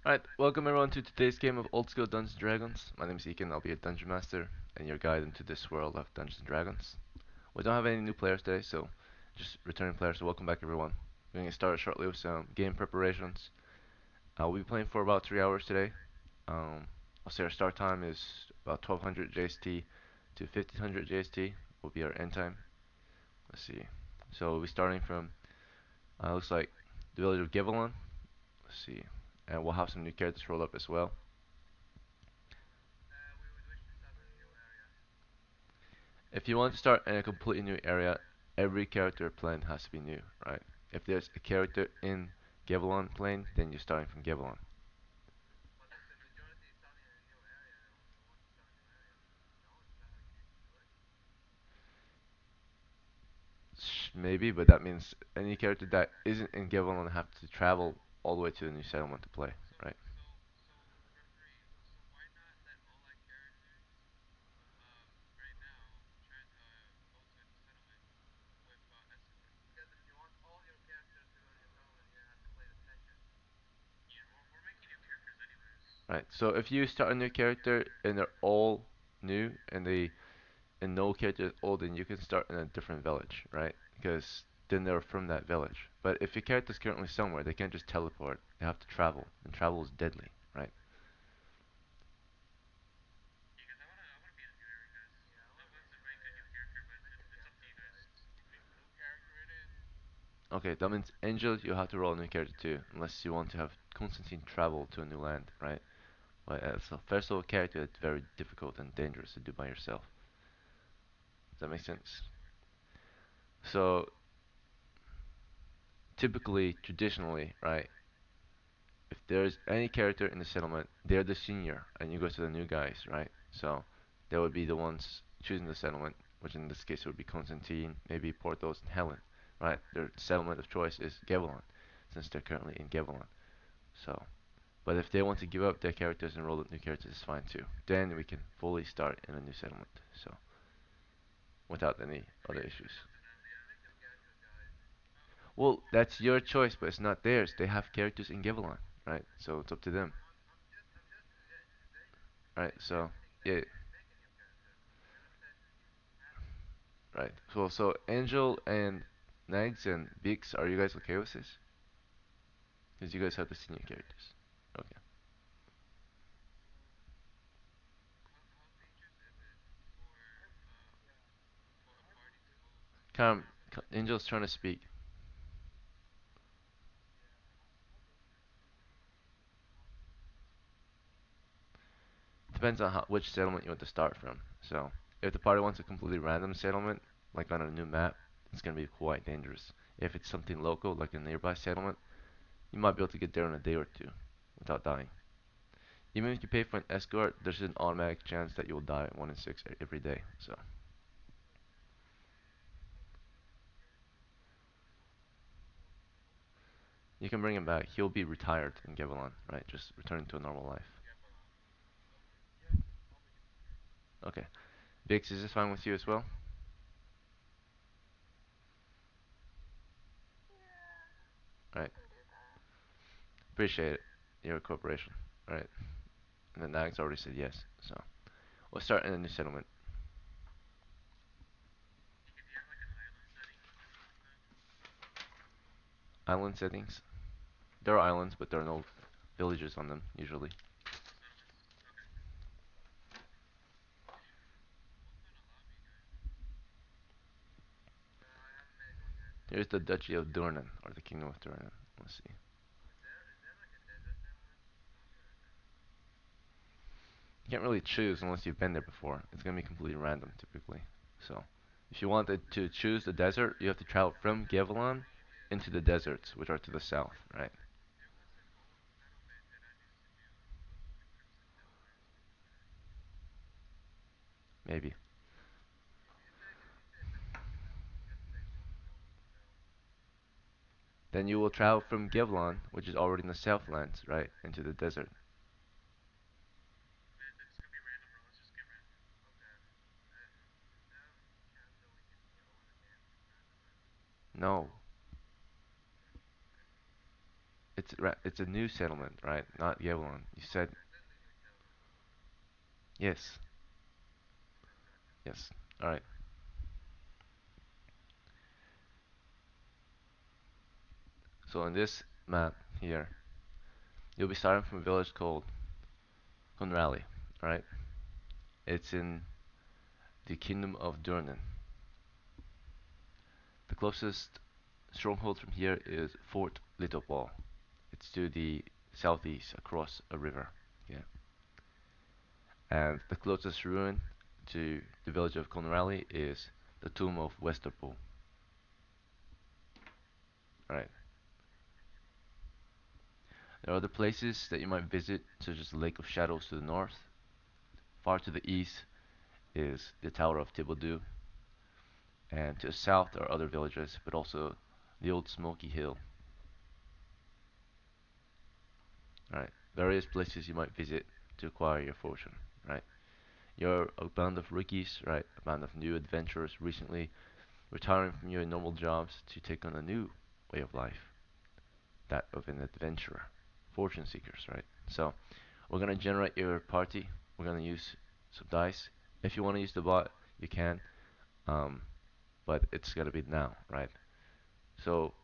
Alright, welcome everyone to today's game of Old School Dungeons& and Dragons. My name is Ekin, I'll be a Dungeon Master and your guide into this world of Dungeons& and Dragons. We don't have any new players today, so just returning players, so welcome back everyone. We're going to start shortly with some game preparations. We'll be playing for about 3 hours today. I'll say our start time is about 1200 JST to 1500 JST will be our end time. Let's see. So we'll be starting from, looks like the village of Givelon. Let's see. And we'll have some new characters roll up as well. If you want to start in a completely new area, every character plane has to be new, right? If there's a character in Gavelon plane, then you're starting from Gavelon. Maybe, but that means any character that isn't in Gavelon have to travel all the way to the new settlement to play, right? Right. So if you start a new character and they're all new and no character is old, then you can start in a different village, right? Because then they're from that village. But if your character's currently somewhere, they can't just teleport. They have to travel, and travel is deadly, right? Okay, that means Angel, you have to roll a new character too, unless you want to have Constantine travel to a new land, right? But as a first level character, it's very difficult and dangerous to do by yourself. Does that make sense? So typically, traditionally, right, if there's any character in the settlement, they're the senior, and you go to the new guys, right? So they would be the ones choosing the settlement, which in this case would be Constantine, maybe Porthos, and Helen, right? Their settlement of choice is Gavelon, since they're currently in Gavelon. So, but if they want to give up their characters and roll up new characters, it's fine too. Then we can fully start in a new settlement. So, without any other issues. Well, that's your choice, but it's not theirs. They have characters in Gavelon, right? So it's up to them, right? So, yeah, right. So Angel and Nags and Beaks, are you guys okay with this? Because you guys have the senior characters. Okay. Come, Angel's trying to speak. Depends on which settlement you want to start from. So, if the party wants a completely random settlement, like on a new map, it's going to be quite dangerous. If it's something local, like a nearby settlement, you might be able to get there in a day or two without dying. Even if you pay for an escort, there's an automatic chance that you'll die 1 in 6 every day. So, you can bring him back. He'll be retired in Gavelon, right? Just returning to a normal life. Okay. Bix, is this fine with you as well? Alright. Appreciate it. Your cooperation. Alright. And then Nags already said yes. So, we'll start in a new settlement. Island settings. There are islands, but there are no villages on them, usually. Here's the Duchy of Durnan, or the Kingdom of Durnan. Let's see. You can't really choose unless you've been there before. It's gonna be completely random, typically. So, if you wanted to choose the desert, you have to travel from Gavelon into the deserts, which are to the south, right? Maybe. Then you will travel from Gavelon, which is already in the Southlands, right, into the desert. No, it's a new settlement, right? Not Yevlon. You said yes, yes. All right. So in this map here, you'll be starting from a village called Conrali. All right. It's in the kingdom of Durnan. The closest stronghold from here is Fort Little. It's to the southeast across a river. Yeah. And the closest ruin to the village of Conrali is the tomb of Westerpool. Right. There are other places that you might visit, such as the Lake of Shadows to the north. Far to the east is the Tower of Thibodeau, and to the south are other villages, but also the Old Smoky Hill. Right. Various places you might visit to acquire your fortune. Right. You're a band of rookies, right? A band of new adventurers recently retiring from your normal jobs to take on a new way of life, that of an adventurer. Fortune seekers, right? So we're gonna generate your party. We're gonna use some dice. If you want to use the bot, you can, um, but it's gonna be now, right? So,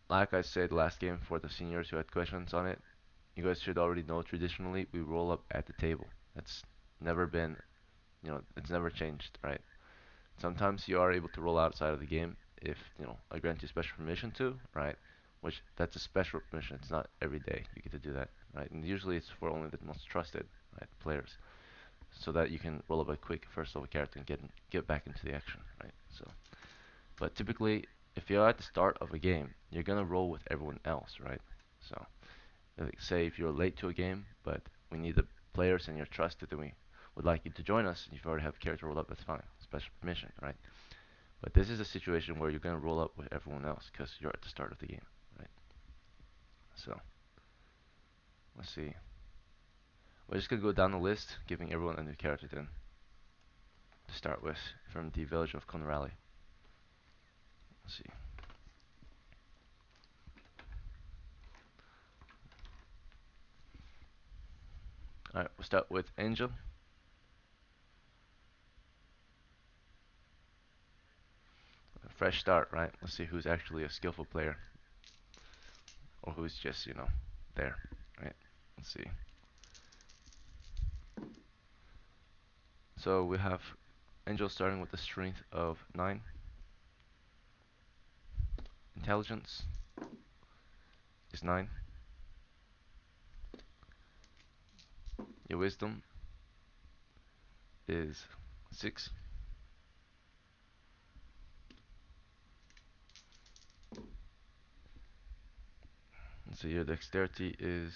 like I said last game for the seniors who had questions on it, you guys should already know traditionally we roll up at the table. That's never been, it's never changed, right? Sometimes you are able to roll outside of the game if, I grant you special permission to, right? Which that's a special permission. It's not every day you get to do that, right? And usually it's for only the most trusted, right, players, so that you can roll up a quick first level character and get back into the action, right? So, but typically, if you're at the start of a game, you're gonna roll with everyone else, right? So, like, say if you're late to a game, but we need the players and you're trusted, and we would like you to join us, and if you already have a character rolled up, that's fine. Special permission, right? But this is a situation where you're gonna roll up with everyone else because you're at the start of the game, right? So let's see. We're just gonna go down the list, giving everyone a new character then to start with from the village of Conrali. Let's see. All right, we'll start with Angel. A fresh start, right? Let's see who's actually a skillful player or who's just there, right? Let's see. So we have Angel starting with a strength of 9, intelligence is 9, your wisdom is 6, let's see, your dexterity is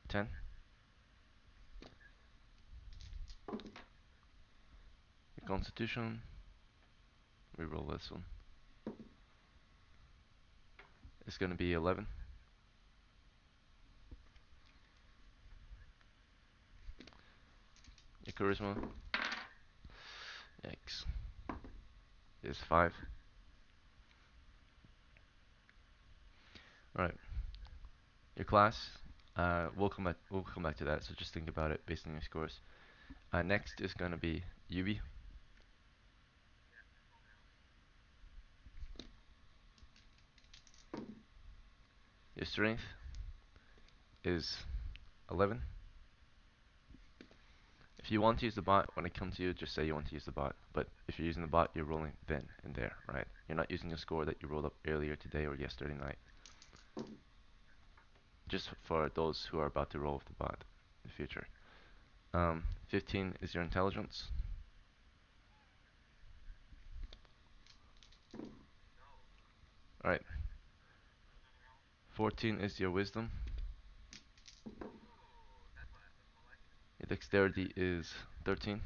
10, your constitution, we roll this one, it's gonna be 11, your charisma, yikes, is 5. Alright, your class, we'll come back to that, so just think about it based on your scores. Next is gonna be Yubi. Your strength is 11. If you want to use the bot, when it comes to you, just say you want to use the bot. But if you're using the bot, you're rolling then and there, right? You're not using a score that you rolled up earlier today or yesterday night. Just for those who are about to roll with the bot in the future. 15 is your intelligence. Alright. 14 is your wisdom. Your dexterity is 13.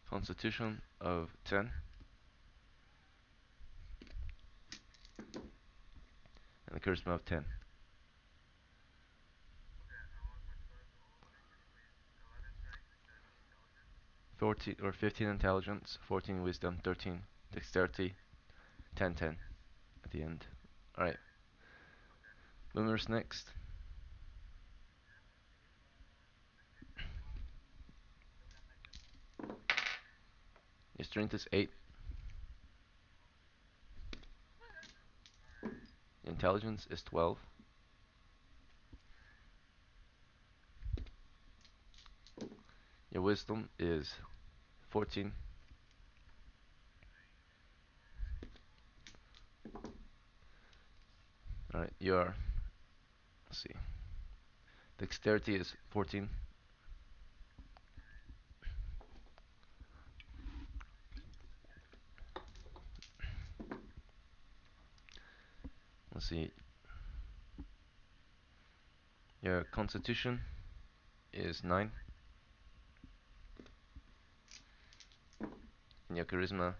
Constitution of 10. And the charisma of 10. 14 or 15 intelligence, 14 wisdom, 13 dexterity, 10-10 at the end. Alright, boomers next. Your strength is 8. Your intelligence is 12. Your wisdom is 14. Alright, your, let's see, dexterity is 14. Let's see, your constitution is 9. And your charisma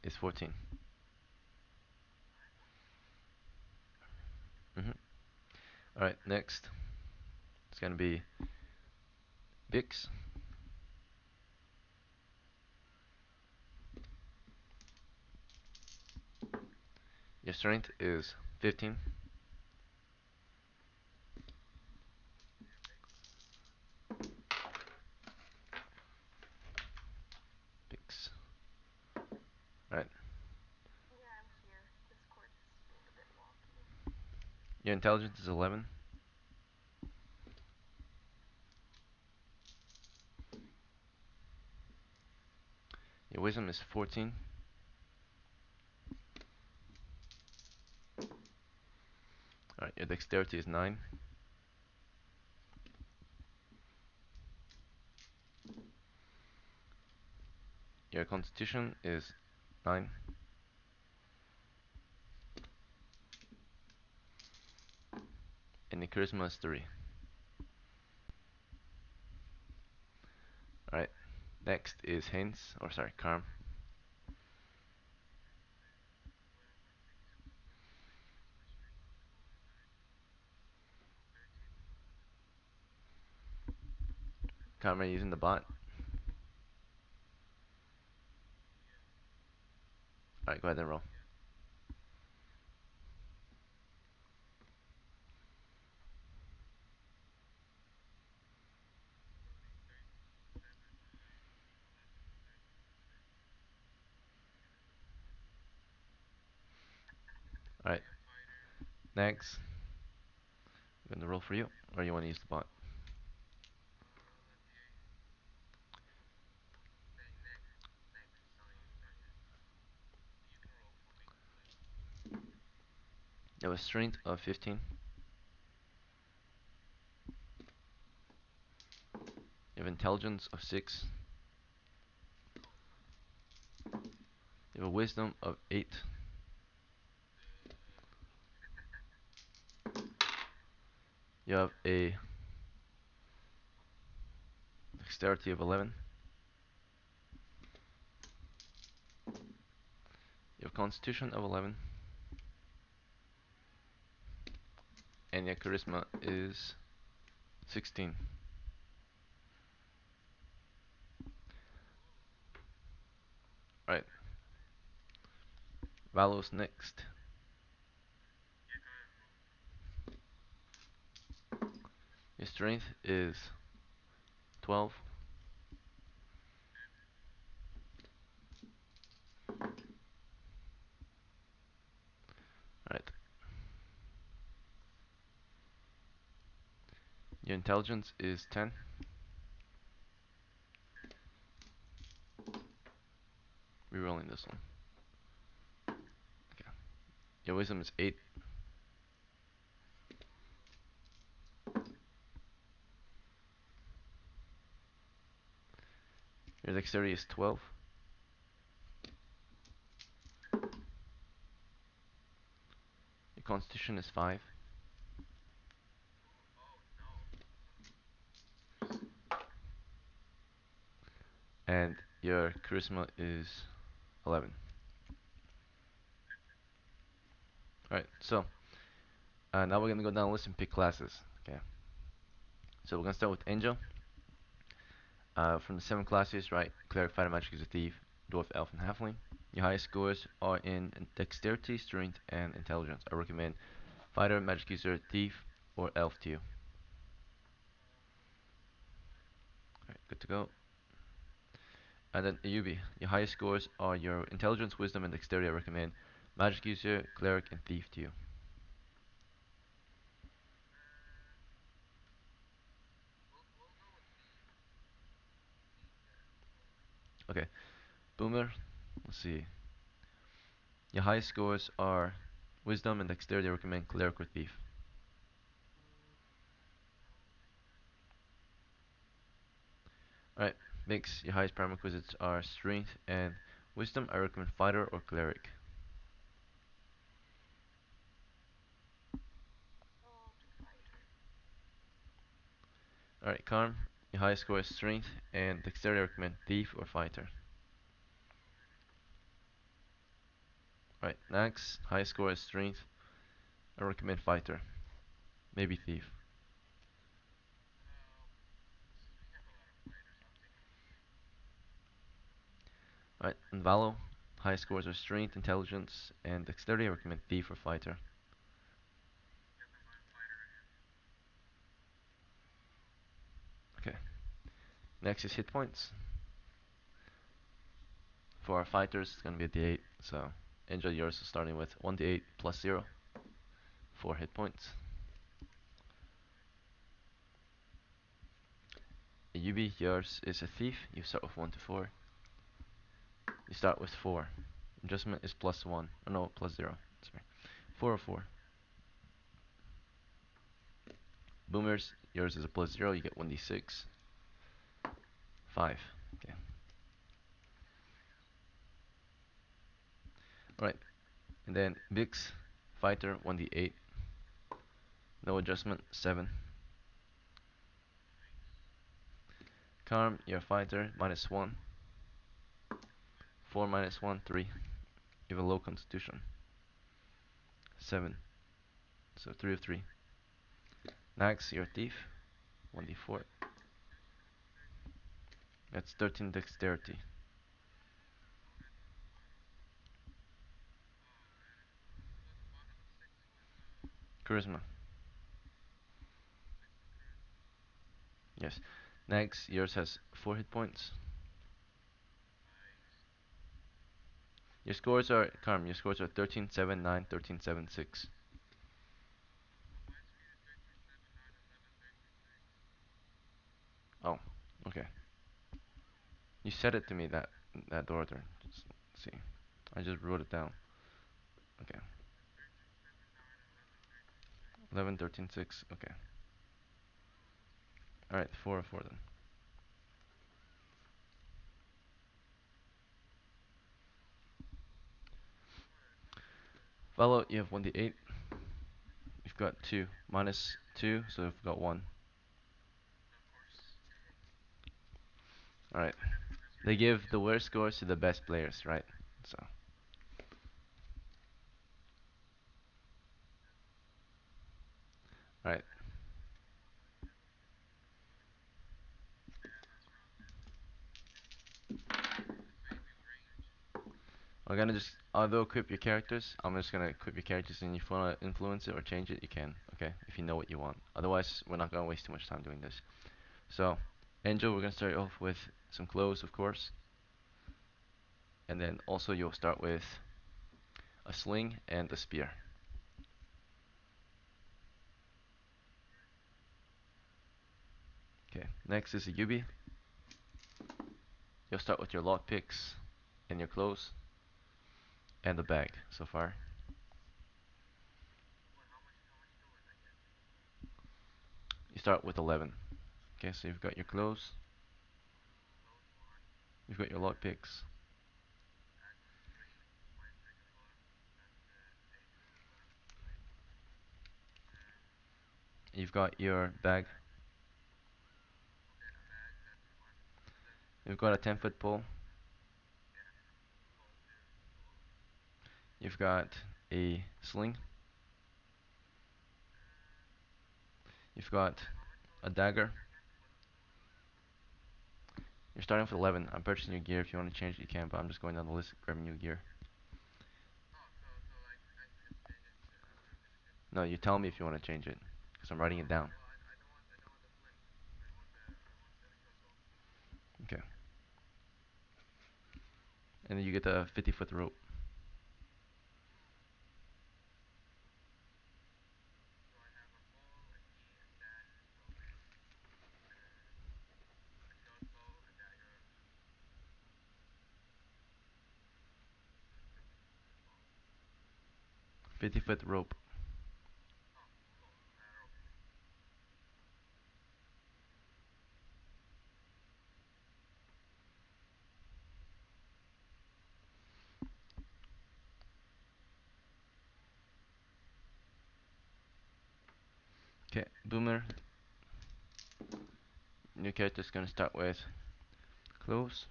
is 14. Alright, next. It's gonna be Bix. Your strength is 15. Bix. Alright. Your intelligence is 11. Your wisdom is 14. Alright, your dexterity is 9. Your constitution is 9. And your charisma is 3. Alright, next is Haynes, or sorry, Carm. Carm, are you using the bot? Alright, go ahead and roll. Alright, next. I'm gonna roll for you, or you wanna use the bot? You have a strength of 15. You have intelligence of 6. You have a wisdom of 8. You have a dexterity of 11. You have constitution of 11. And your charisma is 16. Right, Valos next. Your strength is 12. Right. Your intelligence is 10. Rerolling this one. Okay. Your wisdom is 8. Your dexterity is 12. Your constitution is 5. And your charisma is 11. Alright, so now we're gonna go down the list and pick classes. Okay. So we're gonna start with Angel. From the 7 classes, right? Cleric, Fighter, Magic is a Thief, Dwarf, Elf, and Halfling. Your highest scores are in dexterity, strength, and intelligence. I recommend fighter, magic user, thief, or elf to you. Alright, good to go. And then Yubi, your highest scores are your intelligence, wisdom, and dexterity. I recommend magic user, cleric, and thief to you. Okay, Boomer, let's see. Your highest scores are wisdom and dexterity. I recommend cleric or thief. Alright, Mix, your highest prerequisites are strength and wisdom. I recommend fighter or cleric. Alright, Karm, your highest score is strength and dexterity. I recommend thief or fighter. Alright, Nax, highest score is strength. I recommend fighter. Maybe thief. Alright, and Valo, highest scores are strength, intelligence, and dexterity. I recommend thief or fighter. Okay, next is hit points. For our fighters, it's gonna be a d8, so enjoy yours starting with 1d8 plus 0 for hit points. Yubi, yours is a thief. You start with 1 to 4. You start with 4. Adjustment is plus 1. Oh, no, plus 0. Sorry. 4 or 4. Boomers, yours is a plus 0. You get 1d6. 5. Okay. Alright. And then Vix, fighter, 1d8. No adjustment, 7. Karm, your fighter, minus 1. 4 minus 1, 3. You have a low constitution. 7. So 3 of 3. Nax, your thief, 1d4. That's 13 dexterity. Charisma. Yes. Next, yours has 4 hit points. Your scores are, Karm, your scores are 13, 7, 9, 13, 7, 6. Oh, okay. You said it to me that order. Just see. I just wrote it down. Okay. 11, 13, 6. Okay. Alright, 4 of 4 then. Follow, you have 1d8. You've got 2. Minus 2, so you've got 1. Alright. They give the worst scores to the best players, right? So, alright. I'm gonna just, although equip your characters, I'm just gonna equip your characters, and if you wanna influence it or change it, you can, okay? If you know what you want. Otherwise, we're not gonna waste too much time doing this. So, Angel, we're gonna start off with some clothes, of course. And then also you'll start with a sling and a spear. Okay, next is a Yubi. You'll start with your lockpicks and your clothes and the bag so far. You start with 11. Okay, so you've got your clothes, you've got your lockpicks, you've got your bag, you've got a 10-foot pole, you've got a sling, you've got a dagger, You're starting with 11. I'm purchasing your gear. If you want to change it, you can, but I'm just going down the list, grabbing new gear. No, you tell me if you want to change it, because I'm writing it down. Okay. And then you get the 50-foot rope. 50-foot rope. Okay, Boomer. New character's gonna start with clothes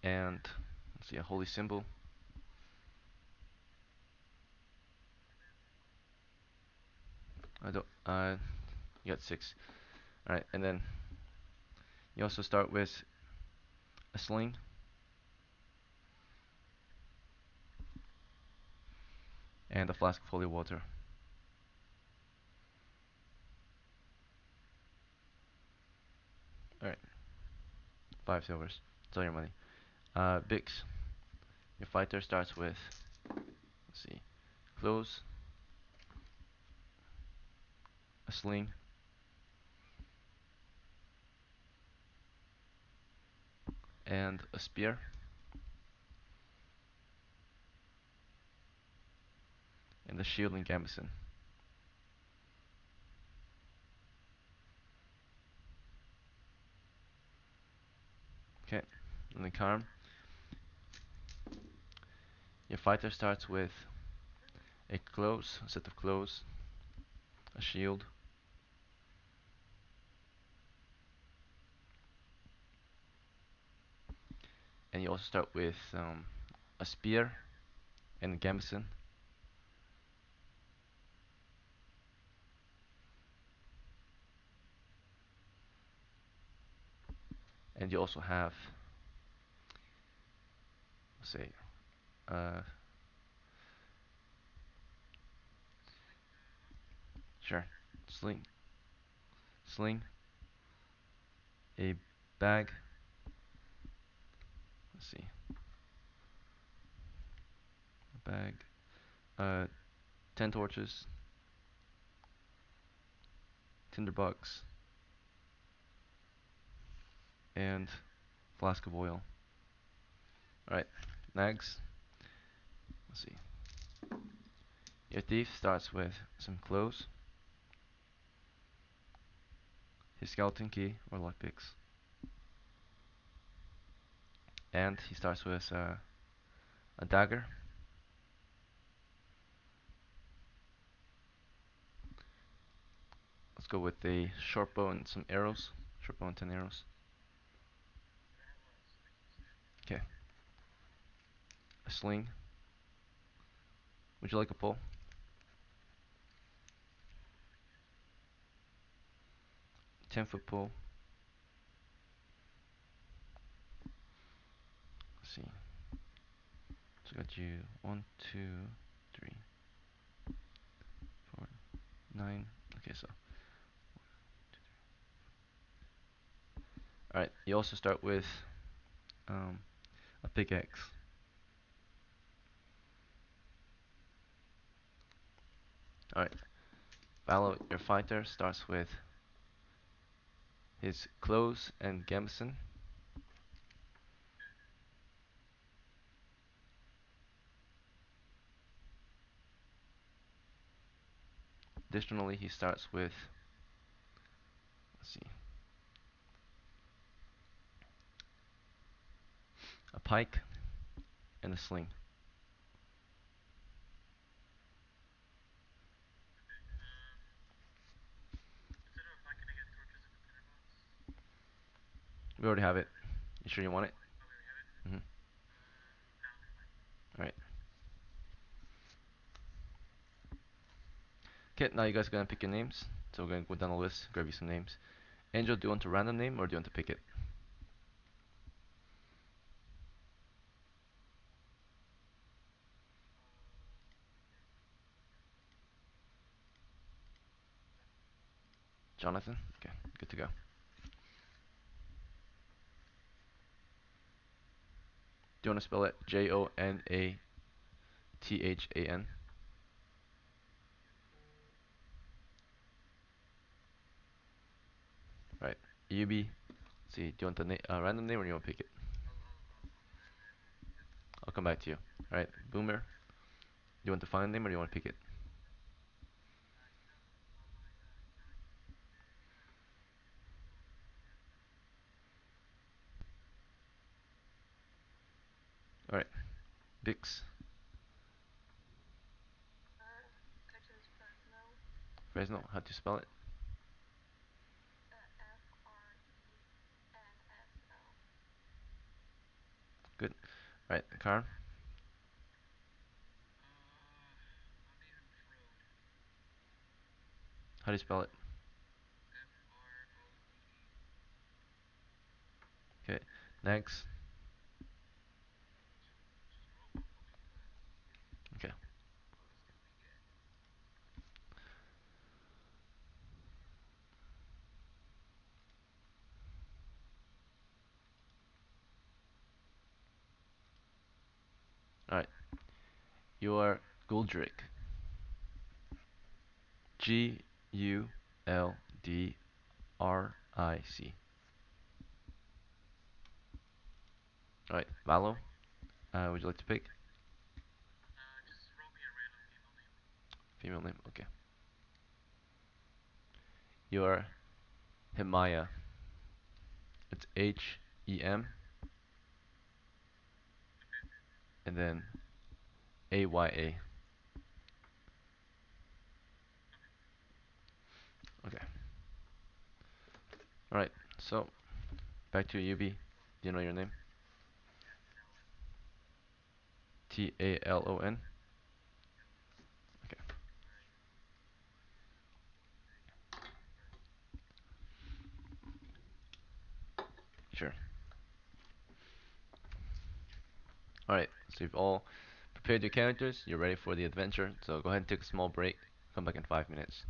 and let's see a holy symbol. I don't. You got 6. All right, and then you also start with a sling and a flask of holy water. All right, 5 silvers. That's all your money. Bix. Your fighter starts with, let's see, clothes, a sling, and a spear, and a shield and gambeson. Okay, and then Karm. Your fighter starts with a set of clothes, a shield, and you also start with a spear and a gambeson, and you also have, let's say, uh, sure, sling, sling, a bag. Let's see, a bag, 10 torches, tinderbox, and flask of oil. All right, Nags. Let's see. Your thief starts with some clothes, his skeleton key or lockpicks, and he starts with a dagger. Let's go with a short bow and some arrows. Short bow and 10 arrows. Okay. A sling. Would you like a pole? 10-foot pole. Let's see. So I got you 1, 2, 3, 4, 9. Okay, so. Alright, you also start with um, a pickaxe. Alright, Valor, your fighter, starts with his clothes and gambeson. Additionally, he starts with, let's see, a pike and a sling. We already have it. You sure you want it? Mm-hmm. Alright. Okay, now you guys are gonna pick your names. So we're gonna go down the list, grab you some names. Angel, do you want to random name or do you want to pick it? Jonathan? Okay, good to go. Do you want to spell it Jonathan? Right. UB. See, do you want the random name or do you want to pick it? I'll come back to you. Alright, Boomer. Do you want the final name or do you want to pick it? Alright, Bix. Fresno. How do you spell it? Good. Alright, Karen. How do you spell it? Okay. Next. Okay. Alright. You are Guldrick. Guldric. Alright, Valo. Would you like to pick? Female name. Okay. You are Himaya. It's Hem and then Aya. Okay. Alright. So back to UB. Do you know your name? Talon. Okay. Sure. Alright. So you've all prepared your characters. You're ready for the adventure. So go ahead and take a small break. Come back in 5 minutes.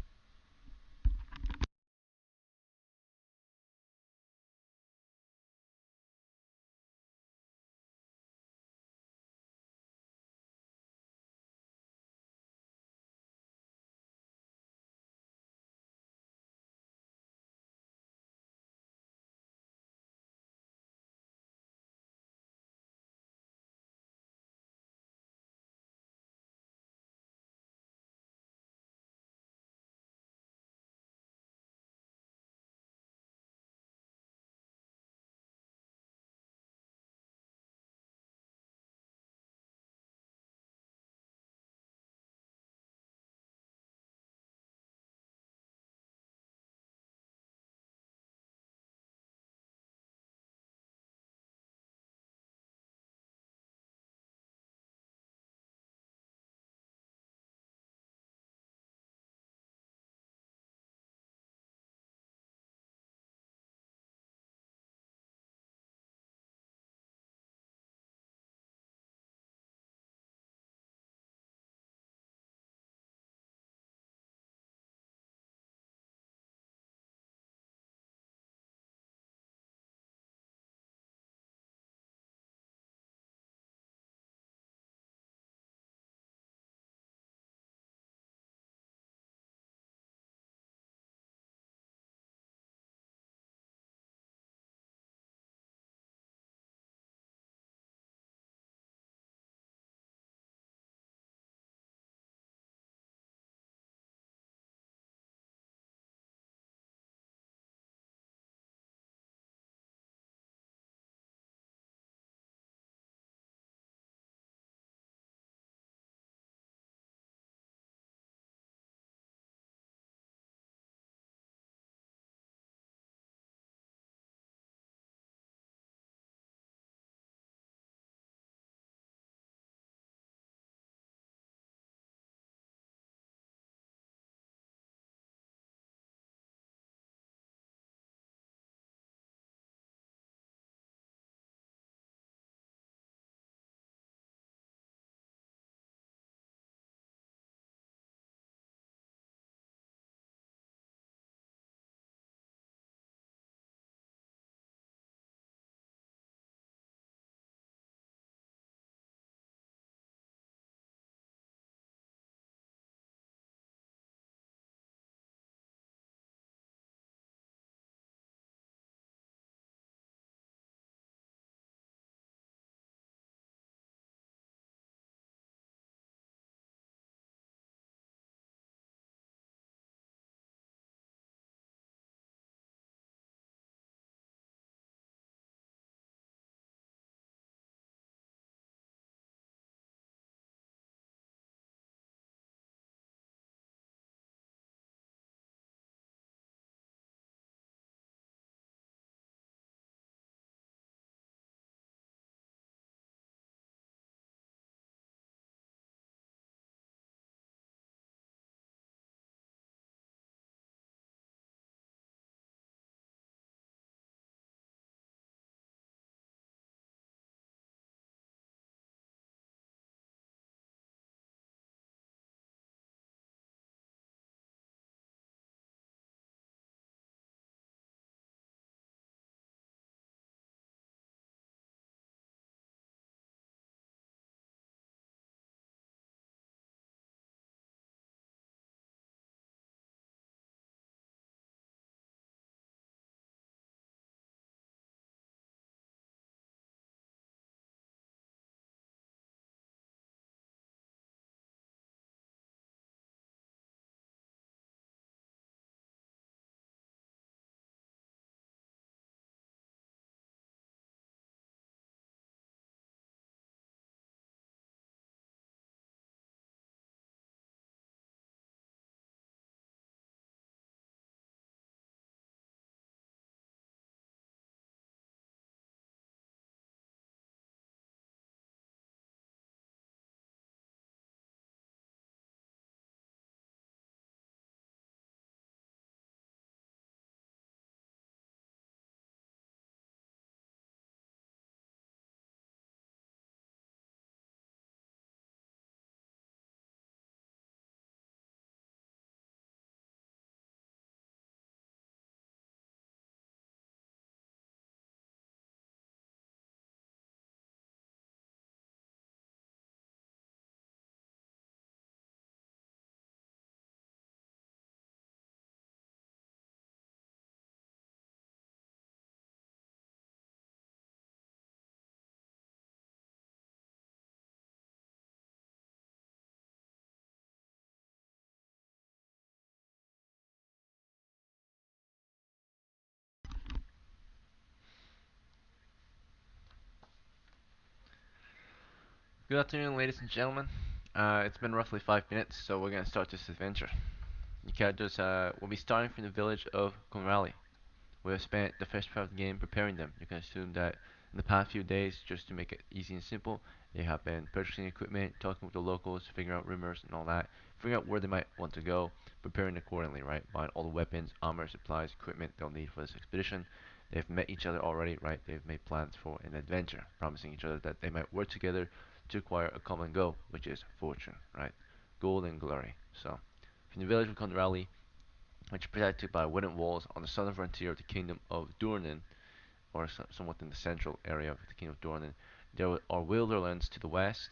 Good afternoon, ladies and gentlemen. It's been roughly 5 minutes, so we're gonna start this adventure. You characters will be starting from the village of Conrali. We have spent the first part of the game preparing them. You can assume that in the past few days, just to make it easy and simple, they have been purchasing equipment, talking with the locals, figuring out rumors and all that, figuring out where they might want to go, preparing accordingly, right? Buying all the weapons, armor, supplies, equipment they'll need for this expedition. They've met each other already, right? They've made plans for an adventure, promising each other that they might work together to acquire a common goal, which is fortune, right? Gold and glory. So, from the village of Conrali, which is protected by wooden walls on the southern frontier of the kingdom of Durnan, or somewhat in the central area of the kingdom of Durnan. There are wilderlands to the west.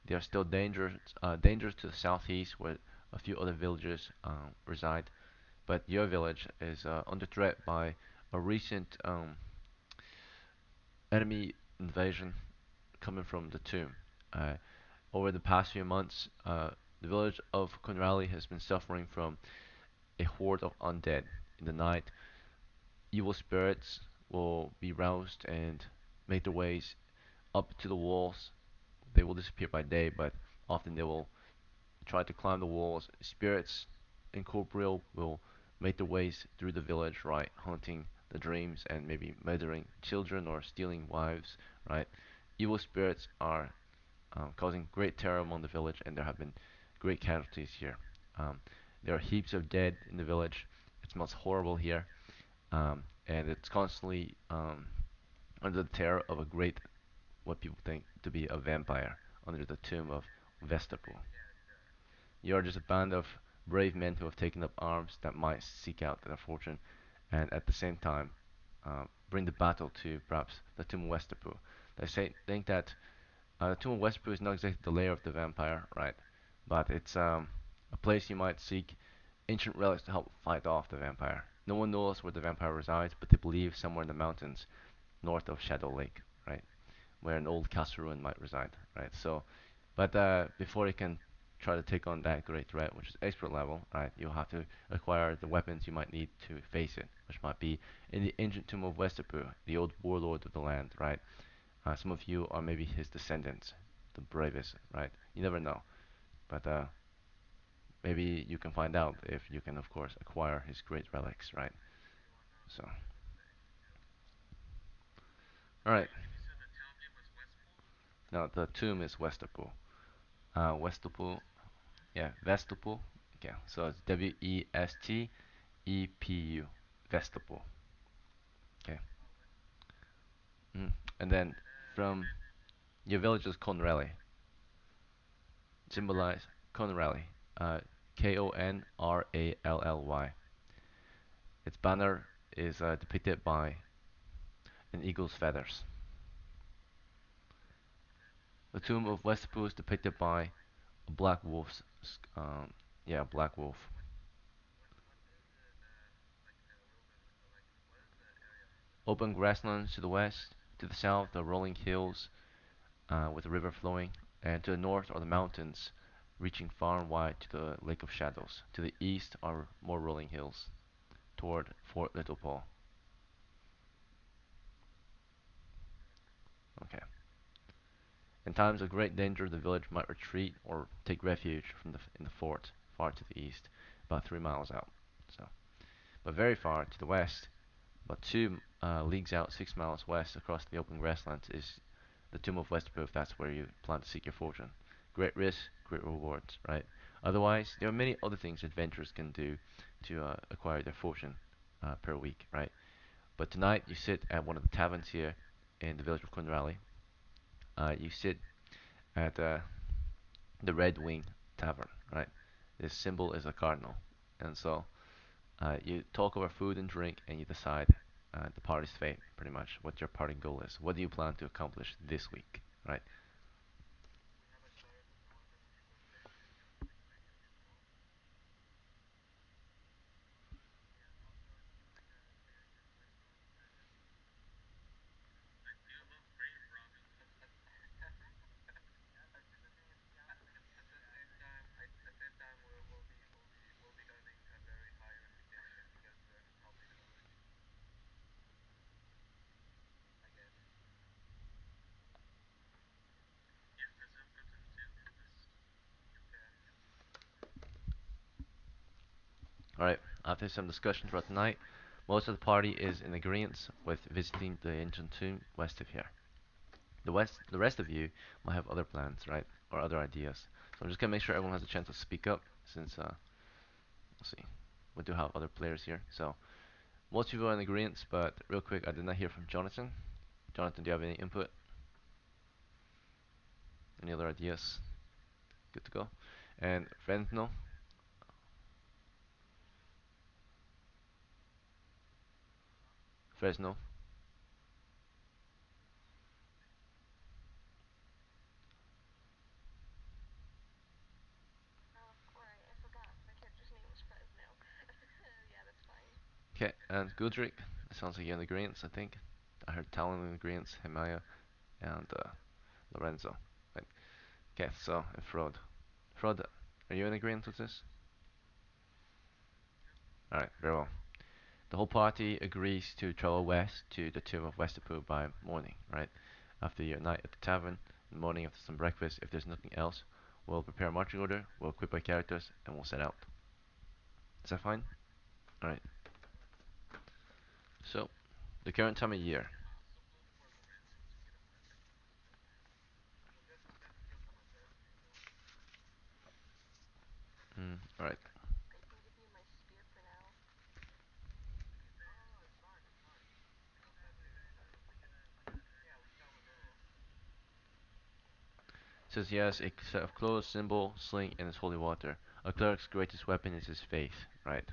There are still dangers to the southeast, where a few other villages reside. But your village is under threat by a recent enemy invasion coming from the tomb. Uh, Over the past few months, the village of Conrali has been suffering from a horde of undead. In the night, evil spirits will be roused and make their ways up to the walls. They will disappear by day, but often they will try to climb the walls. Spirits incorporeal will make their ways through the village, right, haunting the dreams and maybe murdering children or stealing wives, right. Evil spirits are causing great terror among the village, and there have been great casualties here. Um, there are heaps of dead in the village. It smells horrible here, and it's constantly under the terror of a great, what people think to be a vampire, under the tomb of Vestapur. You are just a band of brave men who have taken up arms that might seek out their fortune, and at the same time bring the battle to perhaps the tomb of Vestapur. Think that the tomb of Vestapur is not exactly the lair of the vampire, right? But it's a place you might seek ancient relics to help fight off the vampire. No one knows where the vampire resides, but they believe somewhere in the mountains north of Shadow Lake, right, where an old castle ruin might reside, right? So, but before you can try to take on that great threat, which is expert level, right, you'll have to acquire the weapons you might need to face it, which might be in the ancient tomb of Westapur, the old warlord of the land, right? Some of you are maybe his descendants, the bravest, right? You never know, but maybe you can find out if you can, of course, acquire his great relics, right? So, all right. Now the tomb is Westapur. Westapur, yeah, Vestapur. Yeah, so it's Westepu, Vestapur. Okay. Mm. And then from your village is Conrally, symbolize Conrally, Konrally. Its banner is depicted by an eagle's feathers. The tomb of Westapur is depicted by a black wolf's, yeah, black wolf. Open grasslands to the west, to the south are rolling hills with the river flowing, and to the north are the mountains reaching far and wide to the Lake of Shadows. To the east are more rolling hills toward Fort Little Paw. Okay. In times of great danger, the village might retreat or take refuge in the fort far to the east, about 3 miles out. So, but very far to the west, about 2 leagues out, 6 miles west across the open grasslands, is the Tomb of Westbrook. If that's where you plan to seek your fortune. Great risk, great rewards, right? Otherwise, there are many other things adventurers can do to acquire their fortune per week, right? But tonight you sit at one of the taverns here in the village of Conrali. You sit at the Red Wing Tavern, right? This symbol is a cardinal, and so you talk over food and drink, and you decide the party's fate, pretty much, what your party goal is. What do you plan to accomplish this week, right? Alright, after some discussion throughout the night, most of the party is in agreement with visiting the ancient tomb west of here. The rest of you might have other plans, right? Or other ideas. So I'm just gonna make sure everyone has a chance to speak up since, let's see, we do have other players here. So most people are in agreement, but real quick, I did not hear from Jonathan. Jonathan, do you have any input? Any other ideas? Good to go. And Fresno, Fresno. Okay, and Gudrick. It sounds like you're in agreement, I think. I heard Talon in agreement, Himaya, and Lorenzo. Right. Okay, so and Frod. Frod, are you in agreement with this? Alright, very well. The whole party agrees to travel west to the tomb of Westapu by morning, right? After your night at the tavern, in the morning after some breakfast, if there's nothing else, we'll prepare a marching order, we'll equip our characters, and we'll set out. Is that fine? Alright, so the current time of year. Alright. Says he has a set of clothes, symbol, sling, and his holy water. A cleric's greatest weapon is his faith, right?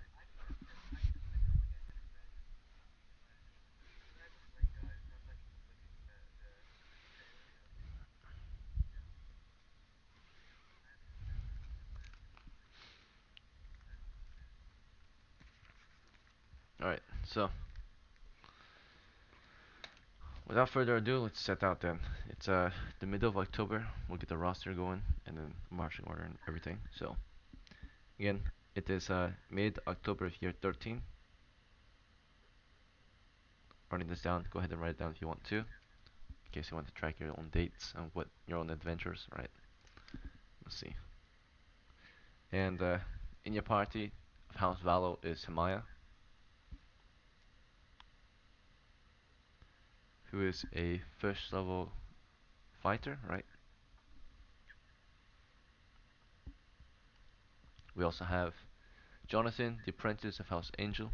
Alright, so without further ado, let's set out then. It's the middle of October. We'll get the roster going and then marching order and everything. So again, it is mid October year 13. Writing this down. Go ahead and write it down if you want to, in case you want to track your own dates and what your own adventures. Right. Let's see. And in your party of House Valo is Hamaya, who is a first level fighter. Right. We also have Jonathan, the apprentice of House Angel.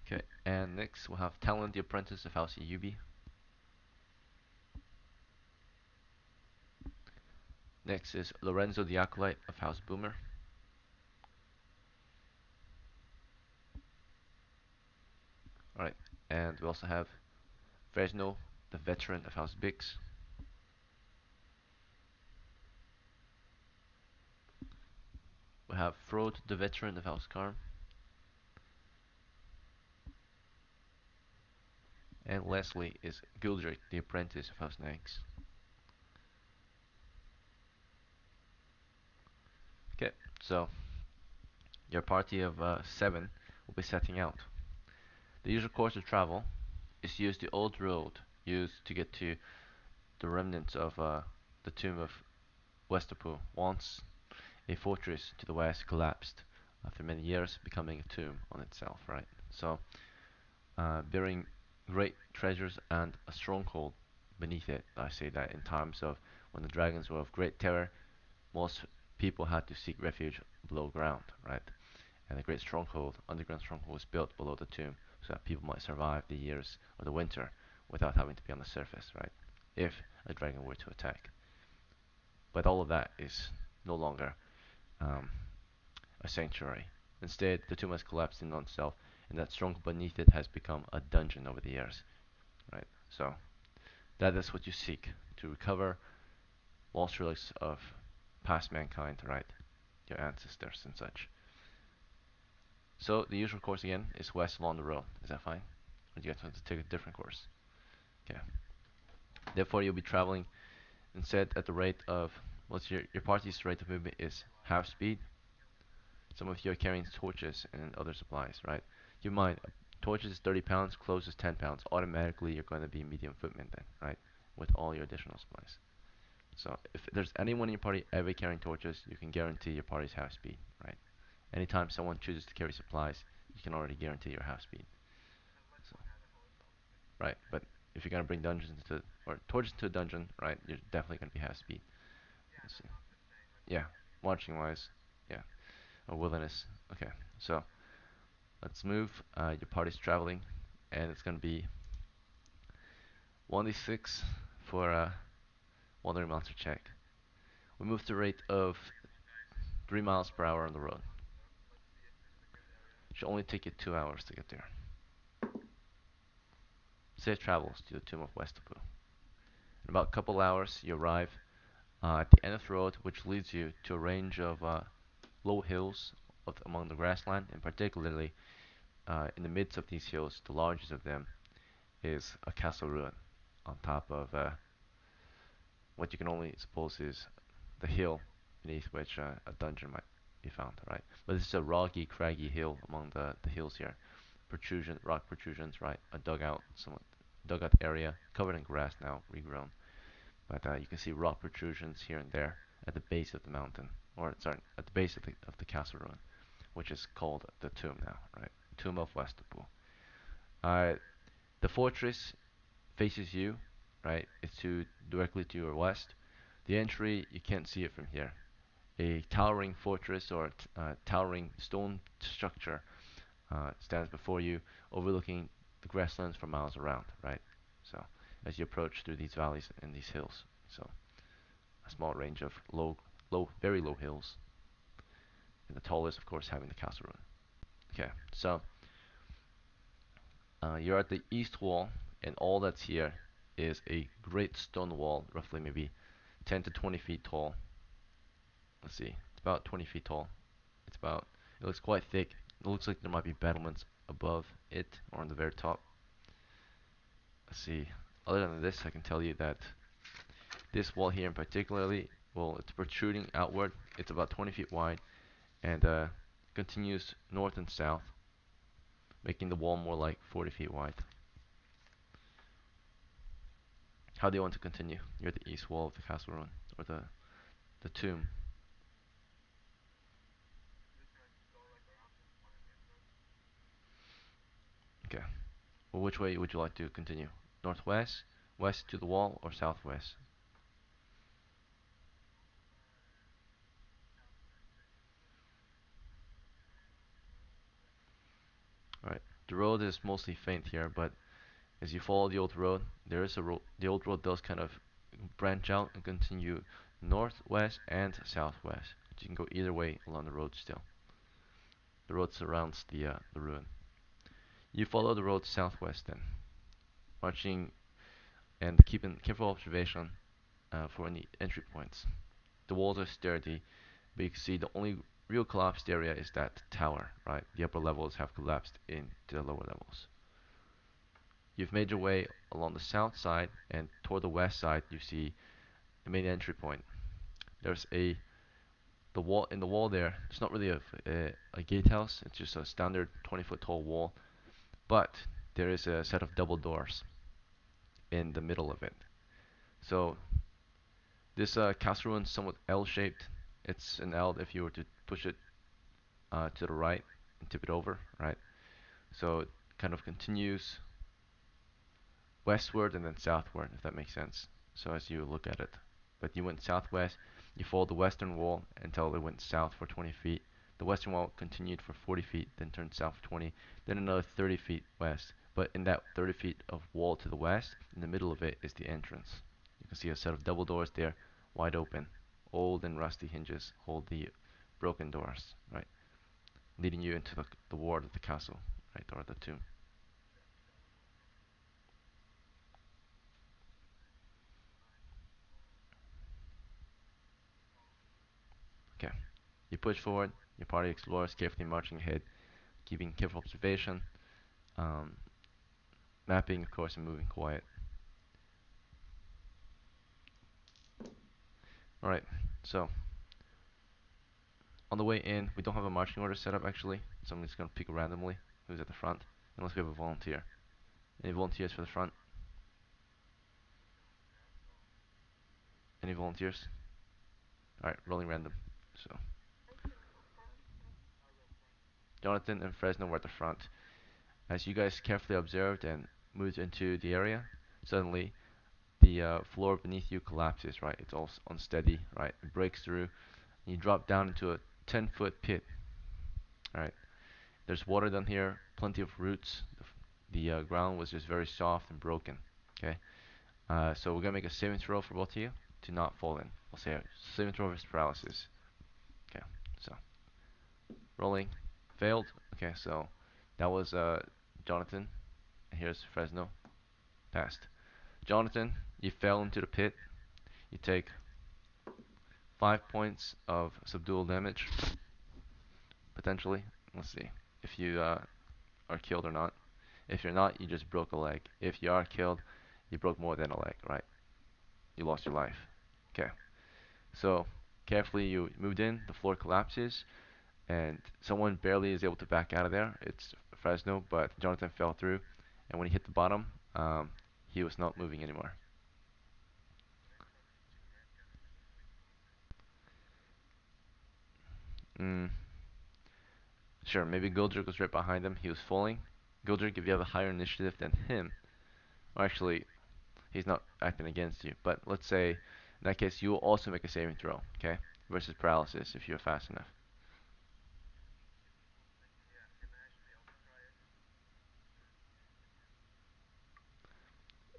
Okay, and next we'll have Talon, the apprentice of House Yubi. Next is Lorenzo, the acolyte of House Boomer. Alright, and we also have Fresno, the veteran of House Bix. We have Frode, the veteran of House Karm. And Leslie is Gildrick, the apprentice of House Nags. Okay, so your party of 7 will be setting out. The usual course of travel is to use the old road used to get to the remnants of the tomb of Westapu, once a fortress to the west collapsed after many years, becoming a tomb on itself, right? So, bearing great treasures and a stronghold beneath it. I say that in times of when the dragons were of great terror, most people had to seek refuge below ground, right? And a great stronghold, underground stronghold, was built below the tomb so that people might survive the years or the winter without having to be on the surface, right? If a dragon were to attack. But all of that is no longer um, a sanctuary. Instead, the tomb has collapsed in on itself, and that stronghold beneath it has become a dungeon over the years, right? So that is what you seek to recover lost relics of past mankind, right? Your ancestors and such. So the usual course again is west along the road. Is that fine? Or do you guys want to take a different course? Okay. Therefore, you'll be traveling instead at the rate of what's your party's rate of movement is half speed. Some of you are carrying torches and other supplies, right? Keep in mind, torches is 30 pounds, clothes is 10 pounds. Automatically, you're going to be medium footman then, right? With all your additional supplies. So if there's anyone in your party ever carrying torches, you can guarantee your party's half speed, right? Anytime someone chooses to carry supplies, you can already guarantee your half speed. So, right, but if you're gonna bring dungeons into or torches to a dungeon, right, you're definitely gonna be half speed. Let's see. Yeah, marching wise, yeah, or wilderness. Okay, so let's move. Your party's traveling, and it's gonna be 1d6 for a wandering monster check. We move to a rate of 3 miles per hour on the road. Should only take you 2 hours to get there. Safe travels to the Tomb of Westapu. In about a couple hours, you arrive at the end of the road, which leads you to a range of low hills among the grassland, and particularly in the midst of these hills, the largest of them is a castle ruin on top of what you can only suppose is the hill beneath which a dungeon might be found, right? But this is a rocky, craggy hill among the hills here. Rock protrusions, right? A dugout, somewhat dugout area covered in grass now, regrown. But you can see rock protrusions here and there at the base of the mountain, or sorry, at the base of the castle ruin, which is called the tomb now, right? Tomb of Westapu. Uh, the fortress faces you, right? It's directly to your west. The entry, you can't see it from here. A towering fortress or towering stone structure stands before you, overlooking the grasslands for miles around, right? So, as you approach through these valleys and these hills, so a small range of very low hills, and the tallest, of course, having the castle ruin. Okay, so you're at the east wall, and all that's here is a great stone wall, roughly maybe 10 to 20 feet tall. Let's see, it's about 20 feet tall. It looks quite thick. It looks like there might be battlements above it or on the very top. Let's see. Other than this, I can tell you that this wall here in particularly, well, it's protruding outward. It's about 20 feet wide and continues north and south, making the wall more like 40 feet wide. How do you want to continue? You're at the east wall of the castle ruin, or the tomb. Okay. Well, which way would you like to continue? Northwest, west to the wall, or southwest? Alright. The road is mostly faint here, but as you follow the old road, the old road does kind of branch out and continue northwest and southwest. But you can go either way along the road still. The road surrounds the ruin. You follow the road southwest then, marching and keeping careful observation for any entry points. The walls are sturdy, but you can see the only real collapsed area is that tower, right? The upper levels have collapsed into the lower levels. You've made your way along the south side, and toward the west side, you see the main entry point. There's the wall in the wall there. It's not really a gatehouse. It's just a standard 20-foot tall wall, but there is a set of double doors in the middle of it. So this castle ruin is somewhat L-shaped. It's an L if you were to push it to the right and tip it over, right? So it kind of continues westward and then southward, if that makes sense. So as you look at it, but you went southwest, you followed the western wall until it went south for 20 feet. The western wall continued for 40 feet, then turned south for 20, then another 30 feet west. But in that 30 feet of wall to the west, in the middle of it is the entrance. You can see a set of double doors there, wide open. Old and rusty hinges hold the broken doors, right, leading you into the ward of the castle, right, or the tomb. Okay, you push forward. Your party explores, carefully marching ahead, keeping careful observation, um, mapping, of course, and moving quiet. All right, so on the way in, we don't have a marching order set up actually, so I'm just gonna pick randomly who's at the front, unless we have a volunteer. Any volunteers for the front? Any volunteers? Alright, rolling random. So, Jonathan and Fresno were at the front. As you guys carefully observed and moved into the area, suddenly the floor beneath you collapses, right? It's all unsteady, right? It breaks through, and you drop down into a 10-foot pit, right? There's water down here, plenty of roots. The ground was just very soft and broken, okay? So we're gonna make a saving throw for both of you to not fall in. We'll say saving throw versus paralysis. Okay, so rolling, failed. Okay, so that was Jonathan. And here's Fresno, passed. Jonathan, you fell into the pit. You take 5 points of subdual damage, potentially. Let's see if you are killed or not. If you're not, you just broke a leg. If you are killed, you broke more than a leg, right? You lost your life. Okay. So carefully you moved in, the floor collapses, and someone barely is able to back out of there. It's Fresno, but Jonathan fell through, and when he hit the bottom, he was not moving anymore. Mm, sure, maybe Goldrick was right behind him. He was falling. Goldrick, if you have a higher initiative than him, or actually, he's not acting against you, but let's say in that case, you will also make a saving throw, okay? Versus paralysis if you're fast enough.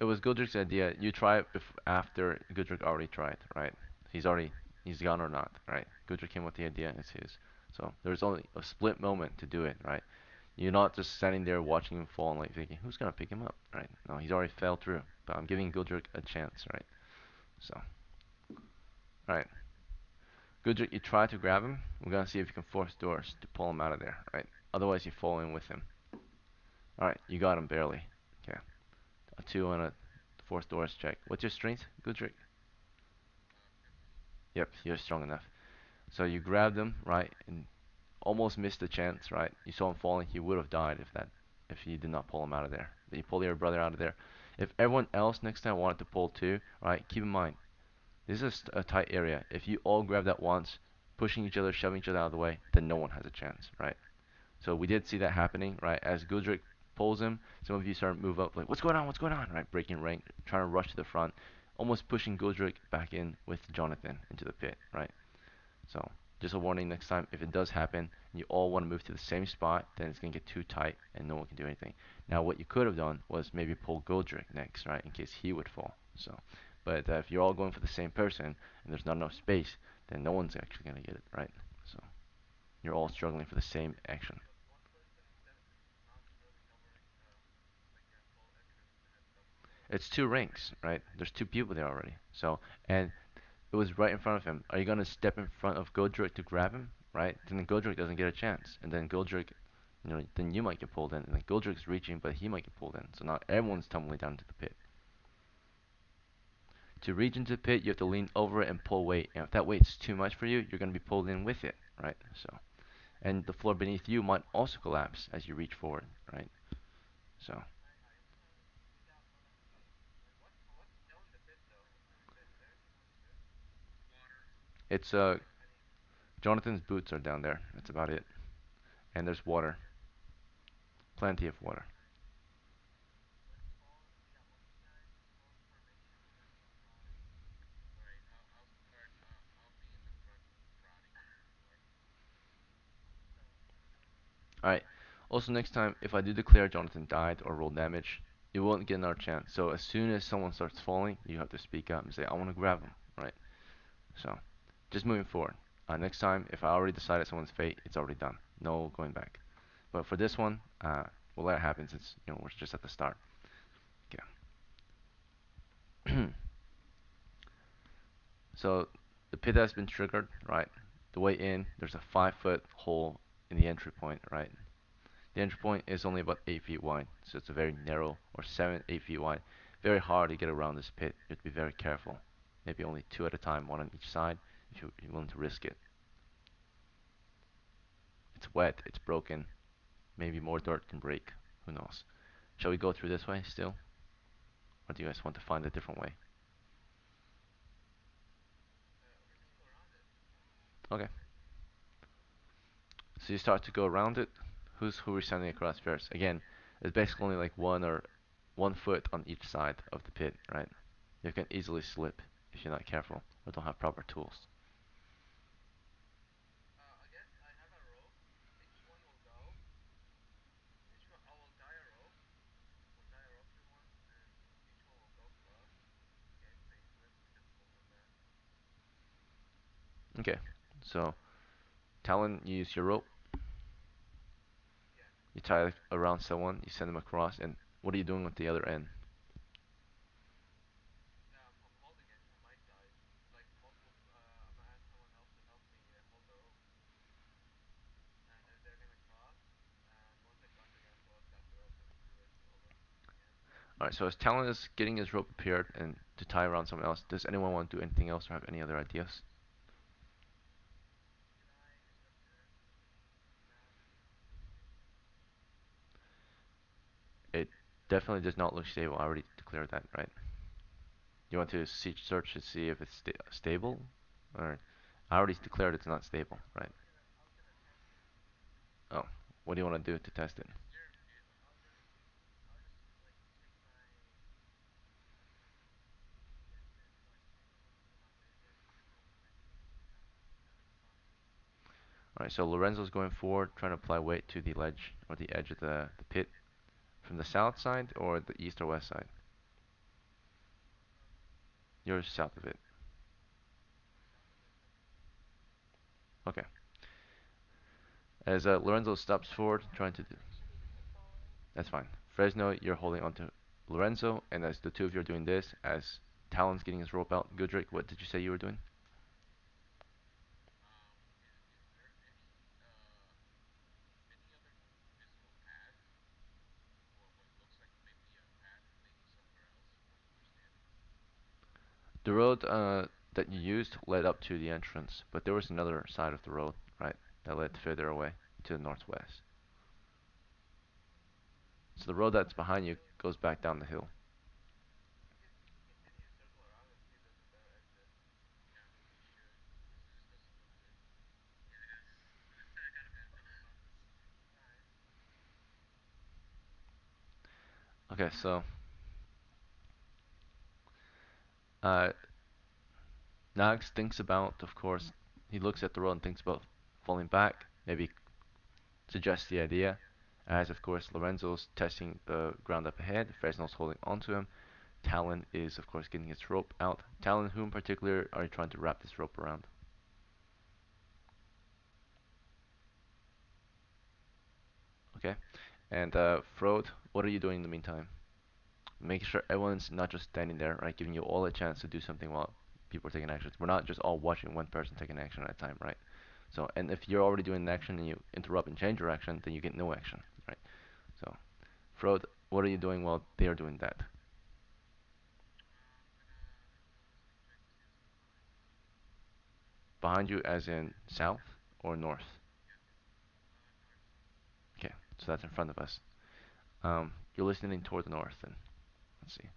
It was Goodrick's idea. You try it after Goodrick already tried, right? He's gone or not, right? Goodrick came with the idea, it's his. So there's only a split moment to do it, right? You're not just standing there watching him fall and like thinking, who's gonna pick him up, right? No, he's already fell through. But I'm giving Goodrick a chance, right? So, alright. Goodrick, you try to grab him. We're gonna see if you can force doors to pull him out of there, right? Otherwise, you fall in with him. Alright, you got him barely. Okay. A 2 on a force doors check. What's your strength, Goodrick? Yep, you're strong enough. So you grabbed him, right, and almost missed the chance, right? You saw him falling. He would have died if you did not pull him out of there. Then you pull your brother out of there. If everyone else next time wanted to pull too, right, keep in mind, this is a tight area. If you all grab at once, pushing each other, shoving each other out of the way, then no one has a chance, right? So we did see that happening, right? As Gudrick pulls him, some of you start to move up, like, what's going on? What's going on? Right? Breaking rank, trying to rush to the front, almost pushing Gudrick back in with Jonathan into the pit, right? So just a warning next time, if it does happen, and you all want to move to the same spot, then it's going to get too tight and no one can do anything. Now what you could have done was maybe pull Goldrick next, right, in case he would fall. So, but if you're all going for the same person and there's not enough space, then no one's actually going to get it, right? So you're all struggling for the same action. It's two ranks, right? There's two people there already. So, and it was right in front of him. Are you gonna step in front of Goldrick to grab him, right? Then Goldrick doesn't get a chance, and then Goldrick, then you might get pulled in, and then Goldrick's reaching, but he might get pulled in. So now everyone's tumbling down to the pit. To reach into the pit, you have to lean over it and pull weight, and if that weight's too much for you, you're gonna be pulled in with it, right? So, and the floor beneath you might also collapse as you reach forward, right? So, it's Jonathan's boots are down there. That's about it, and there's water, plenty of water. Alright. Also, next time, if I do declare Jonathan died or roll damage, you won't get another chance. So as soon as someone starts falling, you have to speak up and say, I want to grab him, right? So, just moving forward. Next time, if I already decided someone's fate, it's already done. No going back. But for this one, we'll let it happen since, we're just at the start. Okay. So, the pit has been triggered, right? The way in, there's a 5-foot hole in the entry point, right? The entry point is only about 8 feet wide, so it's a very narrow, or 7, 8 feet wide. Very hard to get around this pit. You have to be very careful. Maybe only two at a time, one on each side, if you're willing to risk it. It's wet, it's broken. Maybe more dirt can break. Who knows? Shall we go through this way still? Or do you guys want to find a different way? Okay. So you start to go around it. Who are standing across first? Again, it's basically only like 1 foot on each side of the pit, right? You can easily slip if you're not careful or don't have proper tools. Okay. So Talon, you use your rope. You tie it around someone. You send them across. And what are you doing with the other end? All right. So as Talon is getting his rope prepared and to tie around someone else, does anyone want to do anything else or have any other ideas? It definitely does not look stable. I already declared that, right? You want to search to see if it's stable, or I already declared it's not stable, right? Oh, what do you want to do to test it? All right, so Lorenzo's going forward, trying to apply weight to the ledge or the edge of the pit from the south side or the east or west side. You're south of it. Okay. As Lorenzo steps forward, trying to do. That's fine. Fresno, you're holding onto Lorenzo, and as the two of you are doing this, as Talon's getting his rope out, Goodrick, what did you say you were doing? The road that you used led up to the entrance, but there was another side of the road, right, that led further away to the northwest. So the road that's behind you goes back down the hill. Okay, so uh, Nags thinks about, of course, he looks at the road and thinks about falling back, maybe suggests the idea, as of course Lorenzo's testing the ground up ahead, Fresno's holding onto him, Talon is of course getting his rope out. Talon, who in particular are you trying to wrap this rope around? Okay, and Frode, what are you doing in the meantime? Making sure everyone's not just standing there, right? Giving you all a chance to do something while people are taking actions. We're not just all watching one person take an action at a time, right? So, and if you're already doing an action and you interrupt and change your action, then you get no action, right? So, Frode, what are you doing while they are doing that? Behind you, as in south or north? Okay, so that's in front of us. You're listening toward the north, then. Let's see.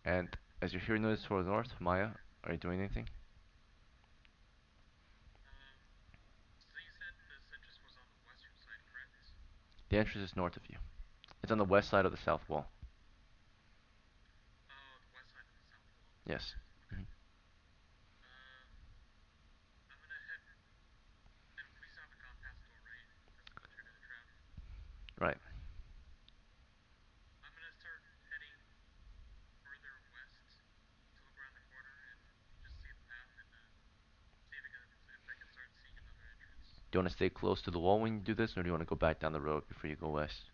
And as you're hearing noise toward the north, Maya, are you doing anything? The entrance is north of you. It's on the west side of the south wall. Yes. Mhm. Right. Do you want to stay close to the wall when you do this, or do you want to go back down the road before you go west?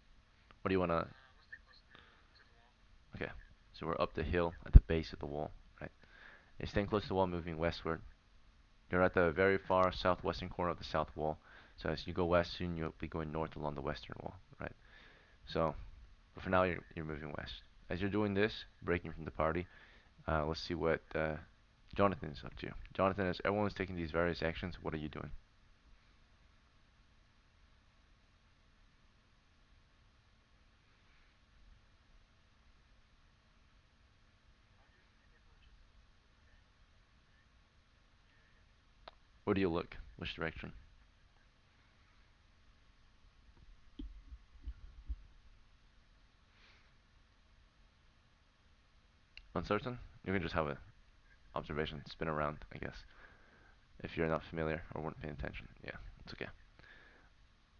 What do you want to? Okay. So we're up the hill at the base of the wall, right? You're staying close to the wall, moving westward. You're at the very far southwestern corner of the south wall. So as you go west, soon you'll be going north along the western wall, right? So, but for now, you're moving west. As you're doing this, breaking from the party, let's see what Jonathan is up to. Jonathan, as everyone's taking these various actions, what are you doing? Where do you look? Which direction? Uncertain? You can just have a observation spin around, I guess. If you're not familiar or weren't paying attention. Yeah, it's okay.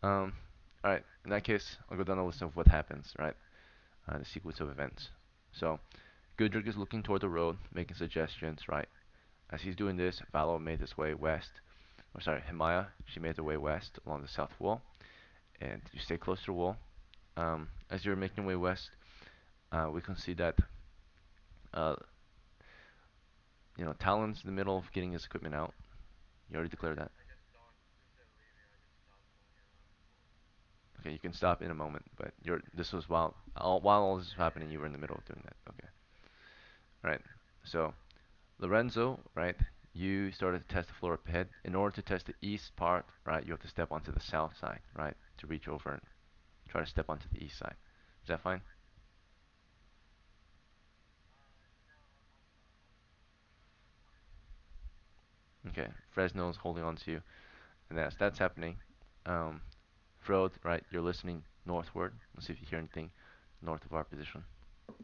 Um, alright, in that case, I'll go down the list of what happens, right? The sequence of events. So, Gudrig is looking toward the road, making suggestions, right? As he's doing this, Valo made his way west. Or sorry, Himaya, she made her way west along the south wall. And you stay close to the wall. As you're making your way west, we can see that, uh, Talon's in the middle of getting his equipment out. You already declared that. Okay, you can stop in a moment, but this was while all this was happening, you were in the middle of doing that. Okay, right. So Lorenzo, right? You started to test the floor up ahead. In order to test the east part, right, you have to step onto the south side, right, to reach over and try to step onto the east side. Is that fine? Okay. Fresno's holding on to you, and as that's happening, um, Frode, right, you're listening northward. Let's see if you hear anything north of our position. All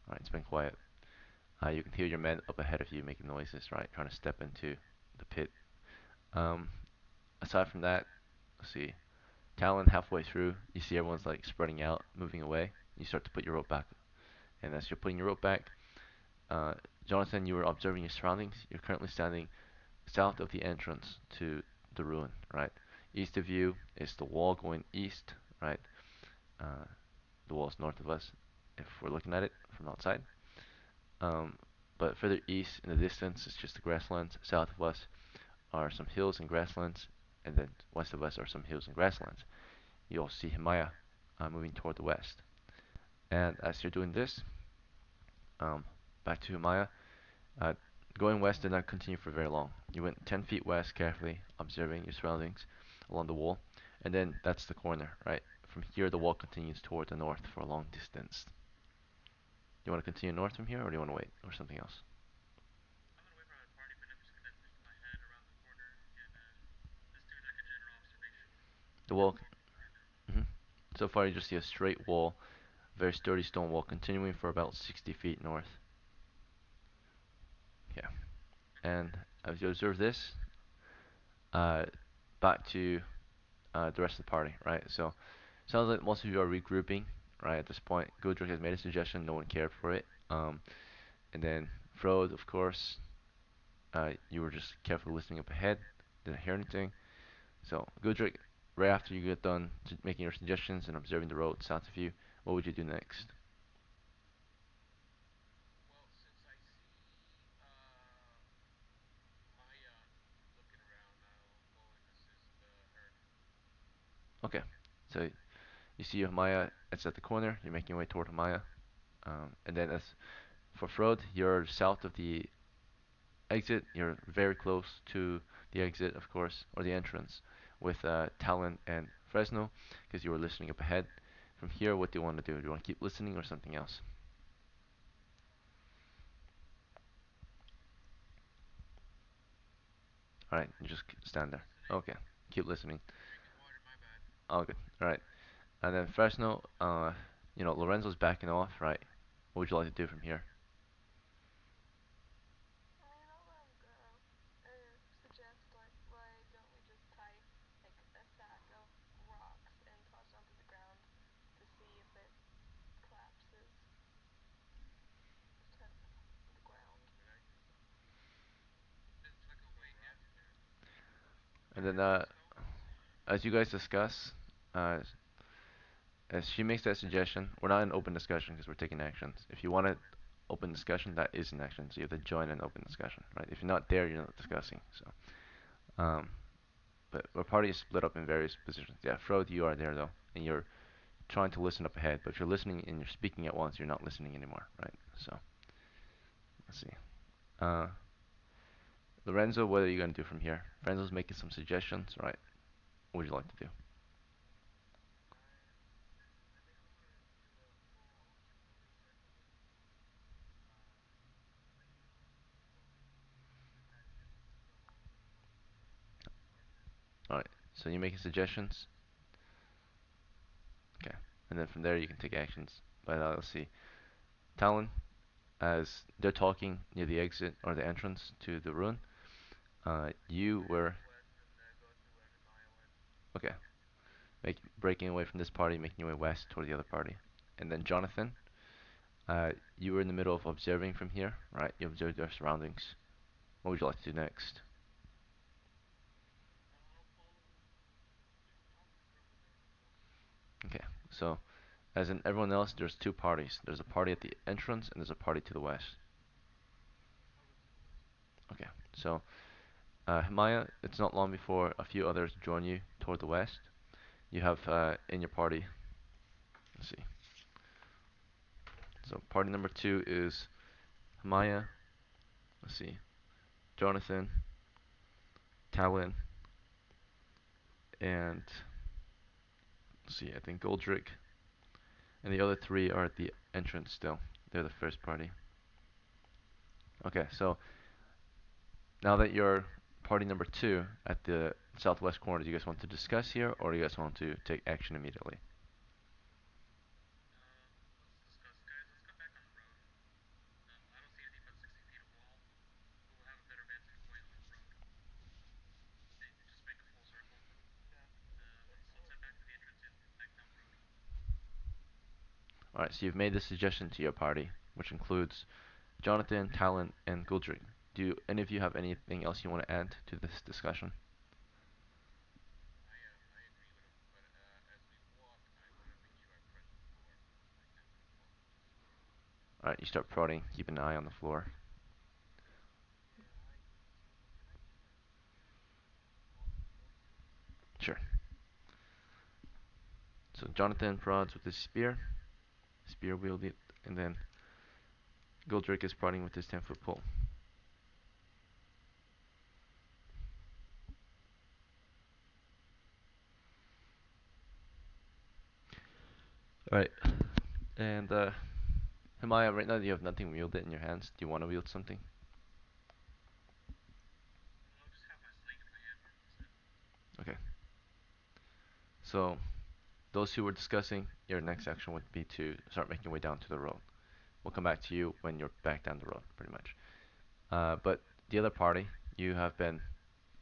right, it's been quiet. You can hear your men up ahead of you making noises, right, trying to step into the pit. Um, Aside from that, let's see. Talon halfway through, you see everyone's like spreading out, moving away. You start to put your rope back, and as you're putting your rope back, uh, Jonathan, you are observing your surroundings. You're currently standing south of the entrance to the ruin, right? East of you is the wall going east, right? Uh, the wall is north of us, if we're looking at it from outside. Um, but further east in the distance is just the grasslands. South of us are some hills and grasslands, and then west of us are some hills and grasslands. You'll see Himalaya moving toward the west. And as you're doing this, um, back to Himalaya, uh, going west did not continue for very long. You went 10 feet west, carefully observing your surroundings along the wall, and then that's the corner, right? From here, the wall continues toward the north for a long distance. Do you want to continue north from here, or do you want to wait, or something else? The wall. Hmm. So far, you just see a straight wall, very sturdy stone wall, continuing for about 60 feet north. Yeah. And as you observe this, uh, back to the rest of the party, right? So sounds like most of you are regrouping, right? At this point, Gudrick has made a suggestion. No one cared for it. And then Frode, of course, you were just carefully listening up ahead. Didn't hear anything. So Gudrick, right after you get done making your suggestions and observing the road south of you, what would you do next? Okay. So you see Maya. It's at the corner. You're making your way toward Maya. And then as for Frode, you're south of the exit. You're very close to the exit, of course, or the entrance with Talon and Fresno, because you were listening up ahead. From here, what do you want to do? Do you want to keep listening or something else? All right, you just stand there. Okay, keep listening. All good. All right, and then Fresno, Lorenzo's backing off, right? What would you like to do from here? And then, as you guys discuss, uh, as she makes that suggestion, we're not in open discussion because we're taking actions. If you want to open discussion, that is an action. So you have to join an open discussion, right? If you're not there, you're not discussing. Um, but our party is split up in various positions. Yeah, Frode, you are there though, and you're trying to listen up ahead. But if you're listening and you're speaking at once, you're not listening anymore, right? So let's see. Uh, Lorenzo, what are you gonna do from here? Lorenzo's making some suggestions, right? What would you like to do? So you making suggestions? Okay. And then from there you can take actions. But let's see. Talon, as they're talking near the exit or the entrance to the ruin, you were okay. Breaking away from this party, making your way west toward the other party. And then Jonathan, you were in the middle of observing from here, right? You observed your surroundings. What would you like to do next? Okay, so as in everyone else, there's two parties. There's a party at the entrance and there's a party to the west. Okay, so Himaya, it's not long before a few others join you toward the west. You have in your party, let's see. So party number two is Himaya, let's see, Jonathan, Talon, and let's see, I think Goldrick, and the other three are at the entrance still. They're the first party. Okay, so now that you're party number two at the southwest corner, do you guys want to discuss here, or do you guys want to take action immediately? Alright, so you've made this suggestion to your party, which includes Jonathan, Talon, and Guldring. Do any of you have anything else you want to add to this discussion? Alright, you start prodding, keep an eye on the floor. Sure. So Jonathan prods with his spear wielded, and then Guldrick is prodding with his 10-foot pole. Alright, and Himaya, right now you have nothing wielded in your hands. Do you want to wield something? Okay. So, those who were discussing, your next action would be to start making your way down to the road. We'll come back to you when you're back down the road, pretty much. But the other party, you have been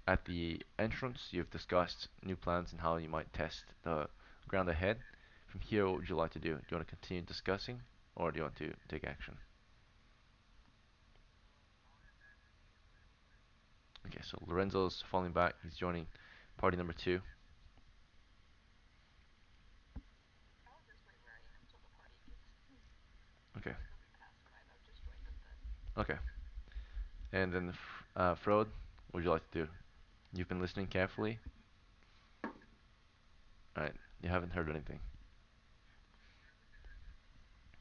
at the entrance. You've discussed new plans and how you might test the ground ahead. From here, what would you like to do? Do you want to continue discussing, or do you want to take action? Okay, so Lorenzo's falling back. He's joining party number two. Okay. Okay. And then Frode, what would you like to do? You've been listening carefully. All right. You haven't heard anything.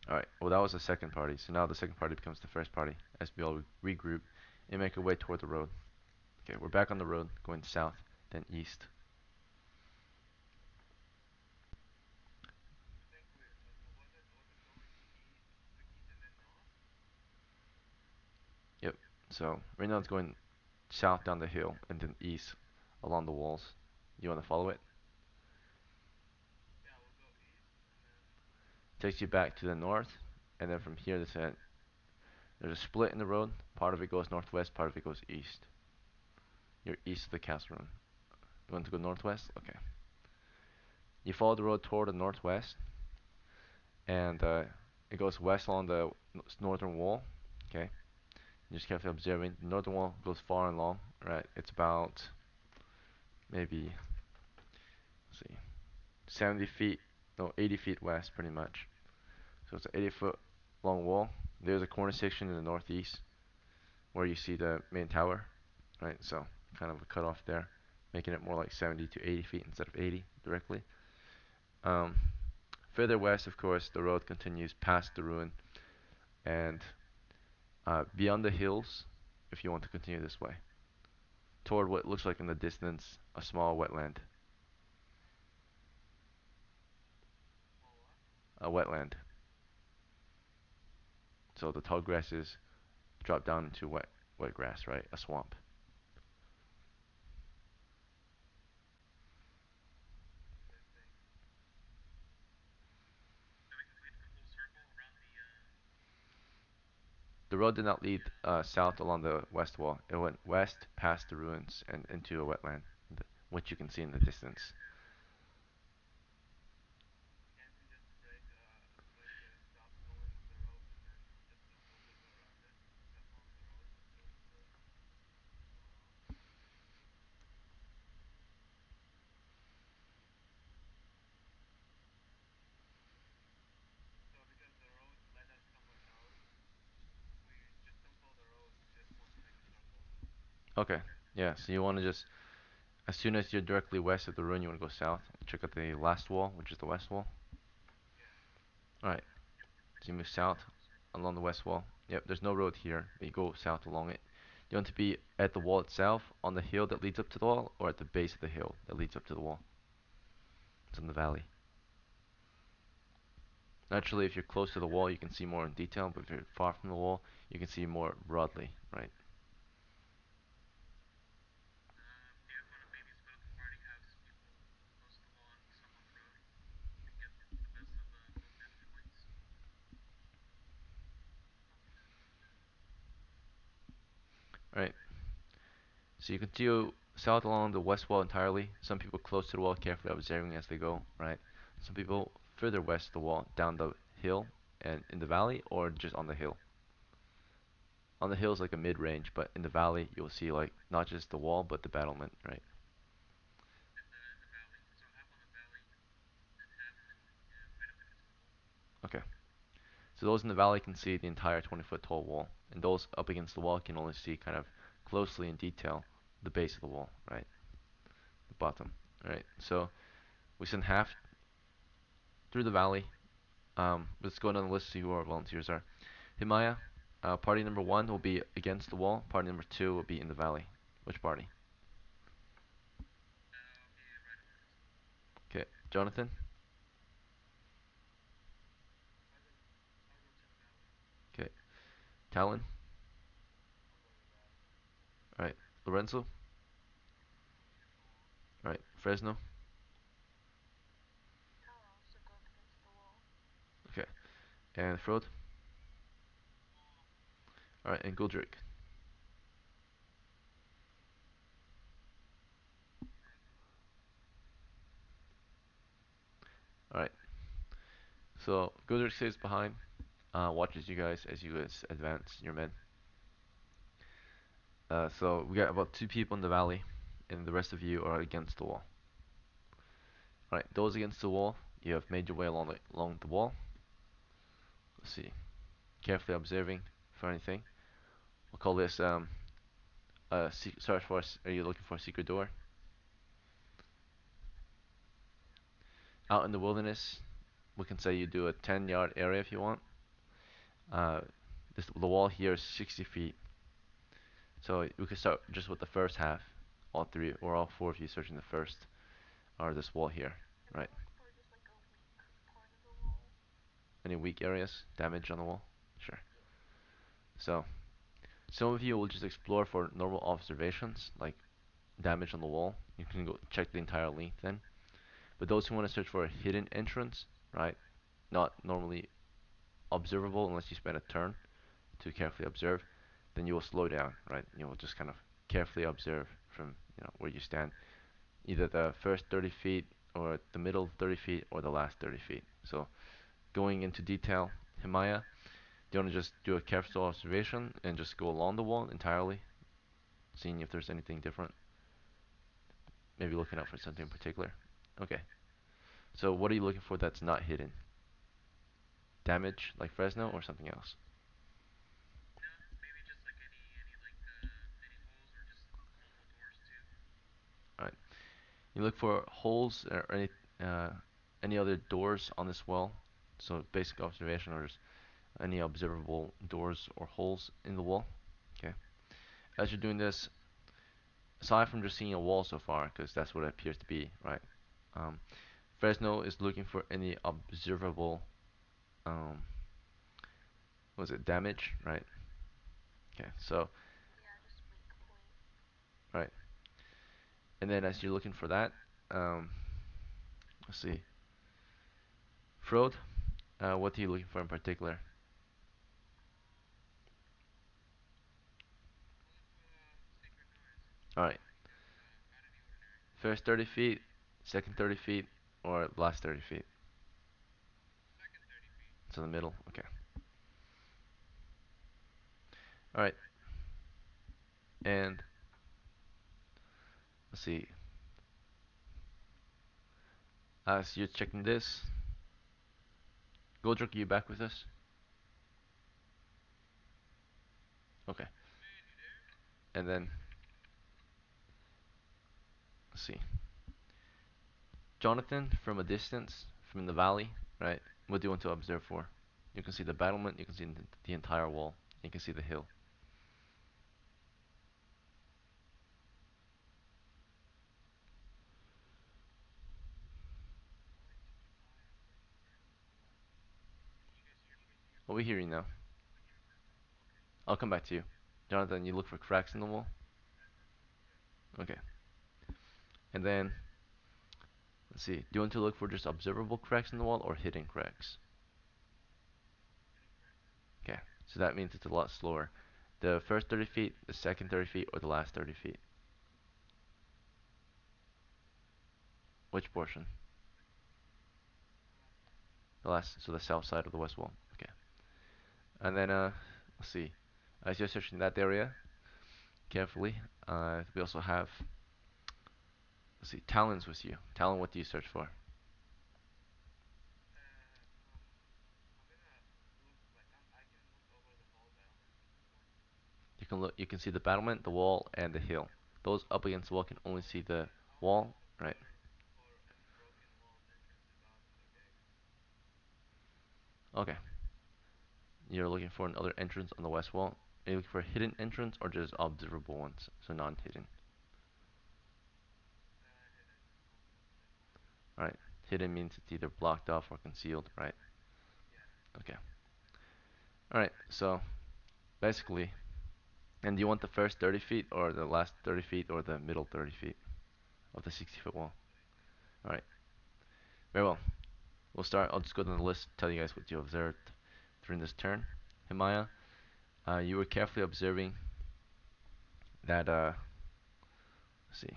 All right. Well, that was the second party. So now the second party becomes the first party as we all regroup and make our way toward the road. Okay, we're back on the road, going south, then east. Yep. So right now it's going south down the hill and then east along the walls. You want to follow it? Takes you back to the north, and then from here there's a split in the road. Part of it goes northwest, part of it goes east. You're east of the castle run. You want to go northwest? Okay. You follow the road toward the northwest, and it goes west along the northern wall. Okay. You just carefully observing. The northern wall goes far and long. Right. It's about maybe let's see, 70 feet, no, 80 feet west, pretty much. So it's an 80-foot long wall. There's a corner section in the northeast where you see the main tower, right? So kind of a cutoff there, making it more like 70 to 80 feet instead of 80 directly. Um, Further west, of course, the road continues past the ruin and beyond the hills, if you want to continue this way, toward what looks like in the distance a small wetland. A wetland. So the tall grasses drop down into wet grass, right? A swamp. The road did not lead south along the west wall. It went west past the ruins and into a wetland, which you can see in the distance. Okay, yeah, so you want to just, as soon as you're directly west of the ruin, you want to go south and check out the last wall, which is the west wall. Alright, so you move south along the west wall. Yep, there's no road here, but you go south along it. You want to be at the wall itself, on the hill that leads up to the wall, or at the base of the hill that leads up to the wall. It's in the valley. Naturally, if you're close to the wall, you can see more in detail, but if you're far from the wall, you can see more broadly, right? Right. So you continue south along the west wall entirely. Some people close to the wall, carefully observing as they go, right? Some people further west of the wall, down the hill and in the valley, or just on the hill. On the hill is like a mid-range, but in the valley you'll see like not just the wall, but the battlement, right? Okay. So those in the valley can see the entire 20-foot tall wall, and those up against the wall can only see kind of closely in detail the base of the wall, right? The bottom, right? So we send half through the valley. Let's go down the list to see who our volunteers are. Himaya, party number one will be against the wall. Party number two will be in the valley. Which party? Okay, Jonathan. Okay, Talon. All right, Lorenzo. All right, Fresno. Okay, and Frode. All right, and Guldrick. All right. So Guldrick stays behind, watches you guys as you guys advance your men. So we got about two people in the valley, and the rest of you are against the wall. All right, those against the wall, you have made your way along the wall. Let's see, carefully observing for anything. We'll call this search for. Are you looking for a secret door? Out in the wilderness, we can say you do a 10-yard area if you want. Uh, the wall here is 60 feet, so we could start just with the first half. All three or all four of you searching the first, or this wall here, right? Any weak areas, damage on the wall? Sure. So some of you will just explore for normal observations, like damage on the wall. You can go check the entire length then. But those who want to search for a hidden entrance, right? Not normally observable unless you spend a turn to carefully observe, then you will slow down, right? You will just kind of carefully observe from where you stand, either the first 30 feet or the middle 30 feet or the last 30 feet. So going into detail, Himaya, do you want to just do a careful observation and just go along the wall entirely, seeing if there's anything different? Maybe looking out for something in particular. Okay. So what are you looking for that's not hidden? Damage like Fresno or something else? Alright. You look for holes or uh, any other doors on this wall. So basic observation or just any observable doors or holes in the wall. Okay. As you're doing this, aside from just seeing a wall so far, because that's what it appears to be, right? Um, Fresno is looking for any observable, um, was it damage, right? Okay, so right, and then as you're looking for that, um, let's see, Frode, what are you looking for in particular? All right. First 30 feet, second 30 feet, or last 30 feet. It's in the middle. Okay. All right. And let's see. As you're checking this, Goldrick, you back with us? Okay. And then let's see. Jonathan, from a distance, from the valley, right? What do you want to observe for? You can see the battlement. You can see the entire wall. You can see the hill. Well, we hear you now. I'll come back to you. Jonathan, you look for cracks in the wall. Okay. And then let's see. Do you want to look for just observable cracks in the wall or hidden cracks? Okay. So that means it's a lot slower. The first 30 feet, the second 30 feet, or the last 30 feet? Which portion? The last, so the south side of the west wall. Okay. And then let's see. As you're searching that area carefully, we also have, let's see, Talon's with you. Talon, what do you search for? You can look. You can see the battlement, the wall, and the hill. Those up against the wall can only see the wall, right? Okay. You're looking for another entrance on the west wall. Are you looking for a hidden entrance or just observable ones, so non-hidden? Alright. Hidden means it's either blocked off or concealed, right? Okay. Alright, so basically, and do you want the first 30 feet or the last 30 feet or the middle 30 feet of the 60-foot wall? Alright, very well. We'll start. I'll just go down the list, tell you guys what you observed during this turn. Himaya, you were carefully observing that, let's see,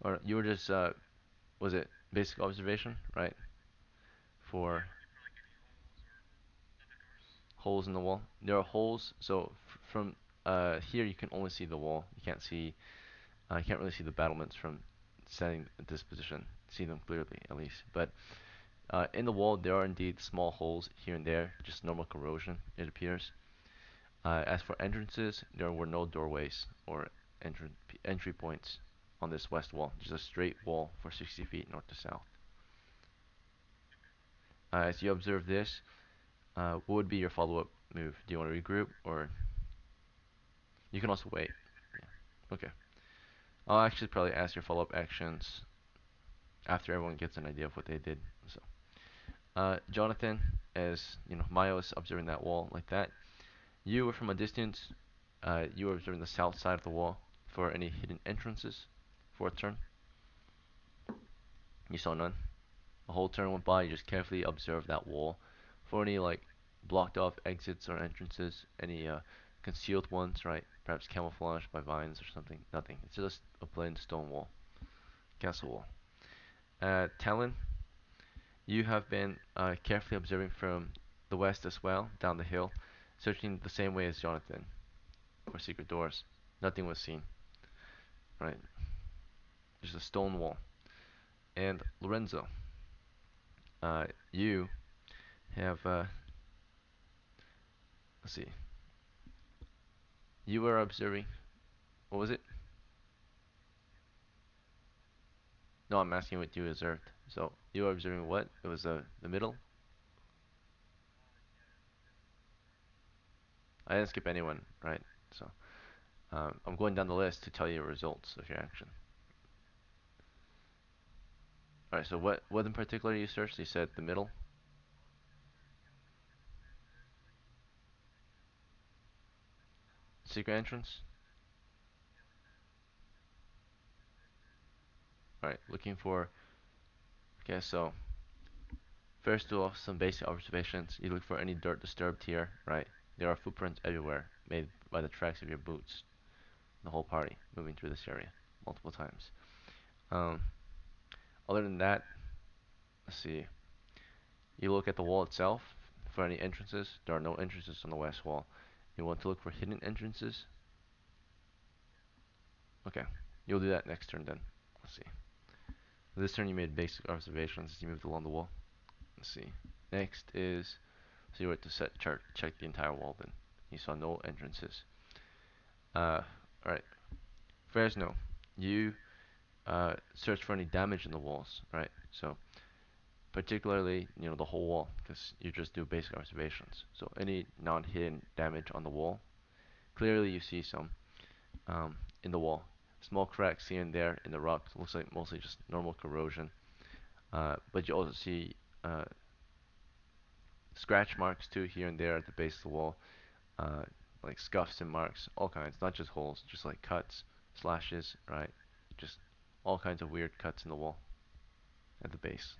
or you were just, was it basic observation, right? For holes in the wall. There are holes, so from here you can only see the wall. You can't see, you can't really see the battlements from standing at this position. See them clearly, at least. But in the wall, there are indeed small holes here and there, just normal corrosion, it appears. As for entrances, there were no doorways or entry points on this west wall, just a straight wall for 60 feet north to south. As you observe this, what would be your follow-up move? Do you want to regroup, or you can also wait? Yeah. Okay. I'll actually probably ask your follow-up actions after everyone gets an idea of what they did. So, Jonathan, as you know, Mayo is observing that wall like that. You were from a distance. You were observing the south side of the wall for any hidden entrances for a turn. You saw none. A whole turn went by. You just carefully observed that wall for any like blocked off exits or entrances, any concealed ones, right? Perhaps camouflaged by vines or something. Nothing. It's just a plain stone wall, castle wall. Talon, you have been carefully observing from the west as well, down the hill, searching the same way as Jonathan for secret doors. Nothing was seen, right? Just a stone wall. And Lorenzo, you have, let's see, you were observing, what was it? No, I'm asking what you observed. So, you were observing what? It was the middle? I didn't skip anyone, right? So, I'm going down the list to tell you the results of your action. Alright, so what in particular you searched? You said the middle? Secret entrance? Alright, looking for, okay, so first do off some basic observations. You look for any dirt disturbed here, right? There are footprints everywhere, made by the tracks of your boots. the whole party moving through this area multiple times. Um, Other than that, let's see. You look at the wall itself for any entrances. There are no entrances on the west wall. You want to look for hidden entrances? Okay, you'll do that next turn then. Let's see. This turn you made basic observations as you moved along the wall. Let's see. Next is, so you were to set chart, check the entire wall then. You saw no entrances. Alright. Fresno, you search for any damage in the walls, right? So particularly, the whole wall, because you just do basic observations. So any non-hidden damage on the wall, clearly you see some in the wall. Small cracks here and there in the rock. Looks like mostly just normal corrosion. But you also see scratch marks too here and there at the base of the wall, uh, like scuffs and marks, all kinds, not just holes, just like cuts, slashes, right? Just all kinds of weird cuts in the wall at the base.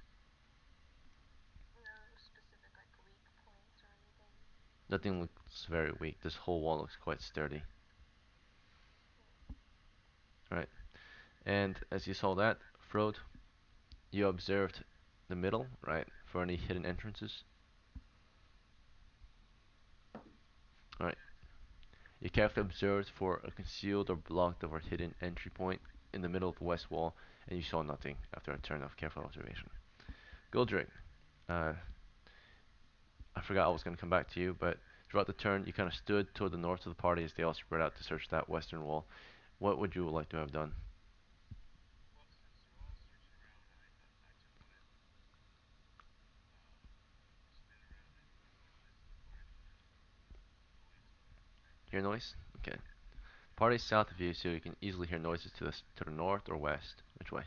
Nothing looks very weak. This whole wall looks quite sturdy. Right. And as you saw that, Frode, you observed the middle, right, for any hidden entrances. Alright. You carefully observed for a concealed or blocked or hidden entry point in the middle of the west wall, and you saw nothing after a turn of careful observation. Goldrick, uh, I forgot I was going to come back to you, but throughout the turn, you kind of stood toward the north of the party as they all spread out to search that western wall. What would you like to have done? Hear noise? Okay. Party's south of you, so you can easily hear noises to the north or west. Which way?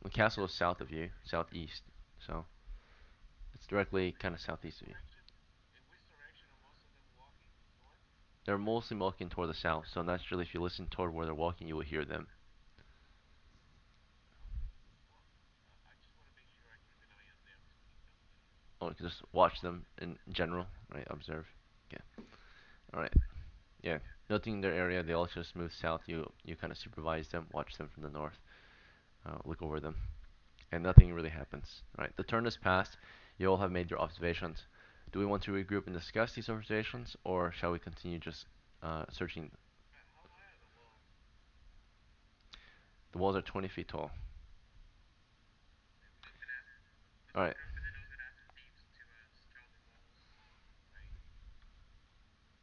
The castle is south of you, southeast, so it's directly kind of southeast of you. They're mostly walking toward the south, so naturally, if you listen toward where they're walking, you will hear them. Oh, you can just watch them in general, right? Observe. Okay. All right. Yeah. Nothing in their area. They all just move south. You kind of supervise them, watch them from the north, look over them, and nothing really happens. All right. The turn has passed. You all have made your observations. Do we want to regroup and discuss these observations, or shall we continue just searching? The walls are 20 feet tall. All right.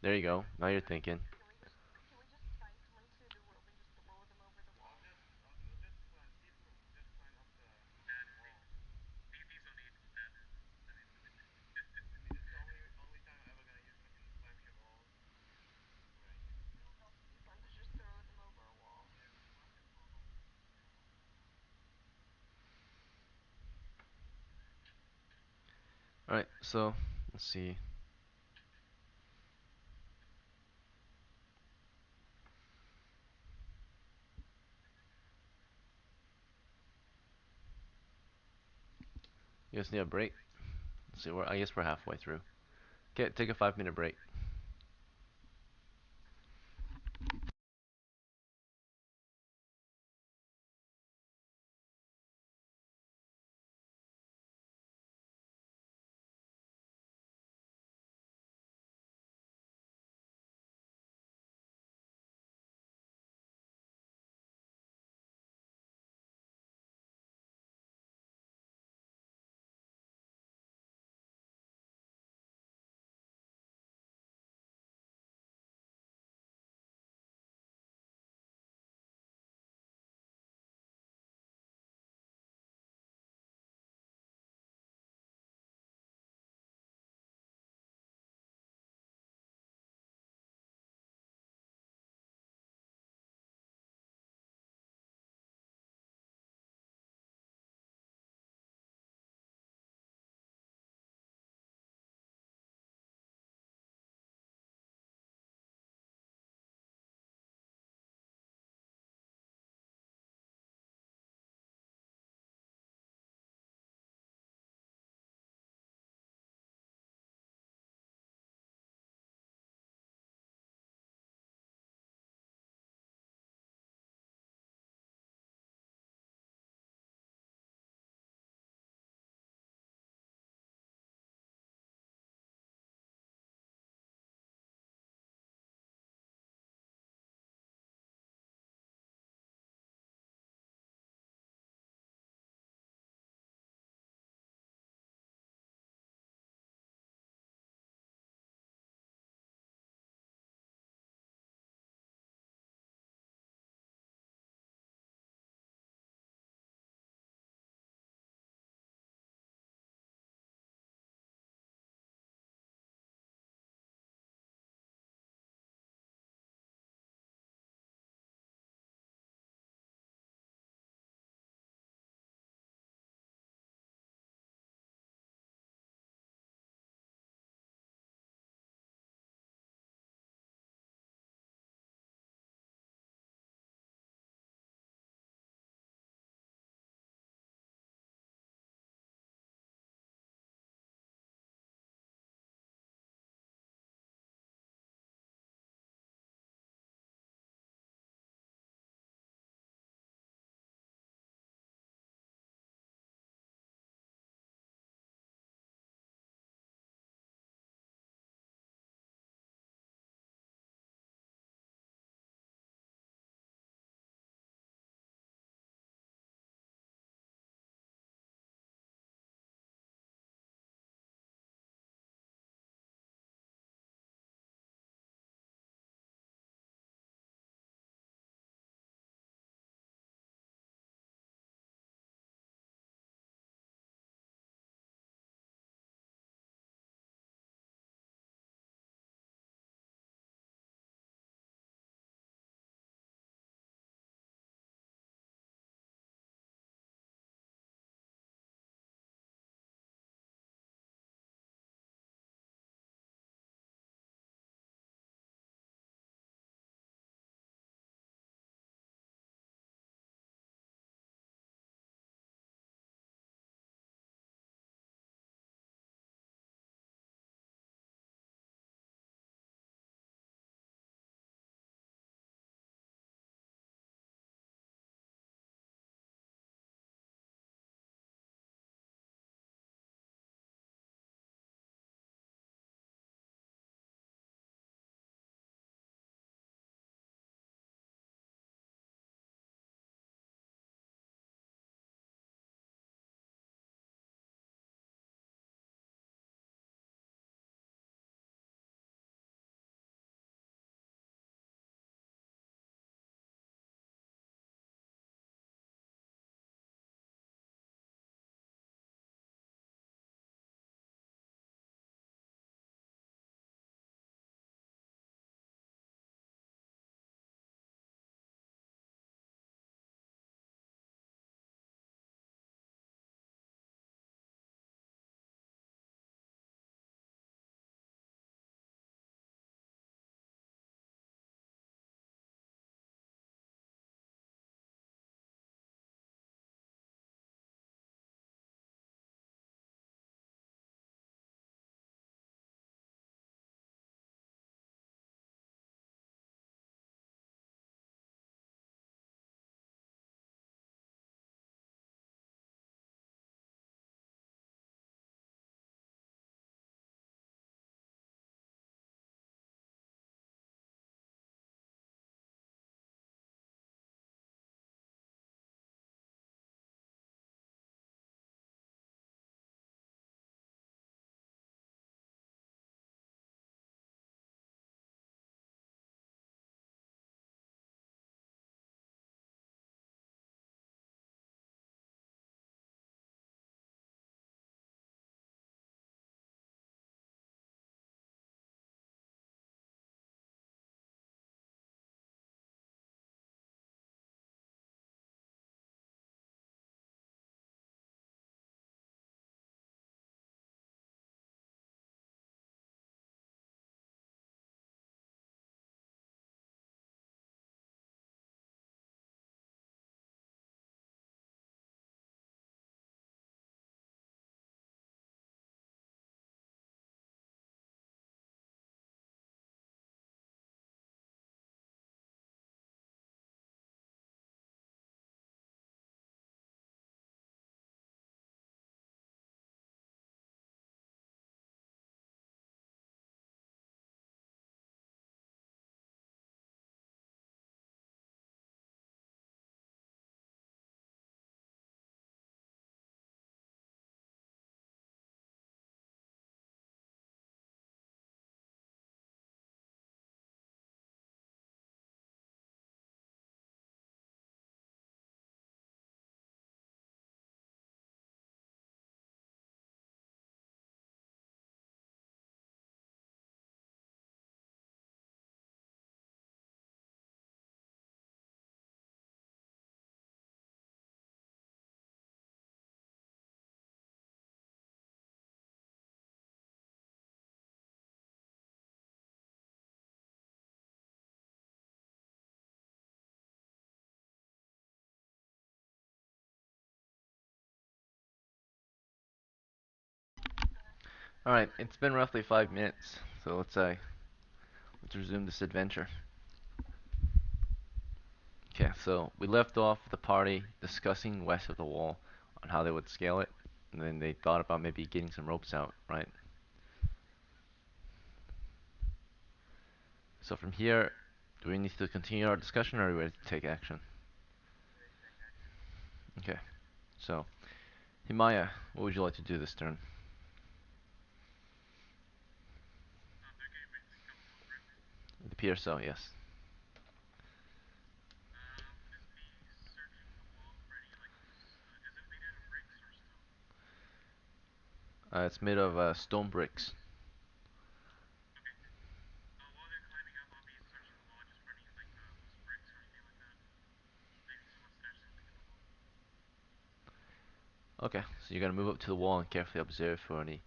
There you go. Now you're thinking. All right. So let's see. You guys need a break. Let's see. I guess we're halfway through. Okay. Take a 5-minute break. Alright, it's been roughly 5 minutes, so let's resume this adventure. Okay, so we left off the party discussing west of the wall on how they would scale it, and then they thought about maybe getting some ropes out, right? So from here, do we need to continue our discussion or are we ready to take action? Okay, so Himaya, what would you like to do this turn? It appears so, yes. It's made of stone bricks. Okay, so you're gonna move up to the wall and carefully observe for any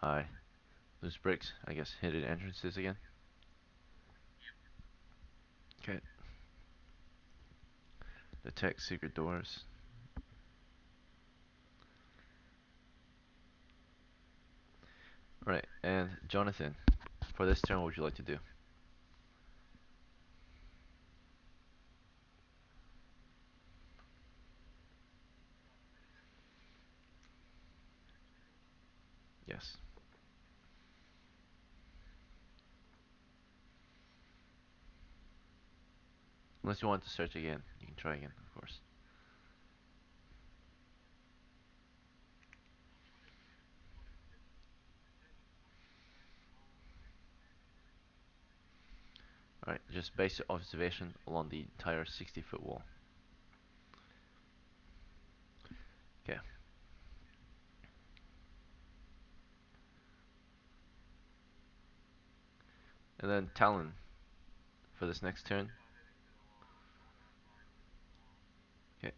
uh, loose bricks, I guess hidden entrances again. Okay, detect secret doors. Right, and Jonathan, for this turn, what would you like to do? Yes. Unless you want to search again, you can try again, of course. Alright, just basic observation along the entire 60-foot wall. Okay, and then Talon, for this next turn. Okay,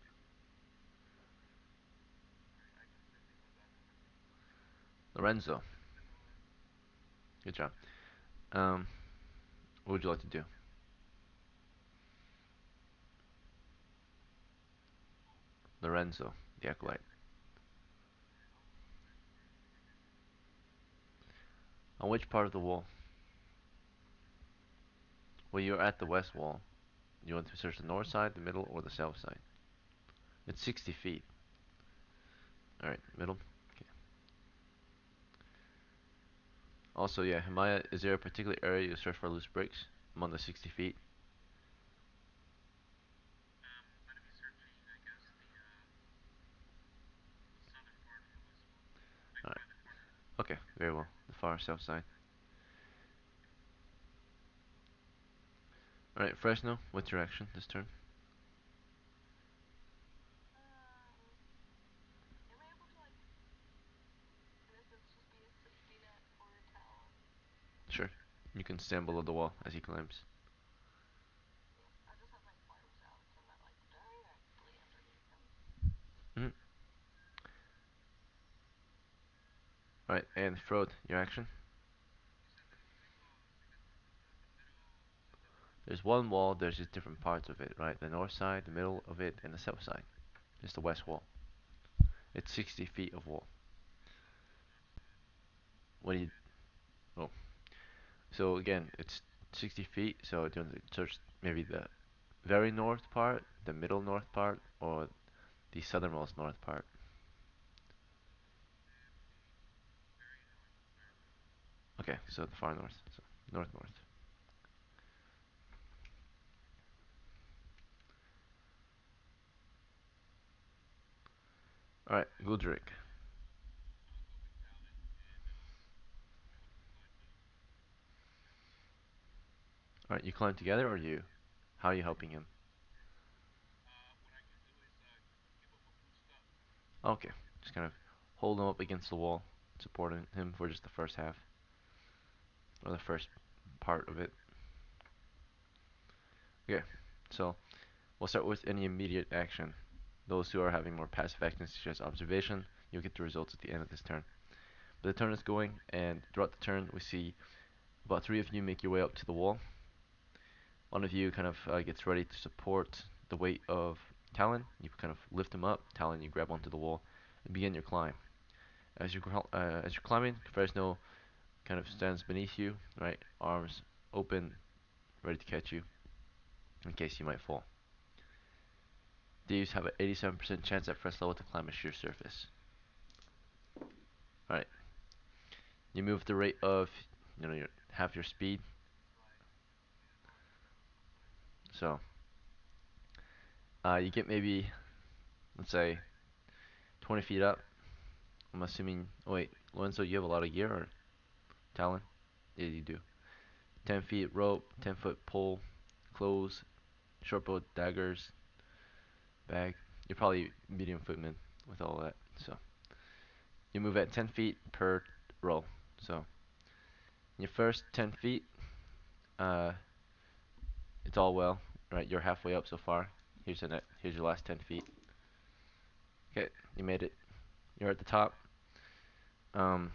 Lorenzo, good job. Um, what would you like to do? Lorenzo, the acolyte. On which part of the wall? Well, you're at the west wall. You want to search the north side, the middle, or the south side? It's 60 feet. Alright, middle. Okay. Also, yeah, Himaya, is there a particular area you search for loose bricks among the 60 feet? Alright, okay, very well. The far south side. Alright, Fresno, what's your action this turn? Sure. You can stand below the wall as he climbs. Mm-hmm. Alright, and Frode, your action? There's one wall, there's just different parts of it, right? The north side, the middle of it, and the south side. It's the west wall. It's 60 feet of wall. What do you... Oh. So again, it's 60 feet, so do you want to search maybe the very north part, the middle north part, or the southernmost north part? Okay, so the far north. So north. Alright, Gudrick. Alright, you climb together or you? How are you helping him? Okay, just kind of hold him up against the wall, supporting him for just the first half, or the first part of it. Okay, so we'll start with any immediate action. Those who are having more passive actions such as observation, you'll get the results at the end of this turn. But the turn is going, and throughout the turn we see about three of you make your way up to the wall. One of you kind of gets ready to support the weight of Talon. You kind of lift him up. Talon, you grab onto the wall and begin your climb. As you're climbing, Fresno kind of stands beneath you, right? Arms open, ready to catch you in case you might fall. Thieves have an 87% chance at first level to climb a sheer surface. Alright, you move at the rate of, your half your speed. So, you get maybe, let's say, 20 feet up. I'm assuming. Oh wait, Lorenzo, you have a lot of gear or talent? Yeah, you do. 10 feet rope, 10-foot pole, clothes, short bow, daggers, bag. You're probably medium footman with all that. So you move at 10 feet per roll. So in your first 10 feet, uh, it's all well, right? You're halfway up so far. Here's your last 10 feet. Okay, you made it. You're at the top. Um,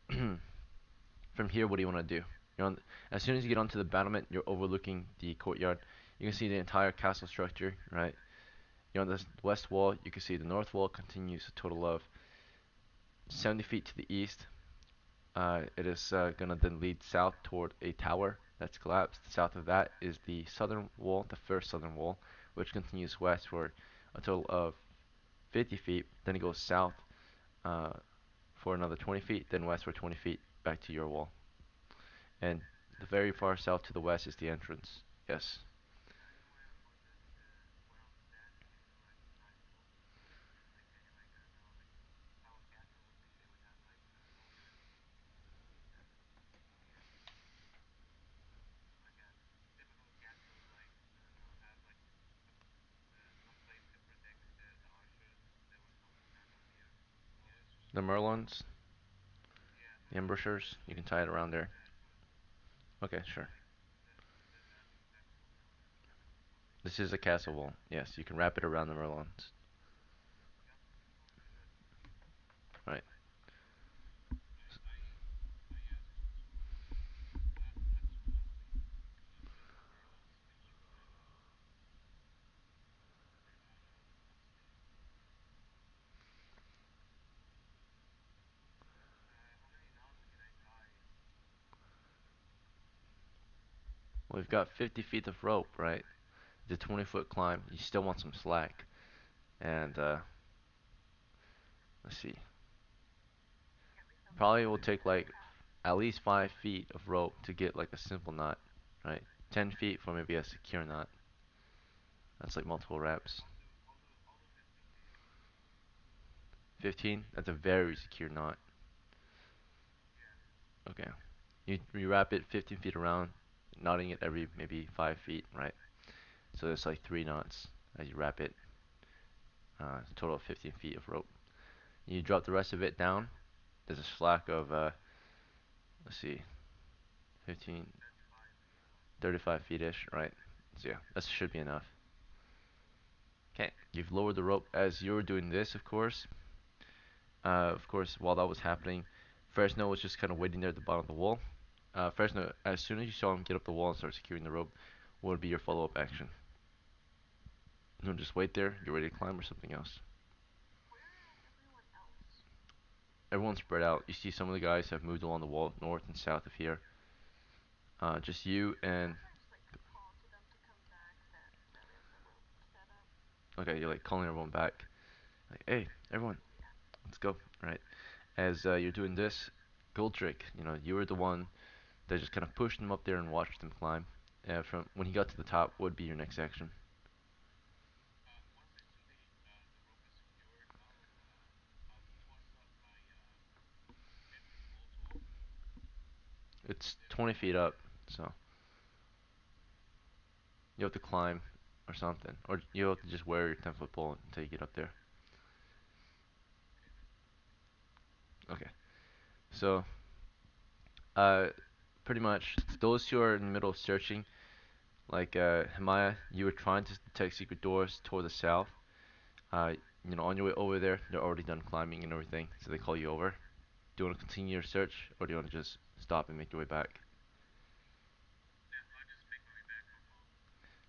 from here, what do you want to do? As soon as you get onto the battlement, you're overlooking the courtyard. You can see the entire castle structure, right? You're on the west wall. You can see the north wall continues a total of 70 feet to the east. It is gonna then lead south toward a tower that's collapsed. South of that is the southern wall, the first southern wall, which continues west for a total of 50 feet. Then it goes south uh, for another 20 feet, then west for 20 feet back to your wall. And the very far south to the west is the entrance. Yes. The Merlons, the ambushers, you can tie it around there. Okay, sure. This is a castle wall. Yes, you can wrap it around the Merlons. Right. We've got 50 feet of rope, right? The 20-foot climb. You still want some slack. And, let's see. Probably will take like at least 5 feet of rope to get like a simple knot, right? 10 feet for maybe a secure knot. That's like multiple reps. 15, that's a very secure knot. Okay. You wrap it 15 feet around, knotting it every maybe 5 feet, right? So it's like 3 knots as you wrap it. Total of 15 feet of rope. You drop the rest of it down. There's a slack of, let's see, 15, 35 feet-ish, right? So yeah, that should be enough. Okay, you've lowered the rope as you were doing this, of course, while that was happening, Fresno was just kind of waiting there at the bottom of the wall. Fresno, as soon as you saw him get up the wall and start securing the rope, what would be your follow-up action? You know, just wait there, you're ready to climb or something else. Everyone's spread out. You see some of the guys have moved along the wall north and south of here. Just you and okay, you're like calling everyone back. Like, hey, everyone, let's go. Right. As you're doing this, Goldrick, you were the one that just kind of pushed him up there and watched him climb. From when he got to the top, what would be your next action? It's 20 feet up, so you have to climb or something, or you have to just wear your 10-foot pole until you get up there. Okay, so uh, pretty much those who are in the middle of searching, like Himaya, you were trying to detect secret doors toward the south. Uh, on your way over there, they're already done climbing and everything, so they call you over. Do you want to continue your search, or do you want to just stop and make your way back?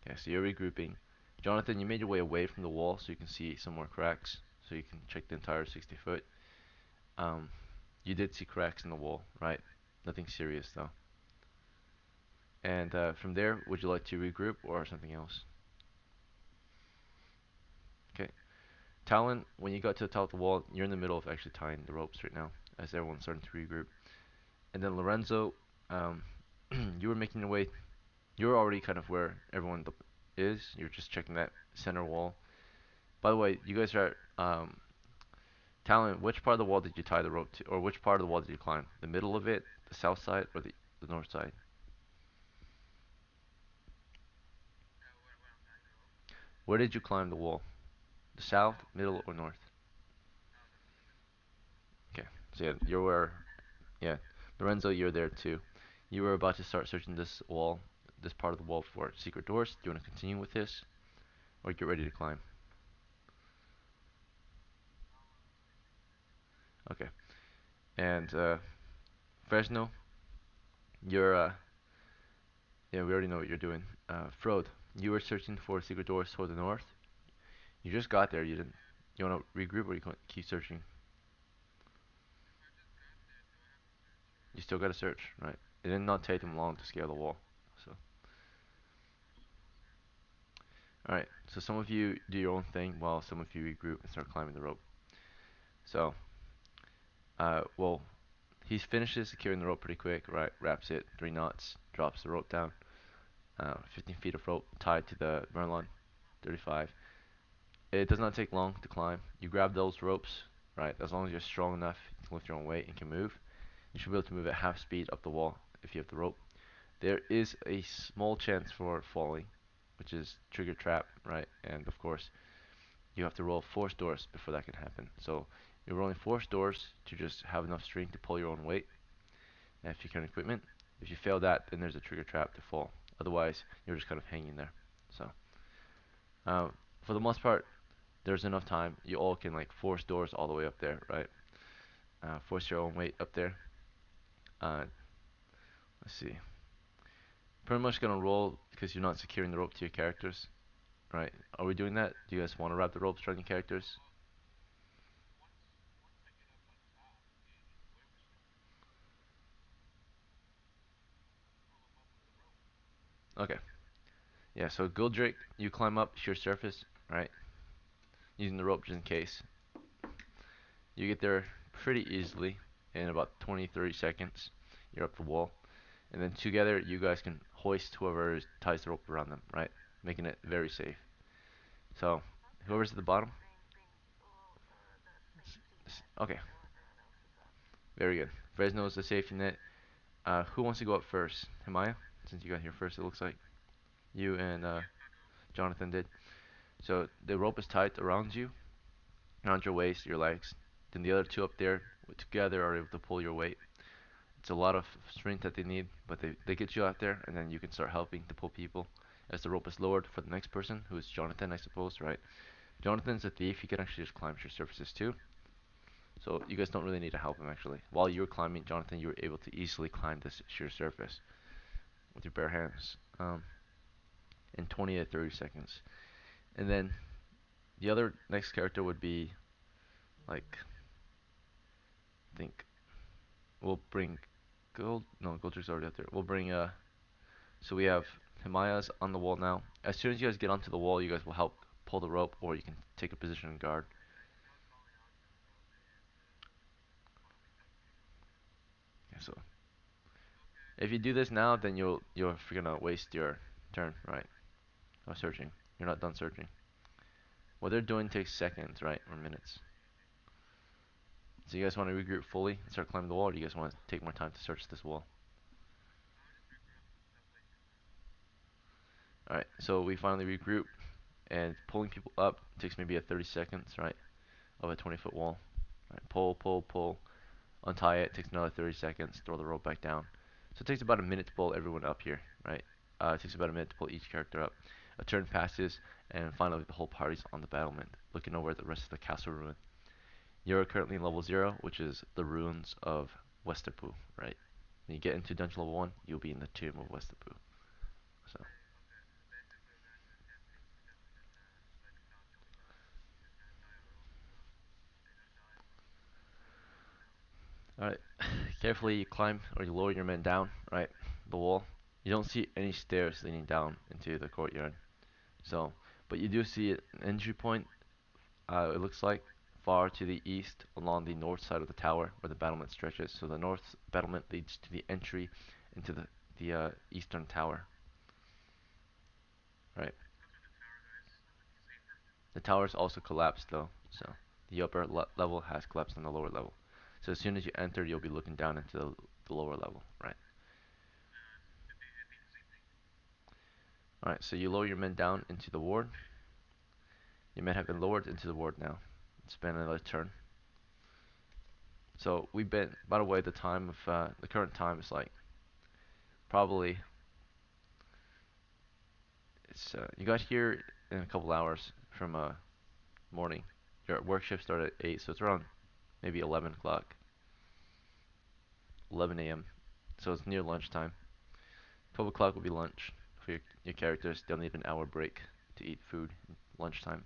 Okay, so you're regrouping. Jonathan, you made your way away from the wall so you can see some more cracks, so you can check the entire 60 foot. Um, you did see cracks in the wall, right? Nothing serious though. And from there, would you like to regroup or something else? Okay. Talon, when you got to the top of the wall, you're in the middle of actually tying the ropes right now, as everyone's starting to regroup. And then Lorenzo, um, you were making your way. You're already kind of where everyone is. You're just checking that center wall. By the way, you guys are Talon. Which part of the wall did you tie the rope to, or which part of the wall did you climb? The middle of it, the south side, or the north side? Where did you climb the wall? The south, middle, or north? Okay, so yeah, you're where. Yeah, Lorenzo, you're there too. You were about to start searching this wall, this part of the wall for secret doors. Do you want to continue with this, or get ready to climb? Okay. And Fresno, you're yeah, we already know what you're doing. Frode, you were searching for secret doors toward the north. You just got there. You didn't. You want to regroup or you keep searching? You still got to search, right? It did not take them long to scale the wall. So, all right. So some of you do your own thing while some of you regroup and start climbing the rope. So, well, he finishes securing the rope pretty quick, right? Wraps it, 3 knots, drops the rope down. 15 feet of rope tied to the Merlon, 35. It does not take long to climb. You grab those ropes, right? As long as you're strong enough, you can lift your own weight and can move. You should be able to move at half speed up the wall if you have the rope. There is a small chance for falling, which is trigger trap, right? And of course, you have to roll force doors before that can happen. So you're rolling force doors to just have enough strength to pull your own weight. And if you carry equipment, if you fail that, then there's a trigger trap to fall. Otherwise, you're just kind of hanging there. So, uh, for the most part, there's enough time. You all can like force doors all the way up there, right? Force your own weight up there. Uh, let's see. Pretty much gonna roll because you're not securing the rope to your characters, right? Are we doing that? Do you guys want to wrap the ropes around your characters? Okay. Yeah. So Gildrick, you climb up sheer surface, right? Using the rope just in case. You get there pretty easily in about 20, 30 seconds. You're up the wall, and then together you guys can hoist whoever ties the rope around them, right? Making it very safe. So whoever's at the bottom. Okay. Very good. Fresno's the safety net. Who wants to go up first? Himaya, since you got here first, it looks like you and Jonathan did. So the rope is tied around you, around your waist, your legs. Then the other two up there together are able to pull your weight. It's a lot of strength that they need, but they get you out there, and then you can start helping to pull people as the rope is lowered for the next person, who is Jonathan, I suppose, right? Jonathan's a thief. He can actually just climb your surfaces too. So you guys don't really need to help him actually. While you were climbing, Jonathan, you were able to easily climb this sheer surface with your bare hands in 20 to 30 seconds. And then the other next character would be like, I think we'll bring Gold. No, Goldrick's already up there. We'll bring So we have Himaya's on the wall now. As soon as you guys get onto the wall, you guys will help pull the rope, or you can take a position and guard. Yeah, so if you do this now, then you're gonna waste your turn, right? Of searching. You're not done searching. What they're doing takes seconds, right, or minutes. So you guys want to regroup fully and start climbing the wall, or do you guys want to take more time to search this wall? All right. So we finally regroup, and pulling people up takes maybe a 30 seconds, right, of a 20-foot wall. Right, pull, pull, pull. Untie it, takes another 30 seconds, throw the rope back down. So it takes about a minute to pull everyone up here, right? It takes about a minute to pull each character up. A turn passes, and finally the whole party's on the battlement, looking over at the rest of the castle ruin. You're currently in level 0, which is the ruins of Westerpu, right? When you get into dungeon level 1, you'll be in the tomb of Westerpu. So, Alright, carefully you climb or you lower your men down, right, the wall. You don't see any stairs leading down into the courtyard. So, but you do see an entry point, it looks like, far to the east along the north side of the tower where the battlement stretches. So the north battlement leads to the entry into the eastern tower, right? The tower's also collapsed though, so the upper level has collapsed on the lower level. So as soon as you enter, you'll be looking down into the lower level, right? Alright, so you lower your men down into the ward. Your men have been lowered into the ward now. It's been another turn. So we've been, by the way, the current time is like probably you got here in a couple hours from morning. Your work shift started at 8, so it's around maybe 11 o'clock, 11 a.m. So it's near lunchtime. 12 o'clock will be lunch for your characters. They'll need an hour break to eat food lunchtime.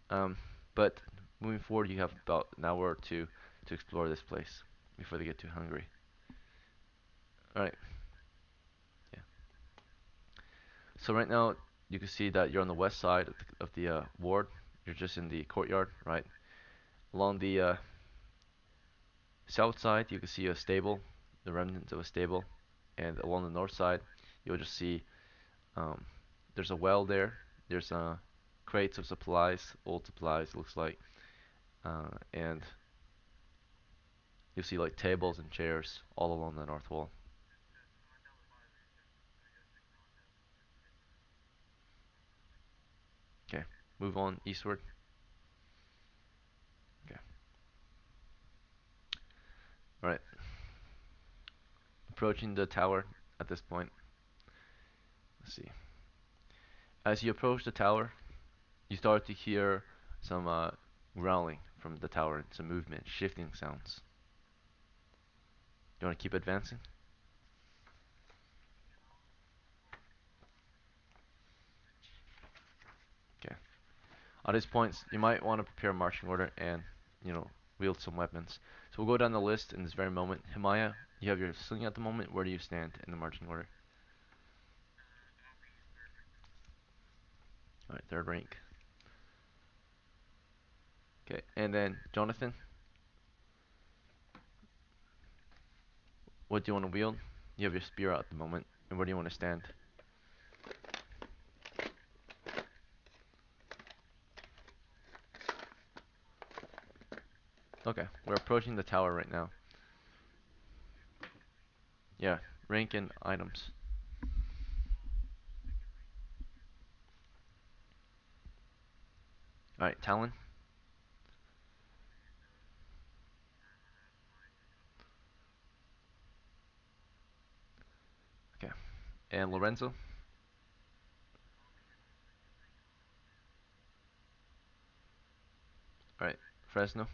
Um, but moving forward, you have about an hour or two to explore this place before they get too hungry. All right. Yeah. So right now you can see that you're on the west side of the ward. You're just in the courtyard, right? Along the south side, you can see a stable, the remnants of a stable, and along the north side, you'll just see um, there's a well there. There's crates of supplies, old supplies, looks like, and you'll see like tables and chairs all along the north wall. Okay, move on eastward. Okay, all right. Approaching the tower at this point. Let's see. As you approach the tower, you start to hear some growling from the tower, some movement, shifting sounds. You want to keep advancing? Okay. At this point, you might want to prepare a marching order and, wield some weapons. So we'll go down the list in this very moment. Himaya, you have your sling at the moment. Where do you stand in the marching order? All right, third rank. Okay, and then Jonathan, what do you want to wield? You have your spear out at the moment, and where do you want to stand? Okay, we're approaching the tower right now. Yeah, rank and items. All right, Talon. Okay, and Lorenzo. All right, Fresno.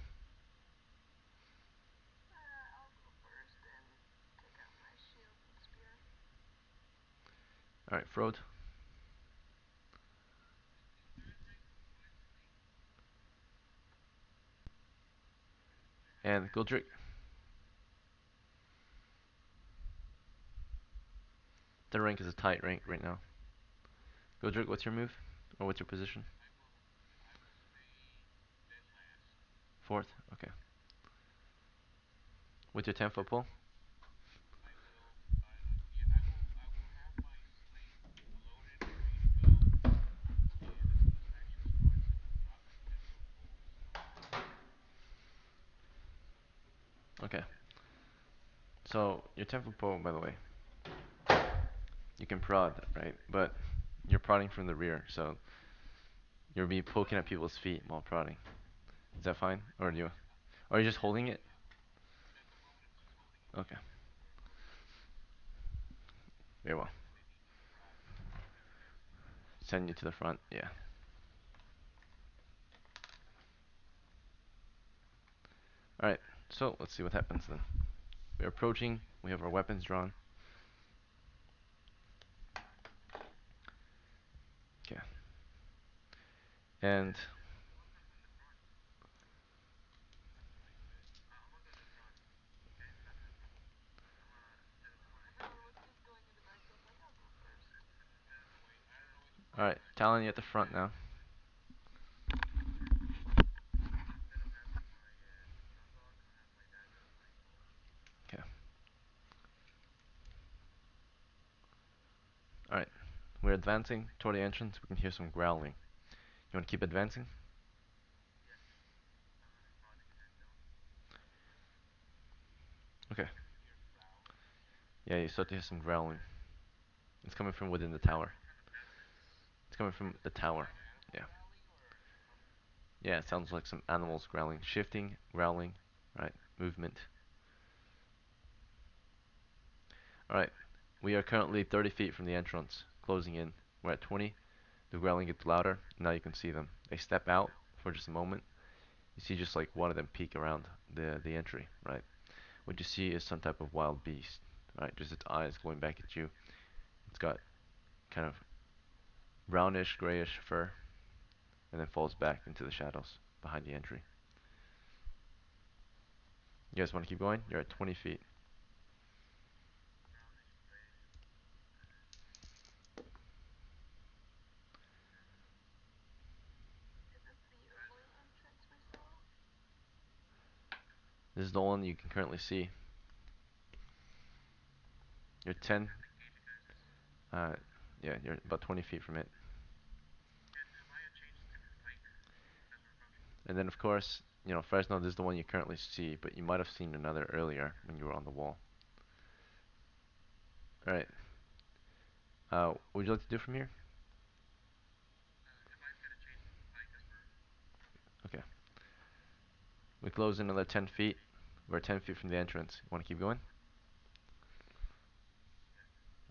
All right, Frode. And Gildrick. The rank is a tight rank right now. Gildrick, what's your move? Or what's your position? Fourth. Okay. With your 10-foot pole? Okay. So your 10-foot pole, by the way, you can prod, right? But you're prodding from the rear, so you'll be poking at people's feet while prodding. Is that fine? Or are you just holding it? Okay. Very well. Send you to the front. Yeah. All right. So let's see what happens then. We're approaching. We have our weapons drawn. Okay. And Talon, you at the front now. Okay. Alright. We're advancing toward the entrance. We can hear some growling. You want to keep advancing? Okay. Yeah, you start to hear some growling. It's coming from within the tower. It's coming from the tower. Yeah. Yeah, it sounds like some animals growling. Shifting, growling, right? Movement. Alright. We are currently 30 feet from the entrance, closing in. We're at 20. The growling gets louder. Now you can see them. They step out for just a moment. You see just like one of them peek around the entry, right? What you see is some type of wild beast, right? Just its eyes going back at you. It's got kind of brownish, grayish fur, and then falls back into the shadows behind the entry. You guys want to keep going? You're at 20 feet. This is the one you can currently see. You're 10. Uh, yeah, you're about 20 feet from it. And then, of course, you know, Fresno, this is the one you currently see, but you might have seen another earlier when you were on the wall. Alright. What would you like to do from here? Okay. We close another 10 feet. We're 10 feet from the entrance. You want to keep going?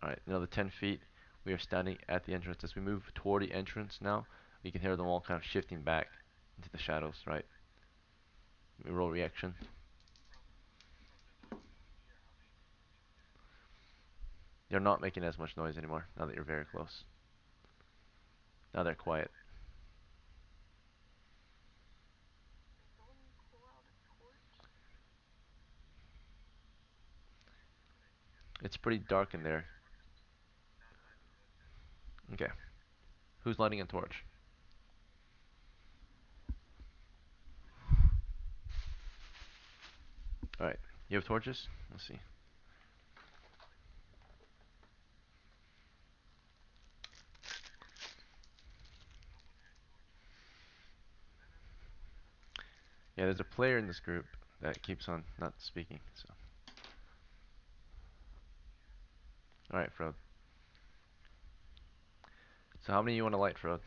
Alright, another 10 feet. We are standing at the entrance. As we move toward the entrance now, you can hear them all kind of shifting back into the shadows, right? We roll reaction. They're not making as much noise anymore now that you're very close. Now they're quiet. It's pretty dark in there. Okay. Who's lighting a torch? Alright. You have torches? Let's see. Yeah, there's a player in this group that keeps on not speaking, so. Alright, Frode. So how many you want to light, Frode?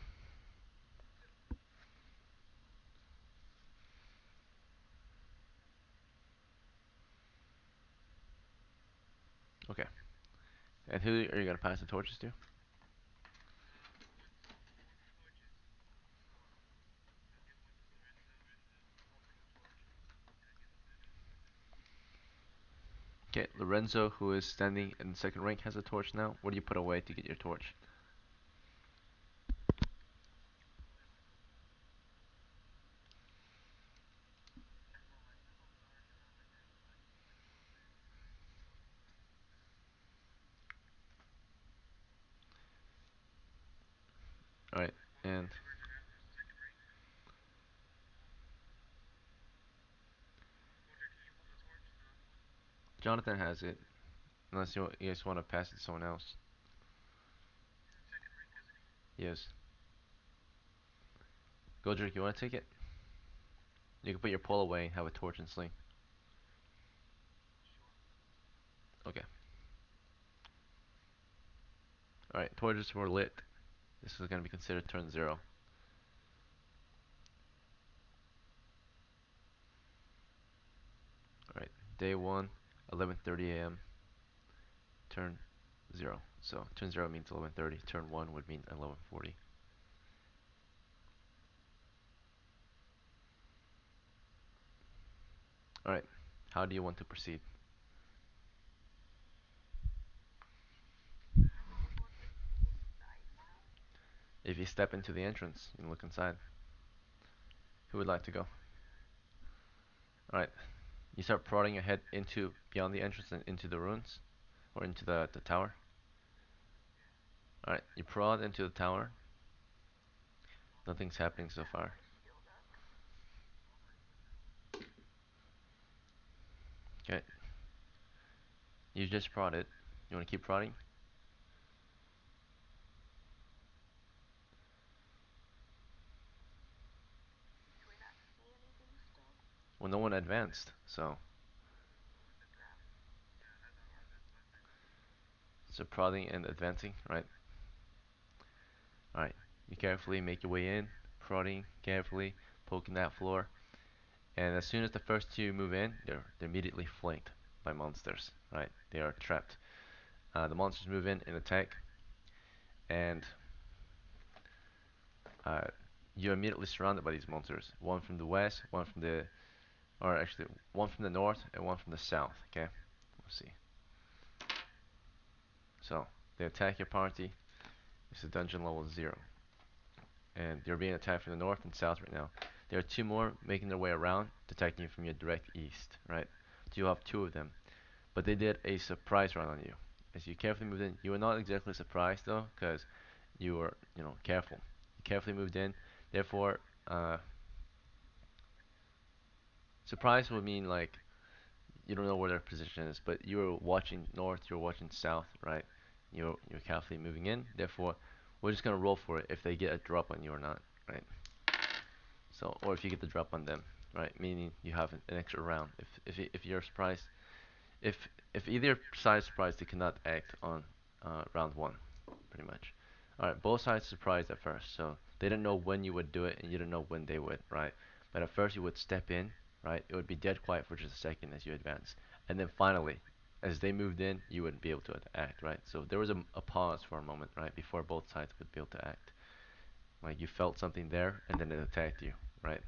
Okay. And who are you going to pass the torches to? Okay, Lorenzo, who is standing in the second rank, has a torch now. What do you put away to get your torch? Alright, and Jonathan has it. Unless you guys want to pass it to someone else. Yes. Godric, you want to take it? You can put your pole away and have a torch and sling. Okay. Alright, torches were lit. This is going to be considered turn 0. Alright, day 1, 11:30 a.m. Turn 0. So turn 0 means 11:30. Turn 1 would mean 11:40. Alright, how do you want to proceed? If you step into the entrance, you can look inside. Who would like to go? Alright, you start prodding your head into beyond the entrance and into the ruins, or into the tower. Alright, you prod into the tower. Nothing's happening so far. Okay, you just prodded. You want to keep prodding? Well, no one advanced, so prodding and advancing, right? All right. You carefully make your way in, prodding carefully, poking that floor, and as soon as the first two move in, they're immediately flanked by monsters, right? They are trapped. The monsters move in and attack, and uh, you're immediately surrounded by these monsters. One from the west, one from the, or actually one from the north and one from the south. Okay, let's see. So they attack your party. It's a dungeon level 0, and you're being attacked from the north and south right now. There are two more making their way around, attacking you from your direct east, right? So you have two of them, but they did a surprise round on you. As you carefully moved in, you were not exactly surprised though, because you were, careful. You carefully moved in. Therefore, uh, surprise would mean like you don't know where their position is, but you're watching north, you're watching south, right? You're carefully moving in. Therefore, we're just gonna roll for it if they get a drop on you or not, right? So, or if you get the drop on them, right? Meaning you have an extra round. If you're surprised, if if either side is surprised, they cannot act on round one, pretty much. All right, both sides surprised at first, so they didn't know when you would do it, and you didn't know when they would, right? But at first you would step in, right? It would be dead quiet for just a second as you advance, and then finally, as they moved in, you would be able to act, right? So there was a pause for a moment, right, before both sides would be able to act. Like you felt something there, and then it attacked you, right?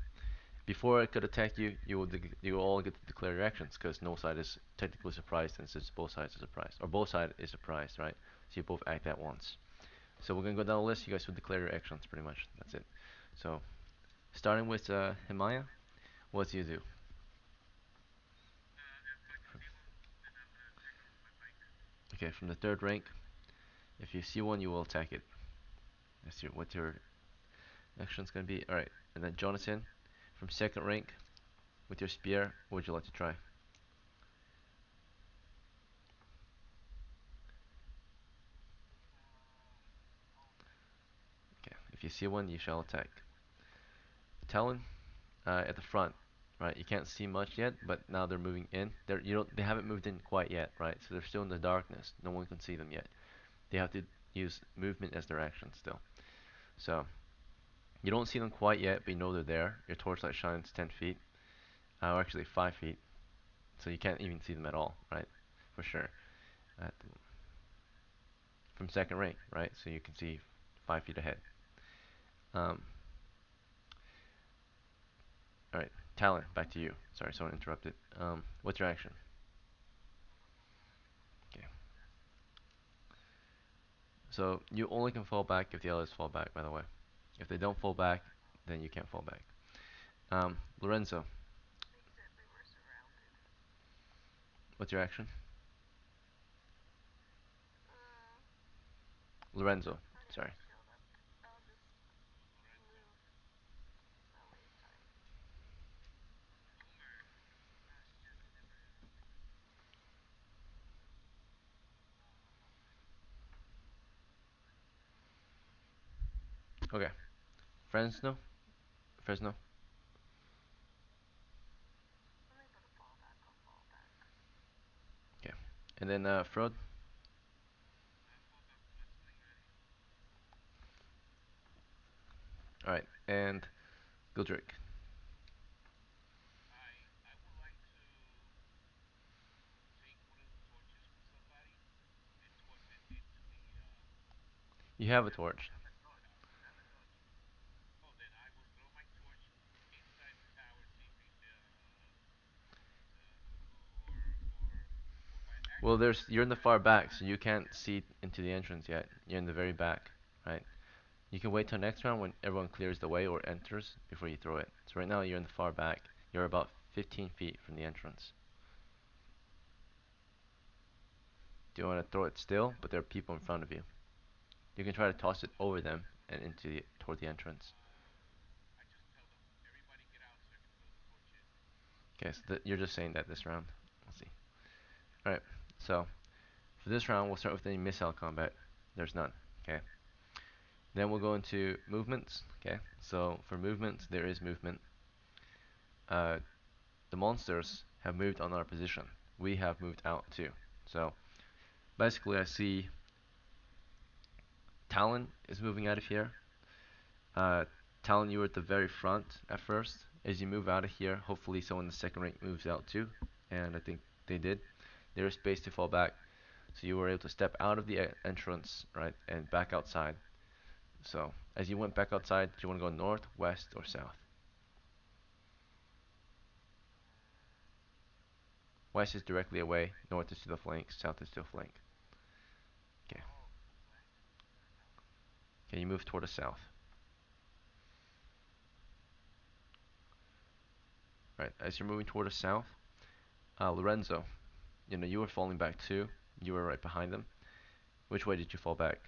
Before it could attack you, you will all get to declare your actions because no side is technically surprised, and since both sides are surprised, or both side is surprised, right? So you both act at once. So we're gonna go down the list. You guys will declare your actions, pretty much. That's it. So starting with Himaya, what do you do? Okay, from the third rank, if you see one, you will attack it. That's what your action's gonna be. All right, and then Jonathan, from second rank, with your spear, what would you like to try? Okay, if you see one, you shall attack. Talon, at the front, right? You can't see much yet, but now they're moving in. They haven't moved in quite yet, right? So they're still in the darkness. No one can see them yet. They have to use movement as their action still. So you don't see them quite yet, but you know they're there. Your torchlight shines 10 feet, or actually 5 feet, so you can't even see them at all, right? For sure. At, from second rank, right? So you can see 5 feet ahead. Um, all right, Talon, back to you. Sorry, someone interrupted. What's your action? Okay. So you only can fall back if the others fall back, by the way. If they don't fall back, then you can't fall back. Lorenzo, what's your action? Lorenzo, sorry. Okay. Fresno, Fresno. Okay. And then Frode. All right. And Gildrick. You have a torch. Well, you're in the far back, so you can't see into the entrance yet. You're in the very back, right? You can wait till next round when everyone clears the way or enters before you throw it. So right now you're in the far back. You're about 15 feet from the entrance. Do you want to throw it still? But there are people in front of you. You can try to toss it over them and toward the entrance. Okay, so you're just saying that this round. Let's see. All right. So for this round, we'll start with any missile combat. There's none. Okay. Then we'll go into movements. Okay. So for movements, there is movement. Uh, the monsters have moved on our position. We have moved out too. So basically, I see Talon is moving out of here. Uh, Talon, you were at the very front at first. As you move out of here, hopefully someone in the second rank moves out too. And I think they did. There is space to fall back. So you were able to step out of the entrance, right, and back outside. So as you went back outside, do you want to go north, west, or south? West is directly away. North is to the flank. South is to the flank. Okay. Okay, you move toward the south. Right. As you're moving toward the south, Lorenzo, you were falling back too. You were right behind them. Which way did you fall back?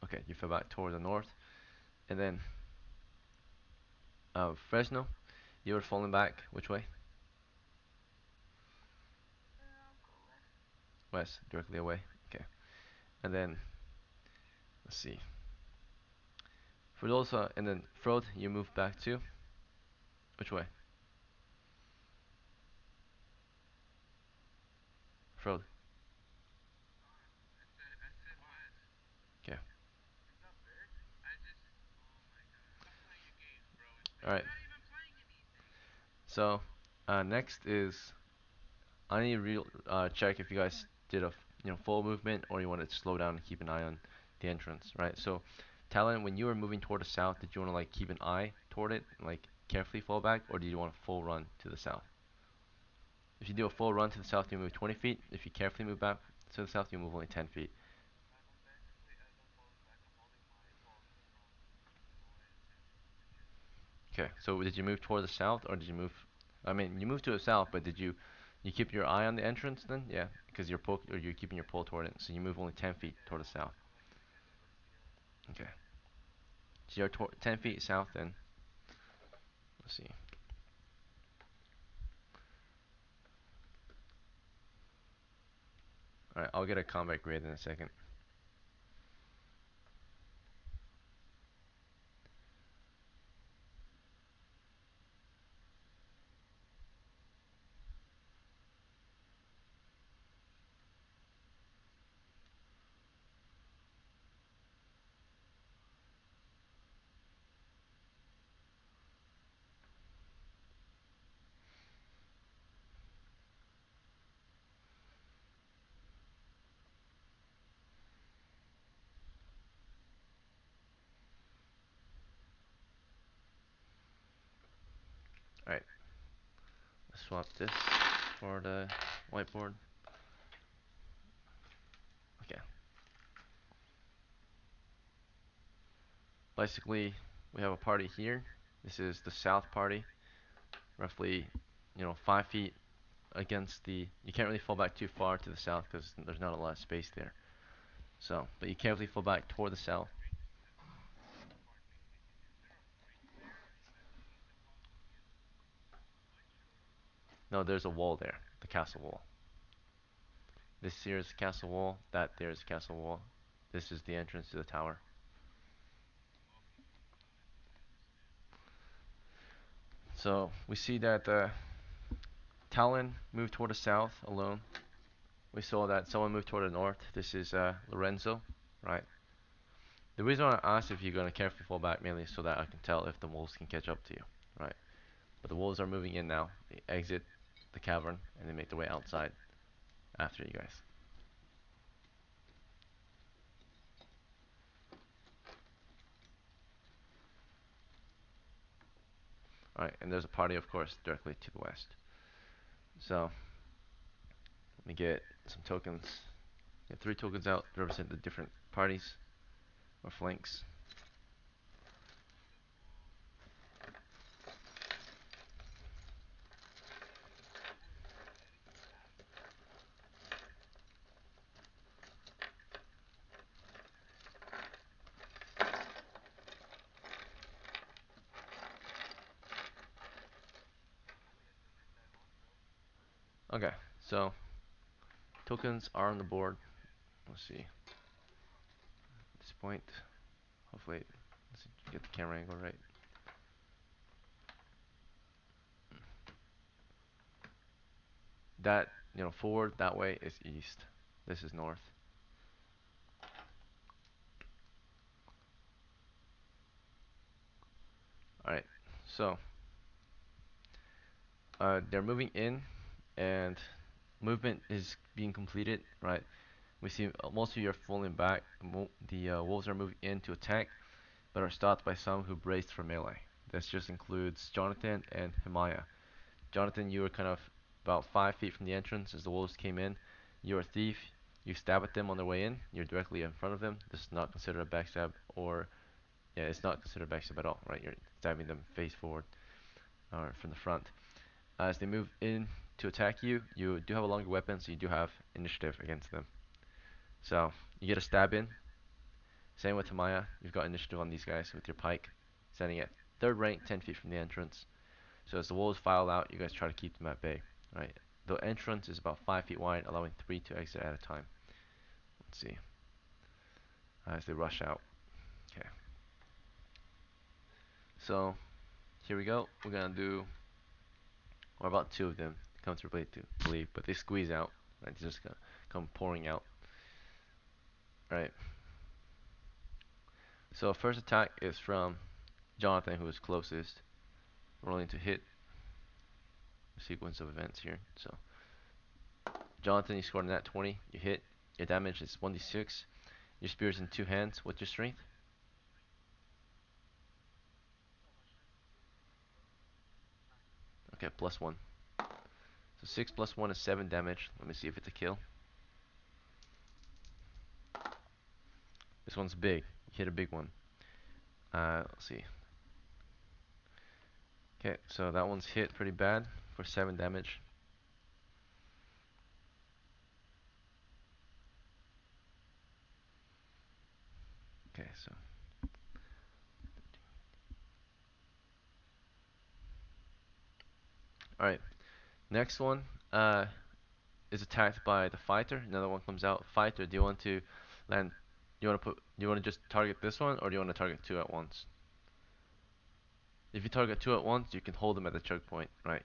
Okay, you fell back toward the north. And then Fresno, you were falling back. Which way? West, directly away. Okay. And then let's see. For those, and then Frode, you moved back too. Which way? Frode. Okay. All right. So next is I need to check if you guys did a full movement or you want to slow down and keep an eye on the entrance, right? So Talon, when you were moving toward the south, did you want to like keep an eye toward it, like carefully fall back, or do you want a full run to the south? If you do a full run to the south, you move 20 feet. If you carefully move back to the south, you move only 10 feet. Okay, so did you move toward the south or did you move? I mean, you moved to the south, but did you keep your eye on the entrance then? Yeah, because you're keeping your pole toward it, so you move only 10 feet toward the south. Okay, so you're 10 feet south then. Let's see. All right, I'll get a combat grade in a second. All right, let's swap this for the whiteboard. Okay, basically we have a party here. This is the south party, roughly 5 feet against the. You can't really fall back too far to the south because there's not a lot of space there. So, but you carefully fall back toward the south. No, there's a wall there, the castle wall. This here is the castle wall. That there is the castle wall. This is the entrance to the tower. So we see that Talon moved toward the south alone. We saw that someone moved toward the north. This is Lorenzo, right? The reason I asked if you're going to carefully fall back mainly is so that I can tell if the wolves can catch up to you, right? But the wolves are moving in now. They exit the cavern and they make their way outside after you guys. Alright, and there's a party, of course, directly to the west. So, let me get some tokens. Get 3 tokens out to represent the different parties or flanks. Okay, so tokens are on the board. Let's see. At this point, hopefully, let's get the camera angle right. That, forward that way is east. This is north. All right, so they're moving in, and movement is being completed. Right, we see most of you are falling back. The wolves are moving in to attack, but are stopped by some who braced for melee. This just includes Jonathan and Himaya. Jonathan, you were kind of about 5 feet from the entrance as the wolves came in. You're a thief. You stab at them on their way in. You're directly in front of them. This is not considered a backstab, or yeah, it's not considered a backstab at all, right? You're stabbing them face forward or from the front. As they move in to attack you, you do have a longer weapon, so you do have initiative against them. So you get a stab in. Same with Tamaya. You've got initiative on these guys with your pike, standing at third rank, 10 feet from the entrance. So as the wolves file out, you guys try to keep them at bay. Right. The entrance is about 5 feet wide, allowing 3 to exit at a time. Let's see. As they rush out. Okay. So here we go. We're gonna do, or about 2 of them, comfortably to believe, but they squeeze out. Right. They just come pouring out. Right. So first attack is from Jonathan, who is closest. Rolling to hit. Sequence of events here. So Jonathan, you scored a nat 20. You hit. Your damage is 1d6. Your spear is in 2 hands. What's your strength? Okay, +1. So 6 plus 1 is 7 damage. Let me see if it's a kill. This one's big. You hit a big one. Let's see. Okay, so that one's hit pretty bad for 7 damage. Okay, so. Alright, next one is attacked by the fighter. Another one comes out. Fighter, do you want to land? Do you want to just target this one, or do you want to target 2 at once? If you target 2 at once, you can hold them at the choke point, right?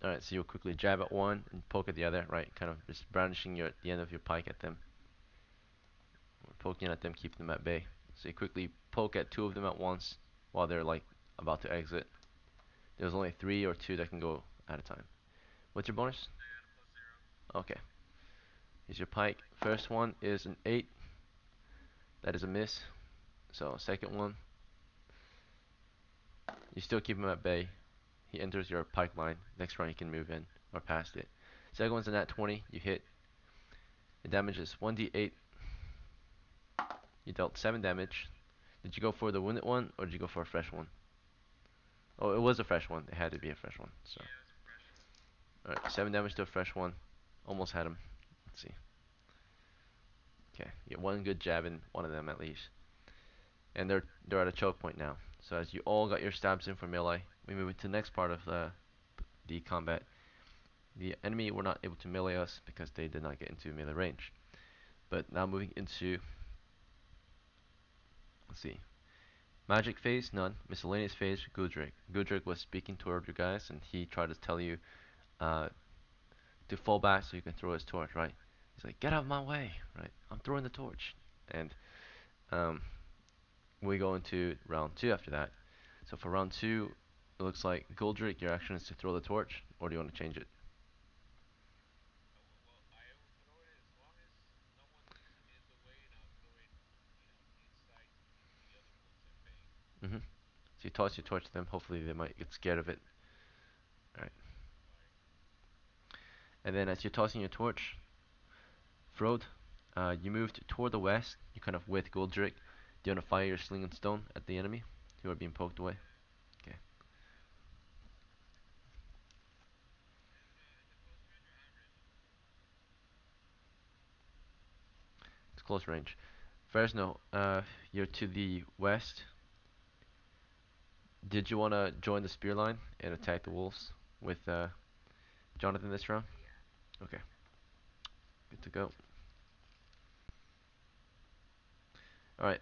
Alright, so you'll quickly jab at one and poke at the other, right? Kind of just brandishing the end of your pike at them. Or poking at them, keeping them at bay. So you quickly poke at 2 of them at once while they're like about to exit. There's only 3 or 2 that can go at a time. What's your bonus? Okay. Here's your pike. First one is an 8. That is a miss. So second one, you still keep him at bay. He enters your pike line. Next round he can move in or past it. Second one's a nat 20. You hit. The damage is 1d8. You dealt 7 damage. Did you go for the wounded one, or did you go for a fresh one? Oh, it was a fresh one. It had to be a fresh one. So, alright, 7 damage to a fresh one. Almost had him. Let's see. Okay, you get one good jab in one of them at least. And they're at a choke point now. So as you all got your stabs in for melee, we move into the next part of the combat. The enemy were not able to melee us because they did not get into melee range. But now moving into, let's see, magic phase, none. Miscellaneous phase, Gudrick. Gudrick was speaking toward you guys, and he tried to tell you uh, to fall back so you can throw his torch, right? He's like, get out of my way, right? I'm throwing the torch. And um, we go into round 2 after that. So for round 2, it looks like Goldrick, your action is to throw the torch, or do you want to change it? Mm-hmm. So you toss your torch to them. Hopefully they might get scared of it. All right. And then as you're tossing your torch, Frode, you moved toward the west. You kind of with Goldrick. Do you want to fire your sling and stone at the enemy who are being poked away? Okay. It's close range. Fresno, you're to the west. Did you want to join the spear line and attack the wolves? with Jonathan this round? Okay, good to go. All right.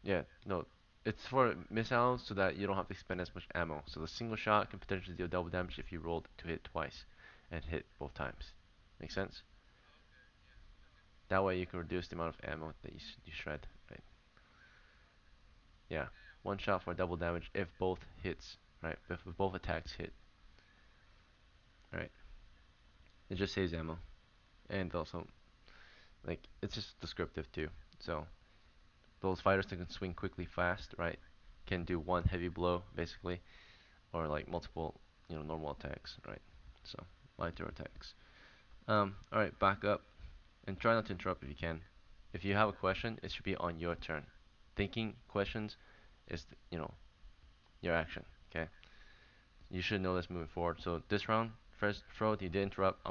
Yeah, no, it's for missiles so that you don't have to spend as much ammo. So the single shot can potentially deal double damage if you rolled to hit twice and hit both times. Make sense? That way you can reduce the amount of ammo that you shred. Right? Yeah, one shot for double damage if both hits. Right? If both attacks hit. Right? It just saves ammo, and also like it's just descriptive too. So those fighters that can swing quickly, fast, right, can do one heavy blow basically, or like multiple, normal attacks, right? So lighter attacks. All right, back up and try not to interrupt if you can. If you have a question, it should be on your turn. Thinking questions is, your action. Okay, you should know this moving forward. So this round, first throw, you did interrupt.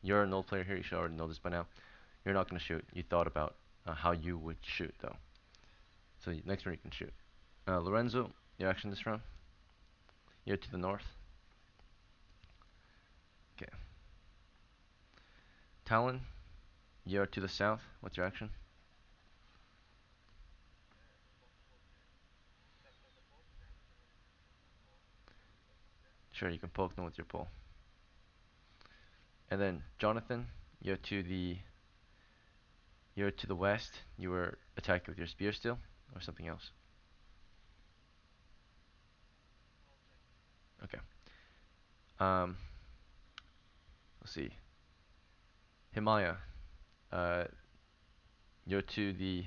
You're an old player here. You should already know this by now. You're not gonna shoot. You thought about how you would shoot though. So next round you can shoot. Lorenzo, your action this round. You're to the north. Okay. Talon, you're to the south. What's your action? Sure, you can poke them with your pole. And then Jonathan, you're to the you're to the west. You were attacked with your spear still, or something else. Okay. Um, let's see. Himaya, uh, you're to the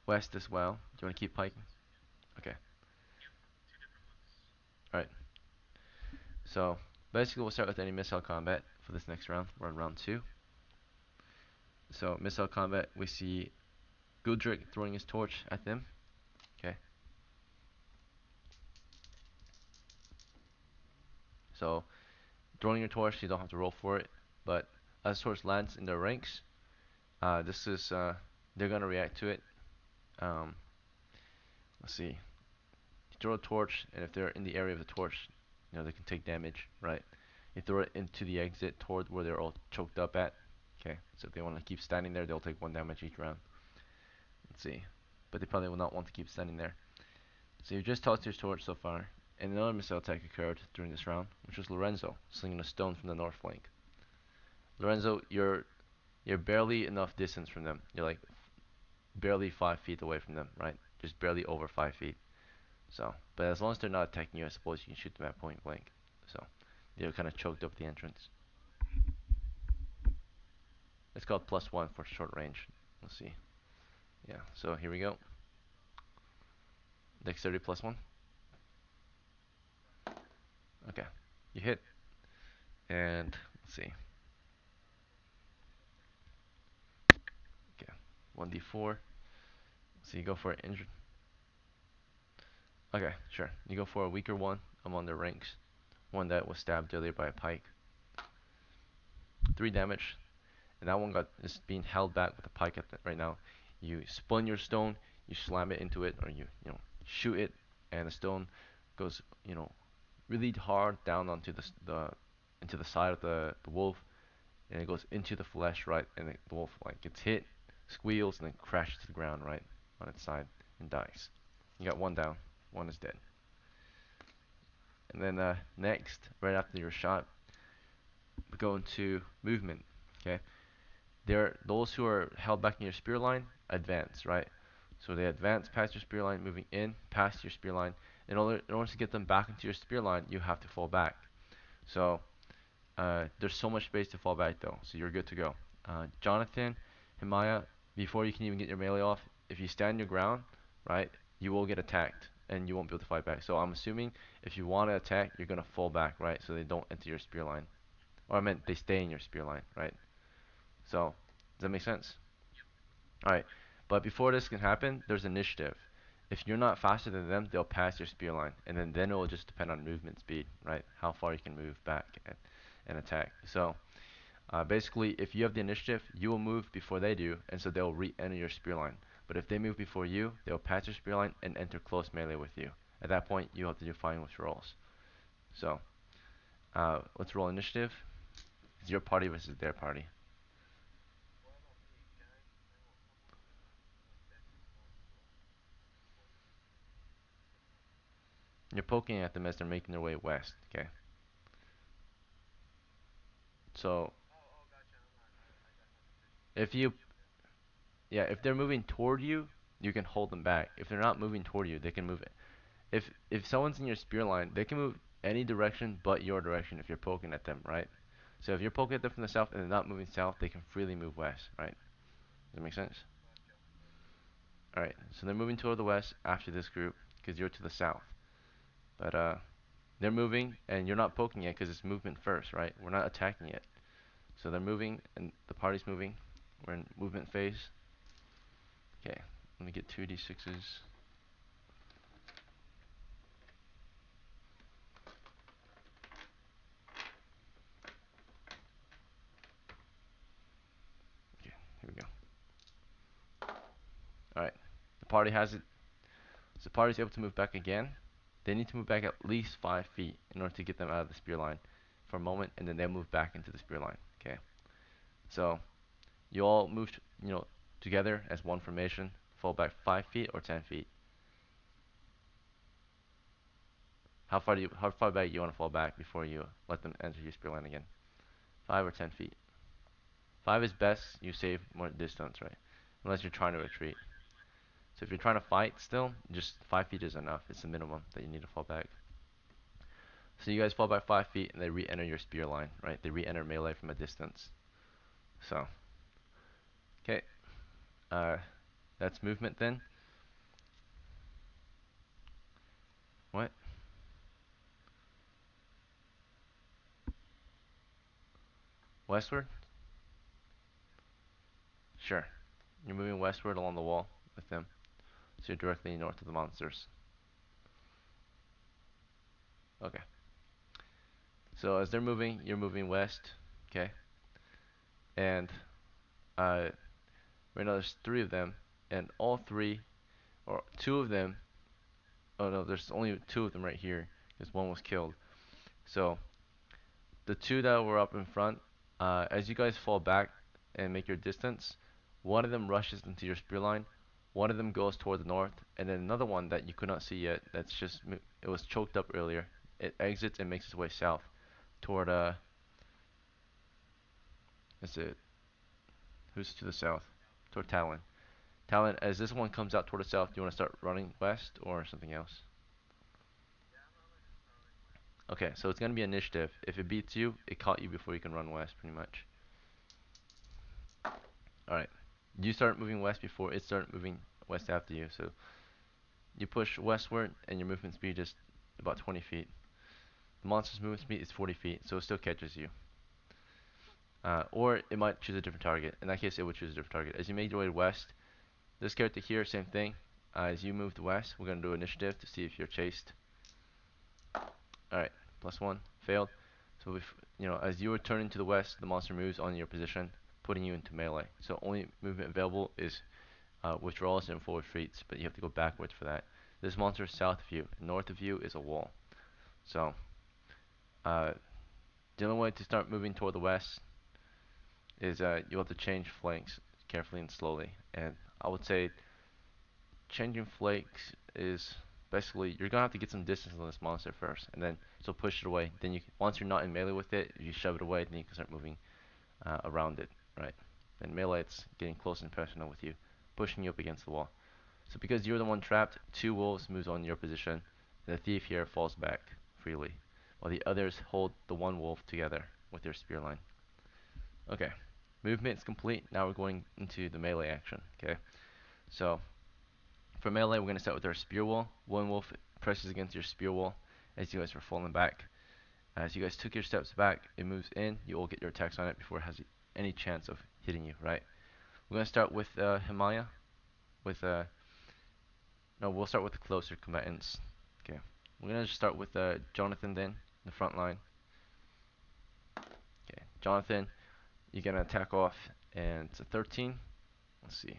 west as well. Do you want to keep piking? Okay. All right. So basically, we'll start with any missile combat for this next round. We're on round two. So missile combat, we see Gudrick throwing his torch at them. Okay. So throwing your torch, you don't have to roll for it, but as the torch lands in their ranks, this is they're gonna react to it. Um, let's see. You throw a torch, and if they're in the area of the torch, they can take damage, right? You throw it into the exit toward where they're all choked up at. Okay, so if they want to keep standing there, they'll take one damage each round. Let's see. But they probably will not want to keep standing there. So you've just tossed your torch so far, and another missile attack occurred during this round, which was Lorenzo, slinging a stone from the north flank. Lorenzo, you're barely enough distance from them. You're like barely 5 feet away from them, right? Just barely over 5 feet. So, but as long as they're not attacking you, I suppose you can shoot them at point blank. So, they're kind of choked up the entrance. It's called +1 for short range. Let's see. Yeah. So here we go. Dexterity +1. Okay. You hit, and let's see. Okay. 1d4. So you go for an injured. Okay, sure. You go for a weaker one among the ranks. One that was stabbed earlier by a pike. 3 damage. And that one is being held back with a pike right now. You spun your stone, you slam it into it, or you shoot it, and the stone goes really hard down onto the into the side of the wolf, and it goes into the flesh, right, and the wolf like gets hit, squeals, and then crashes to the ground right on its side and dies. You got one down, one is dead. And then next, right after your shot, we go into movement. Okay, there those who are held back in your spear line advance, right? So they advance past your spear line, moving in past your spear line. In order to get them back into your spear line, you have to fall back. So there's so much space to fall back though, so you're good to go. Jonathan, Himaya, before you can even get your melee off, if you stand your ground, right, you will get attacked and you won't be able to fight back. So I'm assuming if you want to attack, you're gonna fall back, right, so they don't enter your spear line. Or I meant they stay in your spear line, right? So does that make sense? All right, but before this can happen, there's initiative. if you're not faster than them, they'll pass your spear line, and then it will just depend on movement speed, right? How far you can move back and attack. So basically, if you have the initiative, you will move before they do, and so they'll re-enter your spear line. But if they move before you, they'll pass your spear line and enter close melee with you. At that point, you have to do fine with rolls. So let's roll initiative. It's your party versus their party. You're poking at them as they're making their way west. Okay. So if you, yeah, if they're moving toward you, you can hold them back. If they're not moving toward you, they can move it. If someone's in your spear line, they can move any direction but your direction if you're poking at them, right? So if you're poking at them from the south and they're not moving south, they can freely move west, right? Does that make sense? All right. So they're moving toward the west after this group because you're to the south. But they're moving and you're not poking yet because it's movement first, right? We're not attacking yet. So they're moving and the party's moving. We're in movement phase. Okay. Let me get 2d6s. Okay. Here we go. All right. The party has it. So the party's able to move back again. They need to move back at least 5 feet in order to get them out of the spear line for a moment, and then they'll move back into the spear line. Okay. So you all move, together as one formation. Fall back 5 feet or 10 feet. How far back you want to fall back before you let them enter your spear line again? 5 or 10 feet. 5 is best. You save more distance, right? Unless you're trying to retreat. So if you're trying to fight still, just 5 feet is enough. It's the minimum that you need to fall back. So you guys fall back 5 feet and they re-enter your spear line, right? They re-enter melee from a distance. So, okay. Uh, that's movement then. What? Westward? Sure. You're moving westward along the wall with them. So you're directly north of the monsters. Okay. So as they're moving, you're moving west. Okay. And right now there's 3 of them, and all 3, or 2 of them. Oh no, there's only 2 of them right here because one was killed. So the 2 that were up in front, as you guys fall back and make your distance, one of them rushes into your spear line, one of them goes toward the north, and then another one that you could not see yet, it was choked up earlier. It exits and makes its way south toward is it who's to the south? Toward Talon. Talon, as this one comes out toward the south, do you want to start running west or something else? Okay, so it's gonna be initiative. If it beats you, it caught you before you can run west, pretty much. Alright. You start moving west before it started moving west after you. So you push westward and your movement speed is about 20 feet. The monster's movement speed is 40 feet, so it still catches you. Or it might choose a different target. In that case, it would choose a different target. As you make your way west, this character here, same thing. As you move to west, we're going to do initiative to see if you're chased. Alright, +1, failed. So if, as you are turning to the west, the monster moves on your position, putting you into melee. So only movement available is withdrawals and forward retreats, but you have to go backwards for that. This monster is south of you. North of you is a wall. So, uh, the only way to start moving toward the west is you have to change flanks carefully and slowly. And I would say changing flanks is basically you're gonna have to get some distance on this monster first, and then so push it away. Then once you're not in melee with it, you shove it away, then you can start moving around it, right? And melee, it's getting close and personal with you, pushing you up against the wall. So because you're the one trapped, 2 wolves moves on your position, and the thief here falls back freely, while the others hold the one wolf together with their spear line. Okay, movement is complete. Now we're going into the melee action. Okay, so for melee, we're going to start with our spear wall. One wolf presses against your spear wall as you guys are falling back. As you guys took your steps back, it moves in. You all get your attacks on it before it has any chance of hitting you, right? We're going to start with Himaya, with No, we'll start with the closer combatants. Okay. We're gonna just start with Jonathan then, the front line. Okay. Jonathan, you're gonna attack off, and it's a 13. Let's see.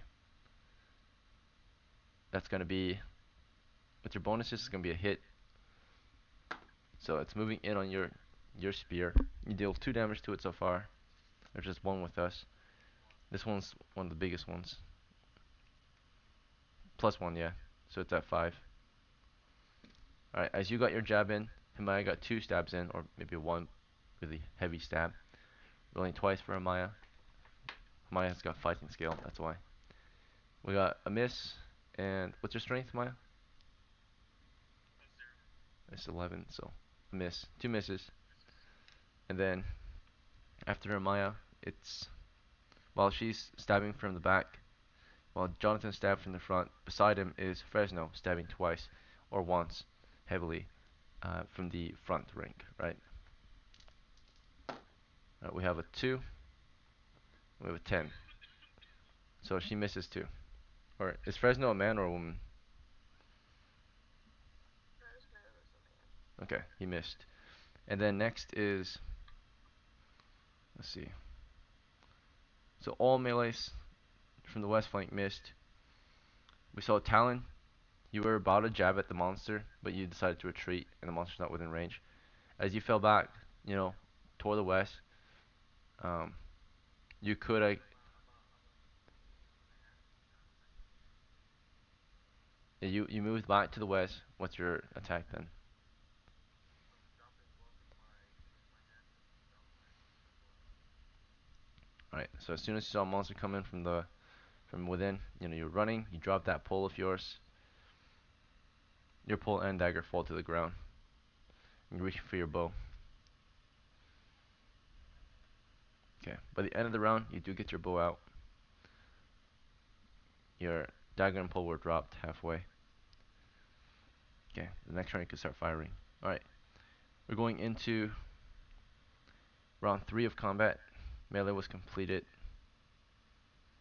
That's gonna be with your bonuses. It's gonna be a hit. So it's moving in on your spear. You deal 2 damage to it so far. There's just 1 with us. This one's one of the biggest ones. Plus 1, yeah. So it's at 5. Alright, as you got your jab in, Himaya got 2 stabs in, or maybe 1 really heavy stab. Rolling twice for Himaya. Himaya's got fighting skill, that's why. We got a miss, and what's your strength, Maya? It's 11, so a miss. 2 misses. And then after Maya, it's while she's stabbing from the back, while Jonathan stabbed from the front. Beside him is Fresno stabbing twice or once heavily from the front rank, right? We have a 2, we have a 10. So she misses 2. Or is Fresno a man or a woman? Okay, he missed. And then next is, let's see. So all melees from the west flank missed. We saw Talon. You were about to jab at the monster, but you decided to retreat, and the monster's not within range. As you fell back, toward the west, um, you could you moved back to the west. What's your attack then? All right. So as soon as you saw a monster come in from within, you're running. You drop that pole of yours. Your pole and dagger fall to the ground. You reach for your bow. Okay. By the end of the round, you do get your bow out. Your dagger and pole were dropped halfway. Okay. The next round you can start firing. All right. We're going into round 3 of combat. Melee was completed.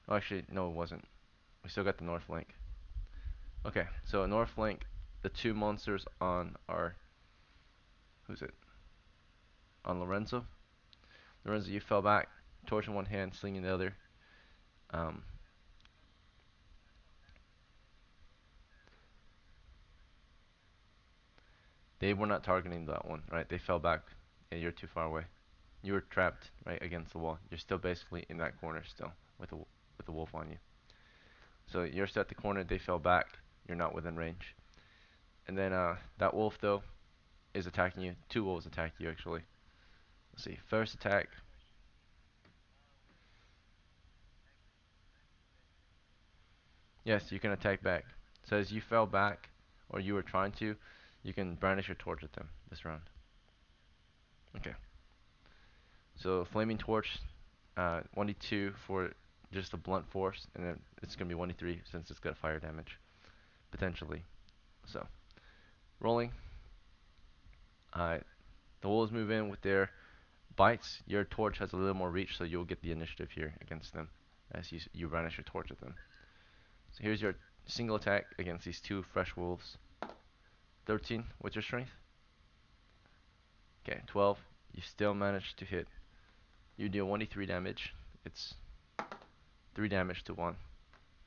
Oh, actually, no, it wasn't. We still got the north flank. Okay, so north flank, the 2 monsters on our, who's it? On Lorenzo. Lorenzo, you fell back, torch in one hand, sling in the other. Um, they were not targeting that one, right? They fell back, and you're too far away. You were trapped right against the wall. You're still basically in that corner still, with a wolf on you. So you're still at the corner. They fell back. You're not within range. And then that wolf though is attacking you. 2 wolves attack you actually. Let's see. First attack. Yes, you can attack back. So as you fell back, or you were trying to, you can brandish your torch at them this round. Okay. So flaming torch, 1d2 for just the blunt force, and then it's gonna be 1d3 since it's got fire damage potentially. So rolling. Uh, the wolves move in with their bites. Your torch has a little more reach, so you'll get the initiative here against them as you brandish your torch at them. So here's your single attack against these 2 fresh wolves. 13. What's your strength? Okay, 12. You still managed to hit. You deal 1d3 damage. It's 3 damage to 1.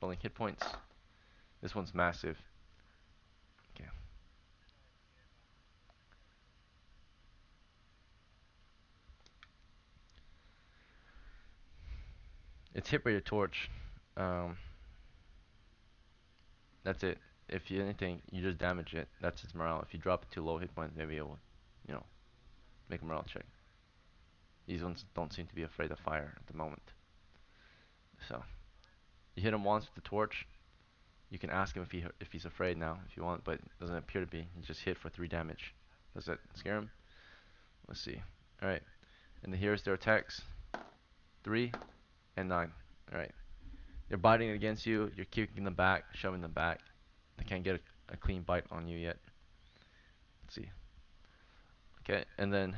Rolling hit points. This one's massive. Okay. It's hit by your torch. Um, that's it. If you anything, you just damage it. That's its morale. If you drop it to low hit points, maybe it will, you know, make a morale check. These ones don't seem to be afraid of fire at the moment. So, you hit him once with the torch. You can ask him if he's afraid now, if you want, but it doesn't appear to be. He just hit for 3 damage. Does that scare him? Let's see. Alright. And here's their attacks. 3 and 9. Alright. They're biting against you. You're kicking them back, shoving them back. They can't get a clean bite on you yet. Let's see. Okay, and then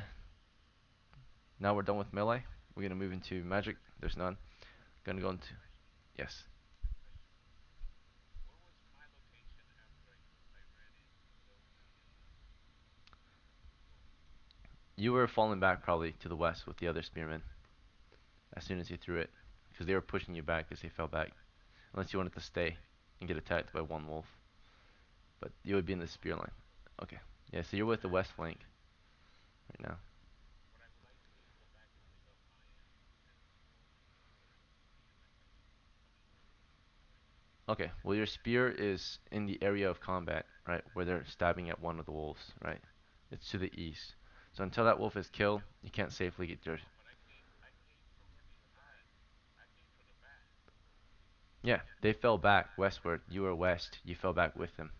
now we're done with melee. We're gonna move into magic. There's none. Gonna go into, yes. You were falling back probably to the west with the other spearmen as soon as you threw it, because they were pushing you back as they fell back. Unless you wanted to stay and get attacked by one wolf, but you would be in the spear line. Okay. Yeah. So you're with the west flank right now. Okay. Well, your spear is in the area of combat, right, where they're stabbing at one of the wolves, right? It's to the east. So until that wolf is killed, you can't safely get your. Yeah, they fell back westward. You were west. You fell back with them.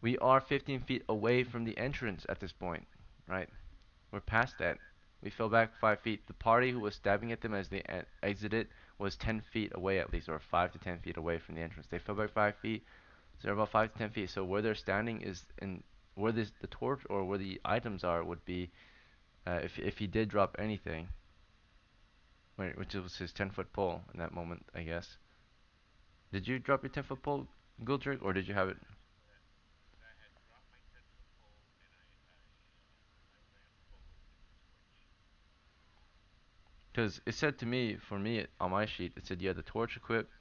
We are 15 feet away from the entrance at this point, right? We're past that. We fell back 5 feet. The party who was stabbing at them as they exited was 10 feet away at least, or 5 to 10 feet away from the entrance. They fell back 5 feet, so they're about 5 to 10 feet. So where they're standing is in where the torch or where the items are would be if he did drop anything, right, which was his 10-foot pole in that moment, I guess. Did you drop your 10-foot pole, Guldrick, or did you have it? Because it said to me, for me on my sheet, it said you had the torch equipped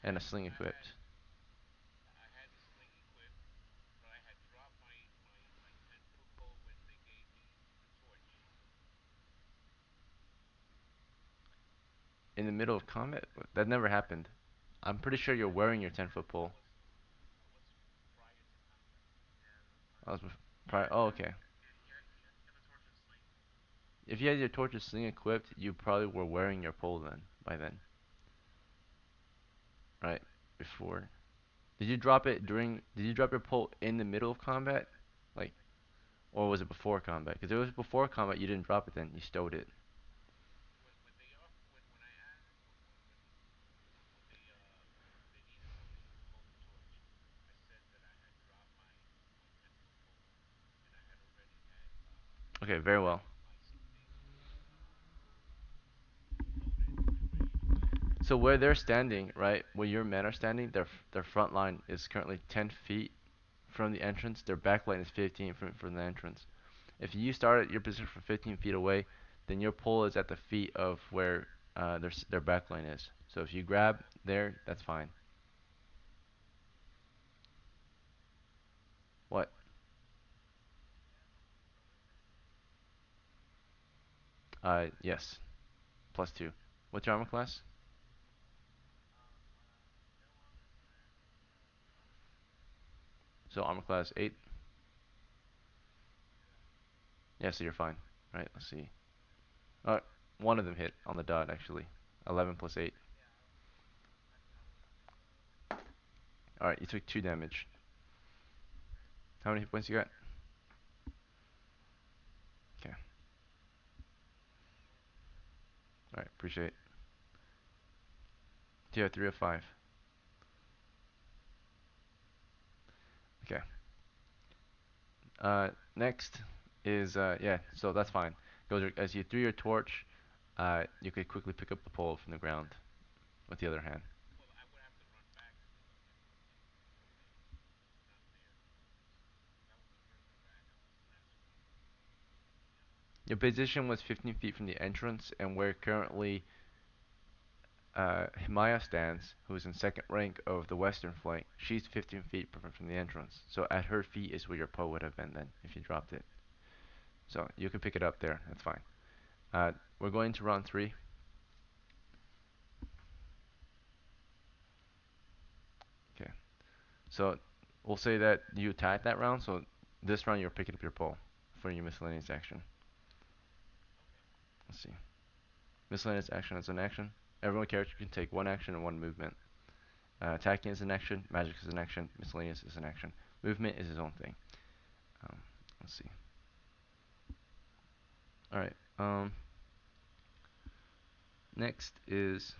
and a sling equipped. In the middle of combat? That never happened. I'm pretty sure you're wearing your 10-foot pole. I was prior. Oh, okay. If you had your torch and sling equipped, you probably were wearing your pole then, by then, right? Before. Did you drop it during? Did you drop your pole in the middle of combat, like, or was it before combat? Because if it was before combat, you didn't drop it then. You stowed it. Okay, very well. So where they're standing, right, where your men are standing, their front line is currently 10 feet from the entrance. Their back line is 15 from the entrance. If you start at your position from 15 feet away, then your pole is at the feet of where their back line is. So if you grab there, that's fine. What? Yes, +2. What's your armor class? So armor class 8. Yeah, so you're fine. Right, let's see. Uh, one of them hit on the dot actually. 11 plus 8. Alright, you took 2 damage. How many hit points you got? Okay. Alright, appreciate it. Do you have 3 of 5? Okay. Next is, yeah, so that's fine. Goes as you threw your torch, you could quickly pick up the pole from the ground with the other hand. Your position was 15 feet from the entrance, and where currently Himaya stands, who's in second rank of the western flank, she's 15 feet from the entrance. So at her feet is where your pole would have been then, if you dropped it. So you can pick it up there, that's fine. We're going to round 3. Okay. So we'll say that you attacked that round, so this round you're picking up your pole for your miscellaneous action. Let's see. Miscellaneous action is an action. Everyone character can take 1 action and 1 movement. Attacking is an action. Magic is an action. Miscellaneous is an action. Movement is his own thing. Um, let's see. All right. Next is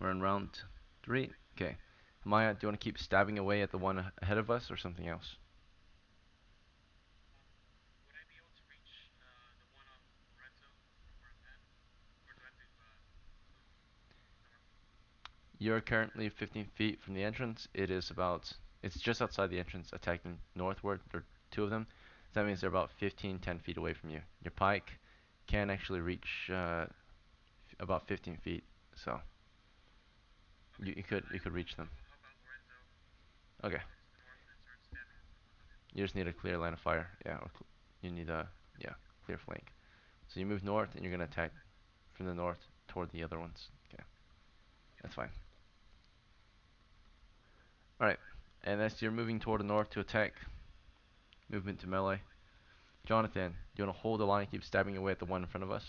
we're in round 3. Okay. Maya, do you want to keep stabbing away at the one ahead of us or something else? You're currently 15 feet from the entrance. It's just outside the entrance, attacking northward. There are two of them. So that means they're about 15, 10 feet away from you. Your pike can actually reach about 15 feet, so you could reach them. Okay. You just need a clear line of fire. Yeah, or you need a yeah clear flank. So you move north, and you're gonna attack from the north toward the other ones. Okay, that's fine. All right, and as you're moving toward the north to attack, movement to melee. Jonathan, you wanna hold the line and keep stabbing away at the one in front of us?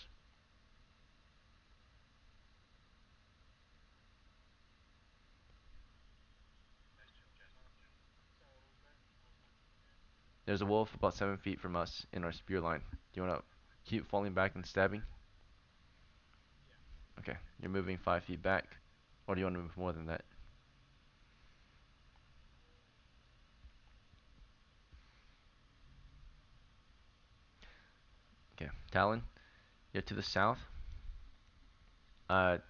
There's a wolf about 7 feet from us in our spear line. Do you wanna keep falling back and stabbing? Okay, you're moving 5 feet back, or do you wanna move more than that? Okay, Talon, you're to the south. You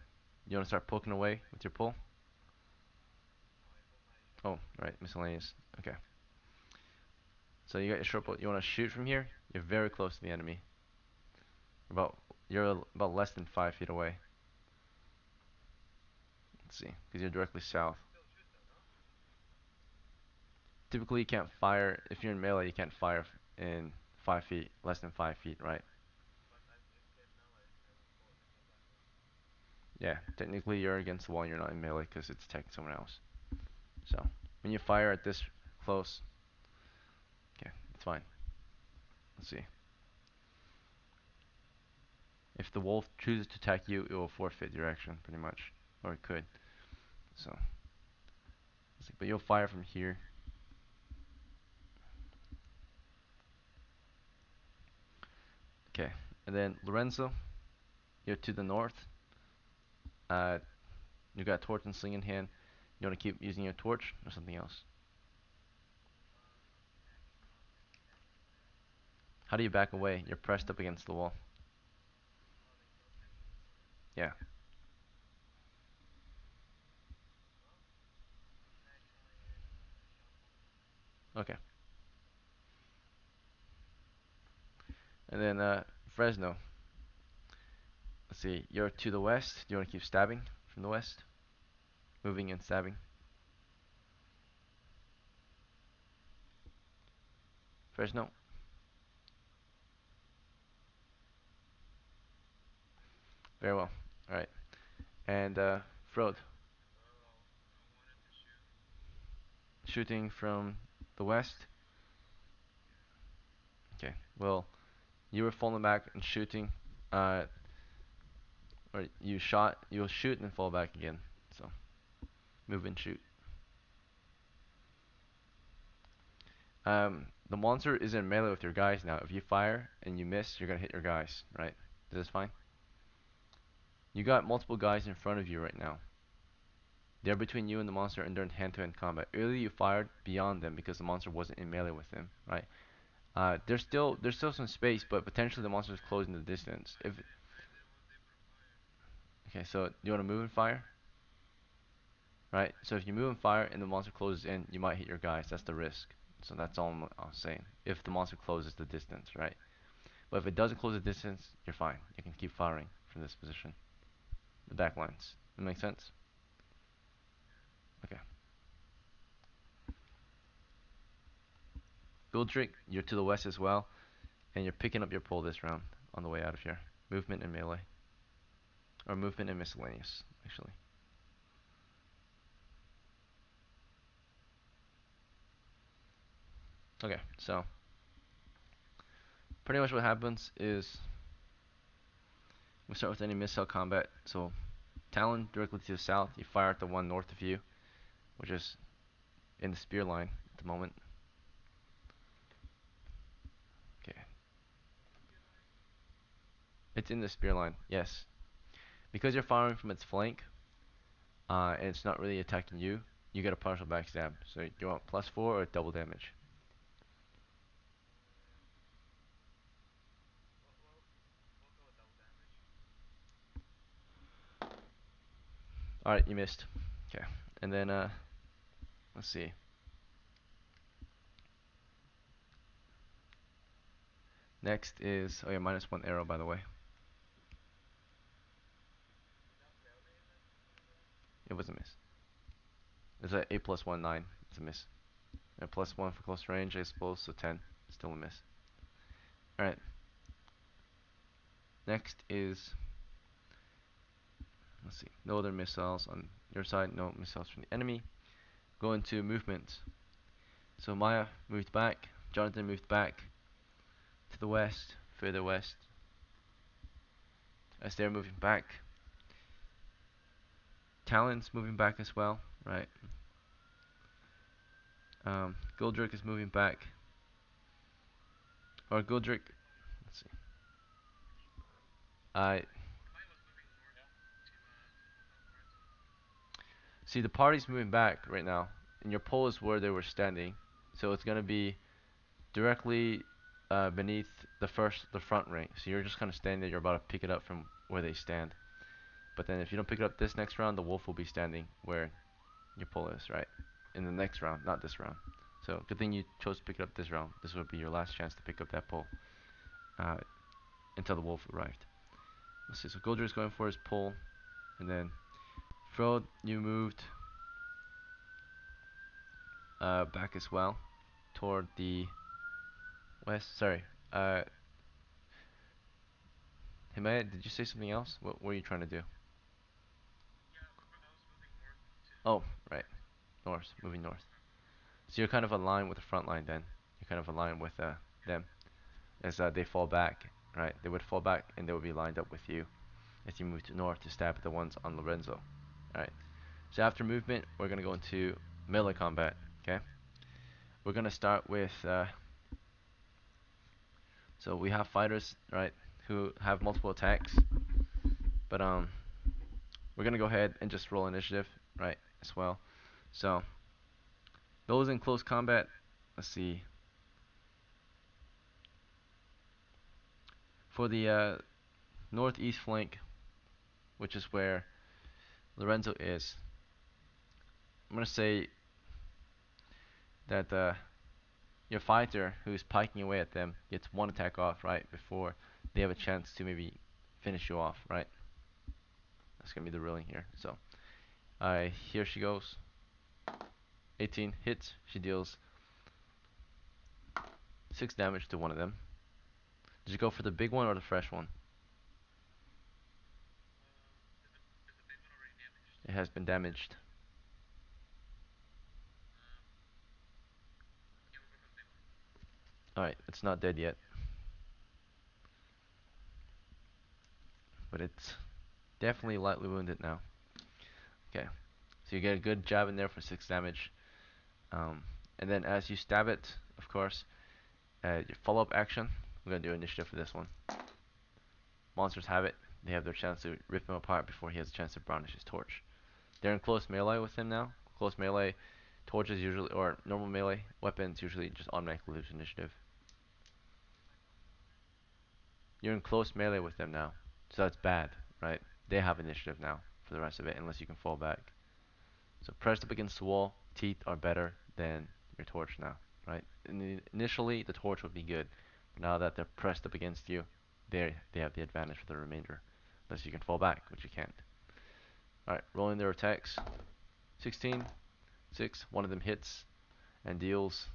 wanna start poking away with your pull? Oh, right, miscellaneous. Okay. So you got your short bow. You want to shoot from here? You're very close to the enemy. About you're about less than 5 feet away. Let's see, because you're directly south. Typically, you can't fire if you're in melee. You can't fire in 5 feet, less than 5 feet, right? Yeah. Technically, you're against the wall. You're not in melee because it's attacking someone else. So when you fire at this close, okay, it's fine. Let's see. If the wolf chooses to attack you, it will forfeit your action, pretty much, or it could. So, let's see. But you'll fire from here. Okay, and then Lorenzo, you're to the north. Uh, you got a torch and sling in hand. You want to keep using your torch or something else? How do you back away? You're pressed up against the wall. Yeah. Okay. And then Fresno. Let's see. You're to the west. Do you want to keep stabbing from the west? Moving and stabbing. Fresno. Very well. All right. And Frode. Shooting from the west. Okay. Well, you were falling back and shooting. Uh, or you shot. You'll shoot and then fall back again. So move and shoot. The monster is in melee with your guys now. If you fire and you miss, you're gonna hit your guys, right? Is this fine? You got multiple guys in front of you right now. They're between you and the monster, and they're in hand-to-hand combat. Earlier you fired beyond them because the monster wasn't in melee with them, right? There's still some space, but potentially the monster is closing the distance. If Okay, so you want to move and fire, right? So if you move and fire and the monster closes in, you might hit your guys. That's the risk. So that's all I'm saying. If the monster closes the distance, right? But if it doesn't close the distance, you're fine. You can keep firing from this position. The back lines. That makes sense? Okay. Goldrick, you're to the west as well, and you're picking up your pull this round on the way out of here. Movement and melee. Or movement and miscellaneous, actually. Okay, so pretty much what happens is we start with any missile combat. So Talon directly to the south, you fire at the one north of you, which is in the spear line at the moment. Okay, it's in the spear line, yes. Because you're firing from its flank, and it's not really attacking you, you get a partial backstab. So you want +4 or double damage. Alright, you missed. Okay. And then let's see. Next is, oh yeah, -1 arrow, by the way. It was a miss. It's a 8 plus 1, 9. It's a miss. And +1 for close range, I suppose, so 10. Still a miss. Alright. Next is, let's see, no other missiles on your side, no missiles from the enemy. Go into movement. So Maya moved back, Jonathan moved back to the west, further west. As they're moving back, Talon's moving back as well, right? Goldrick is moving back. Or Goldrick, let's see. I see the party's moving back right now, and your pole is where they were standing, so it's gonna be directly beneath the front ring. So you're just kind of standing there. You're about to pick it up from where they stand. But then if you don't pick it up this next round, the wolf will be standing where your pole is, right? In the next round, not this round. So good thing you chose to pick it up this round. This would be your last chance to pick up that pole uh, until the wolf arrived. Let's see. So Goldrick is going for his pole, and then Frode, you moved back as well toward the west. Sorry. Himayat, did you say something else? What were you trying to do? Oh, right. North, moving north. So you're kind of aligned with the front line then. You're kind of aligned with them as they fall back, right? They would fall back and they would be lined up with you as you move to north to stab at the ones on Lorenzo. Alright. So after movement, we're going to go into melee combat, okay? We're going to start with, so we have fighters, right, who have multiple attacks, but we're going to go ahead and just roll initiative, right, as well. So those in close combat, let's see. For the northeast flank, which is where Lorenzo is, I'm going to say that your fighter who's piking away at them gets one attack off right before they have a chance to maybe finish you off, right? That's going to be the ruling here. So here she goes. 18 hits. She deals 6 damage to one of them. Did you go for the big one or the fresh one? It has been damaged. Alright, it's not dead yet. But it's definitely lightly wounded now. Okay, so you get a good jab in there for 6 damage. And then as you stab it, of course, your follow-up action, we're going to do initiative for this one. Monsters have it. They have their chance to rip him apart before he has a chance to brownish his torch. They're in close melee with him now. Close melee torches usually, or normal melee weapons usually just automatically lose initiative. You're in close melee with them now, so that's bad, right? They have initiative now for the rest of it, unless you can fall back. So pressed up against the wall, teeth are better than your torch now, right? Initially, the torch would be good, but now that they're pressed up against you, they have the advantage for the remainder, unless you can fall back, which you can't. All right, rolling their attacks. 16, 6. One of them hits and deals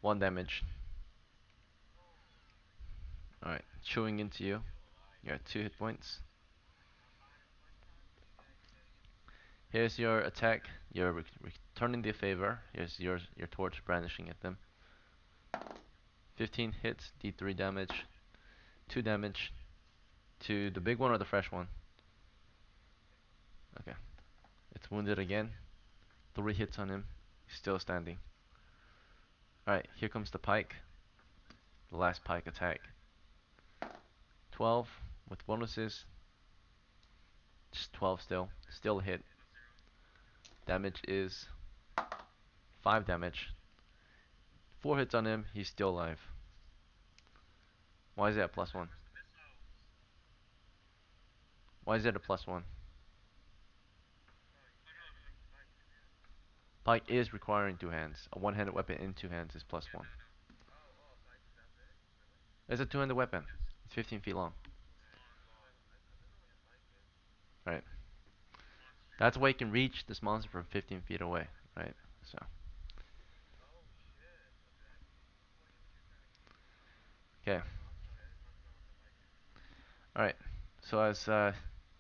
1 damage. All right, chewing into you. You got 2 hit points. Here's your attack. You're returning the favor. Here's your torch brandishing at them. 15 hits, D3 damage, 2 damage to the big one or the fresh one. Okay, it's wounded again. 3 hits on him. He's still standing. Alright, here comes the pike. The last pike attack. 12 with bonuses. Just 12 still. Still a hit. Damage is 5 damage. 4 hits on him. He's still alive. Why is that +1? Why is it a +1? Pike is requiring two hands. A one-handed weapon in two hands is +1. It's a two-handed weapon. It's 15 feet long. Right. That's why you can reach this monster from 15 feet away. Right. So. Okay. All right. So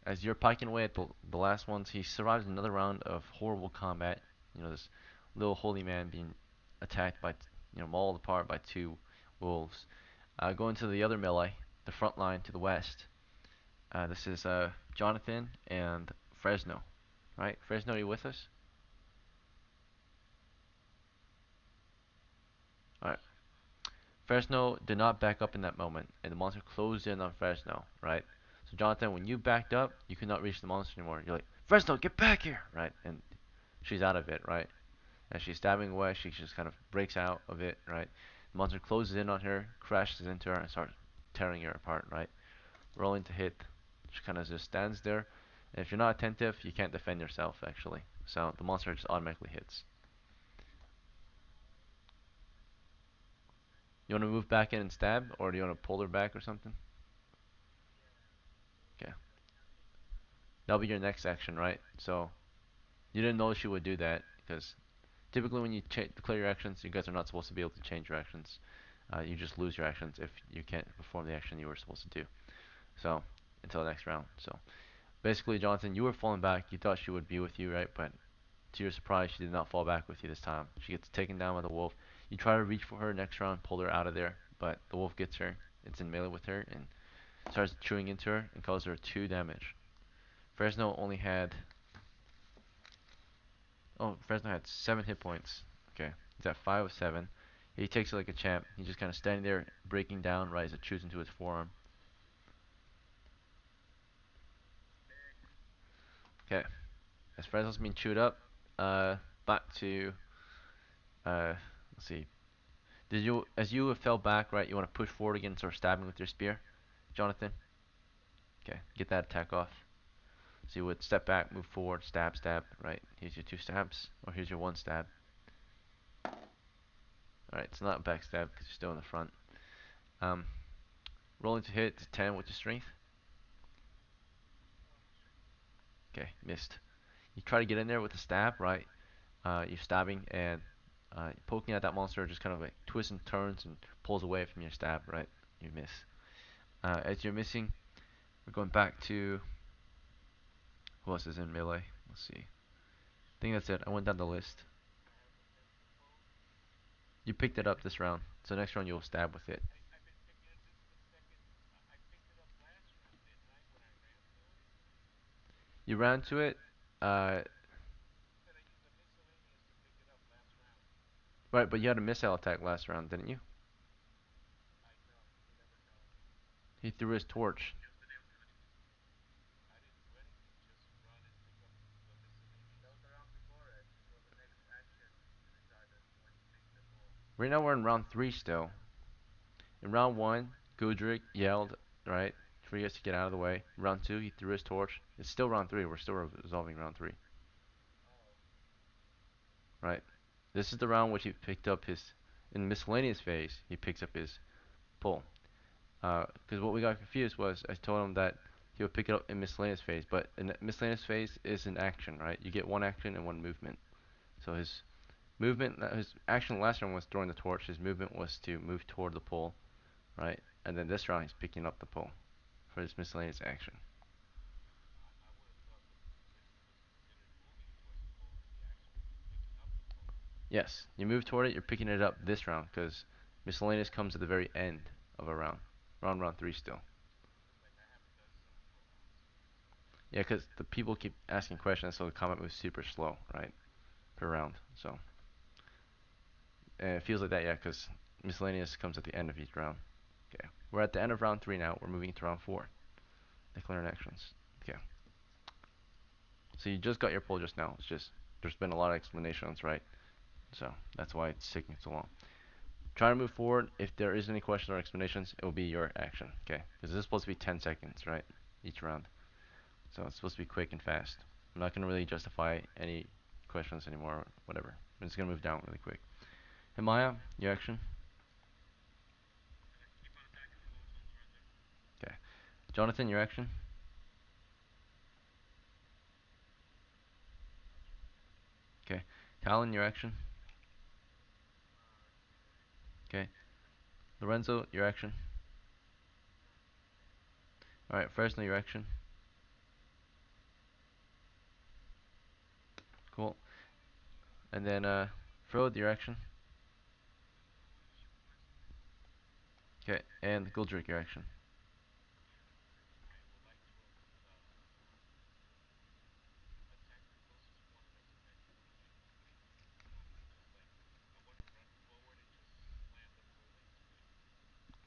as you're piking away at the last ones, he survives another round of horrible combat. You know, this little holy man being attacked by, mauled apart by two wolves. Going to the other melee, the front line to the west. This is Jonathan and Fresno. Right, Fresno, are you with us? All right. Fresno did not back up in that moment, and the monster closed in on Fresno. Right. So Jonathan, when you backed up, you could not reach the monster anymore. You're like, Fresno, get back here! Right, and she's out of it. Right. As she's stabbing away, she just kind of breaks out of it. Right. The monster closes in on her, crashes into her, and starts tearing her apart. Right. Rolling to hit. She kind of just stands there. And if you're not attentive, you can't defend yourself, actually. So the monster just automatically hits. You want to move back in and stab, or do you want to pull her back or something? Okay. That'll be your next action, right? So you didn't know she would do that, because typically when you declare your actions, you guys are not supposed to be able to change your actions. You just lose your actions if you can't perform the action you were supposed to do. So until next round. So basically, Jonathan, you were falling back. You thought she would be with you, right? But to your surprise, she did not fall back with you this time. She gets taken down by the wolf. You try to reach for her next round, pull her out of there, but the wolf gets her. It's in melee with her and starts chewing into her and causes her 2 damage. Fresno only had Fresno had 7 hit points. Okay, he's at 5 of 7. He takes it like a champ. He's just kind of standing there, breaking down right as it chews into his forearm. Okay, as Fresno's being chewed up, back to let's see. Did you, as you fell back, right? You want to push forward again and start stabbing with your spear, Jonathan? Okay, get that attack off. So you would step back, move forward, stab, stab, right? Here's your 2 stabs, or here's your 1 stab. Alright, it's not a back stab because you're still in the front. Um, rolling to hit, 10 with your strength. Okay, missed. You try to get in there with a stab, right? You're stabbing and poking at that monster just kind of like twists and turns and pulls away from your stab, right? You miss. As you're missing, we're going back to who else is in melee? Let's see. I think that's it. I went down the list. You picked it up this round, so next round you'll stab with it. You ran to it, uh, right? But you had a missile attack last round, didn't you? He threw his torch. Right now we're in round 3 still. In round 1, Gudrick yelled, right, for you guys to get out of the way. Round 2, he threw his torch. It's still round 3. We're still resolving round 3, right? This is the round which he picked up his, in the miscellaneous phase, he picks up his pull. Because what we got confused was I told him that he would pick it up in miscellaneous phase, but in miscellaneous phase is an action, right? You get 1 action and 1 movement. So his action last round was throwing the torch. His movement was to move toward the pole, right? And then this round he's picking up the pole for his miscellaneous action. Yes, you move toward it. You're picking it up this round because miscellaneous comes at the very end of a round. Round 3 still. Yeah, because the people keep asking questions, so the combat moves super slow, right, per round. So and it feels like that, yeah, because miscellaneous comes at the end of each round. Okay, we're at the end of round 3 now. We're moving to round 4. Declaring actions. Okay. So you just got your pull just now. It's just there's been a lot of explanations, right? So that's why it's taking so long. Try to move forward. If there is any questions or explanations, it will be your action. Okay? Because this is supposed to be 10 seconds, right? Each round. So it's supposed to be quick and fast. I'm not gonna really justify any questions anymore. Whatever. I'm just gonna move down really quick. Hey Maya, your action. Okay. Jonathan, your action. Okay. Talon, your action. Okay. Lorenzo, your action. All right. Fresno, your action. Cool. And then Frode, your action. Okay. And Guldrick, your action.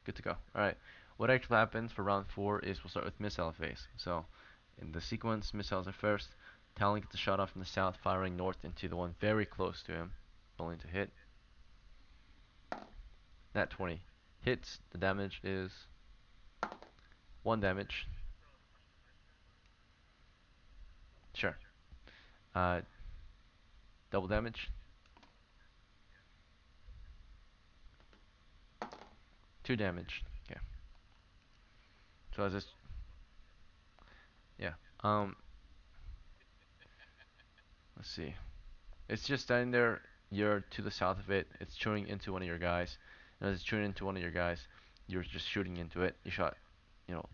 Good to go. All right. What actually happens for round four is we'll start with missile phase. So in the sequence, missiles are first. Talon gets a shot off from the south, firing north into the one very close to him, rolling to hit. Nat 20 hits. The damage is one damage. Sure. Uh, double damage. Two damage. Okay. So as this, yeah. Let's see. It's just standing there. You're to the south of it. It's chewing into one of your guys. And as it's chewing into one of your guys, you're just shooting into it. You shot, you know,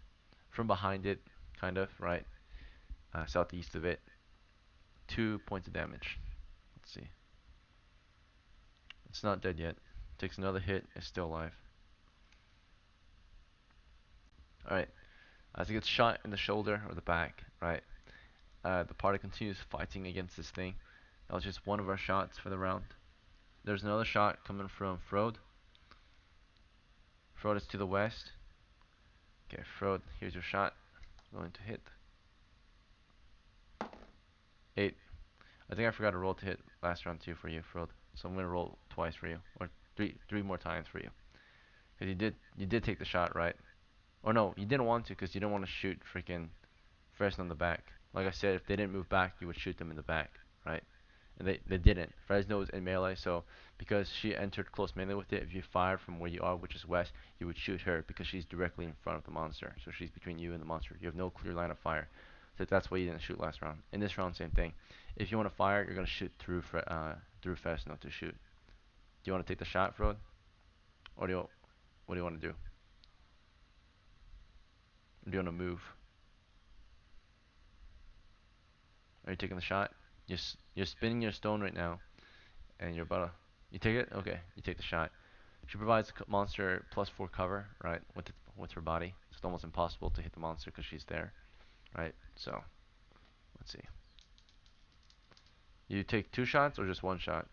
from behind it, kind of, right? Southeast of it. 2 points of damage. Let's see. It's not dead yet. Takes another hit. It's still alive. Alright. As it gets shot in the shoulder or the back, right? The party continues fighting against this thing. That was just one of our shots for the round. There's another shot coming from Frode. Frode is to the west. Okay, Frode, here's your shot. Going to hit. 8. I think I forgot to roll to hit last round too for you, Frode. So I'm gonna roll twice for you, or three more times for you. Cause you did take the shot, right? Or no, you didn't want to, cause you didn't want to shoot freaking Fresno in the back. Like I said, if they didn't move back, you would shoot them in the back, right? And they didn't. Fresno was in melee, so because she entered close melee with it, if you fired from where you are, which is west, you would shoot her because she's directly in front of the monster. So she's between you and the monster. You have no clear line of fire. So that's why you didn't shoot last round. In this round, same thing. If you want to fire, you're gonna shoot through Fresno to shoot. Do you want to take the shot, Frode, or what do you want to do? Or do you want to move? Are you taking the shot? You're spinning your stone right now, and you're about to. You take it? Okay, you take the shot. She provides monster +4 cover, right, with her body. It's almost impossible to hit the monster because she's there, right? So let's see. You take two shots or just one shot?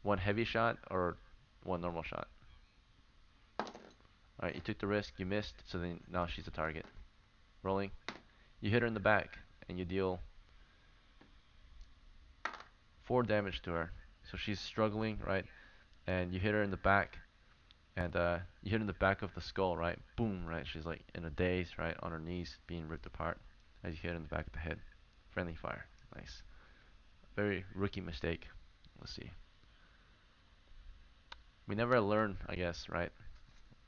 One heavy shot or one normal shot? All right, you took the risk. You missed, so then now she's a target. Rolling. You hit her in the back, and you deal 4 damage to her. So she's struggling, right? And you hit her in the back, and you hit in the back of the skull, right? Boom, right? She's like in a daze, right? On her knees, being ripped apart as you hit in the back of the head. Friendly fire. Nice. Very rookie mistake. Let's see. We never learn, I guess, right?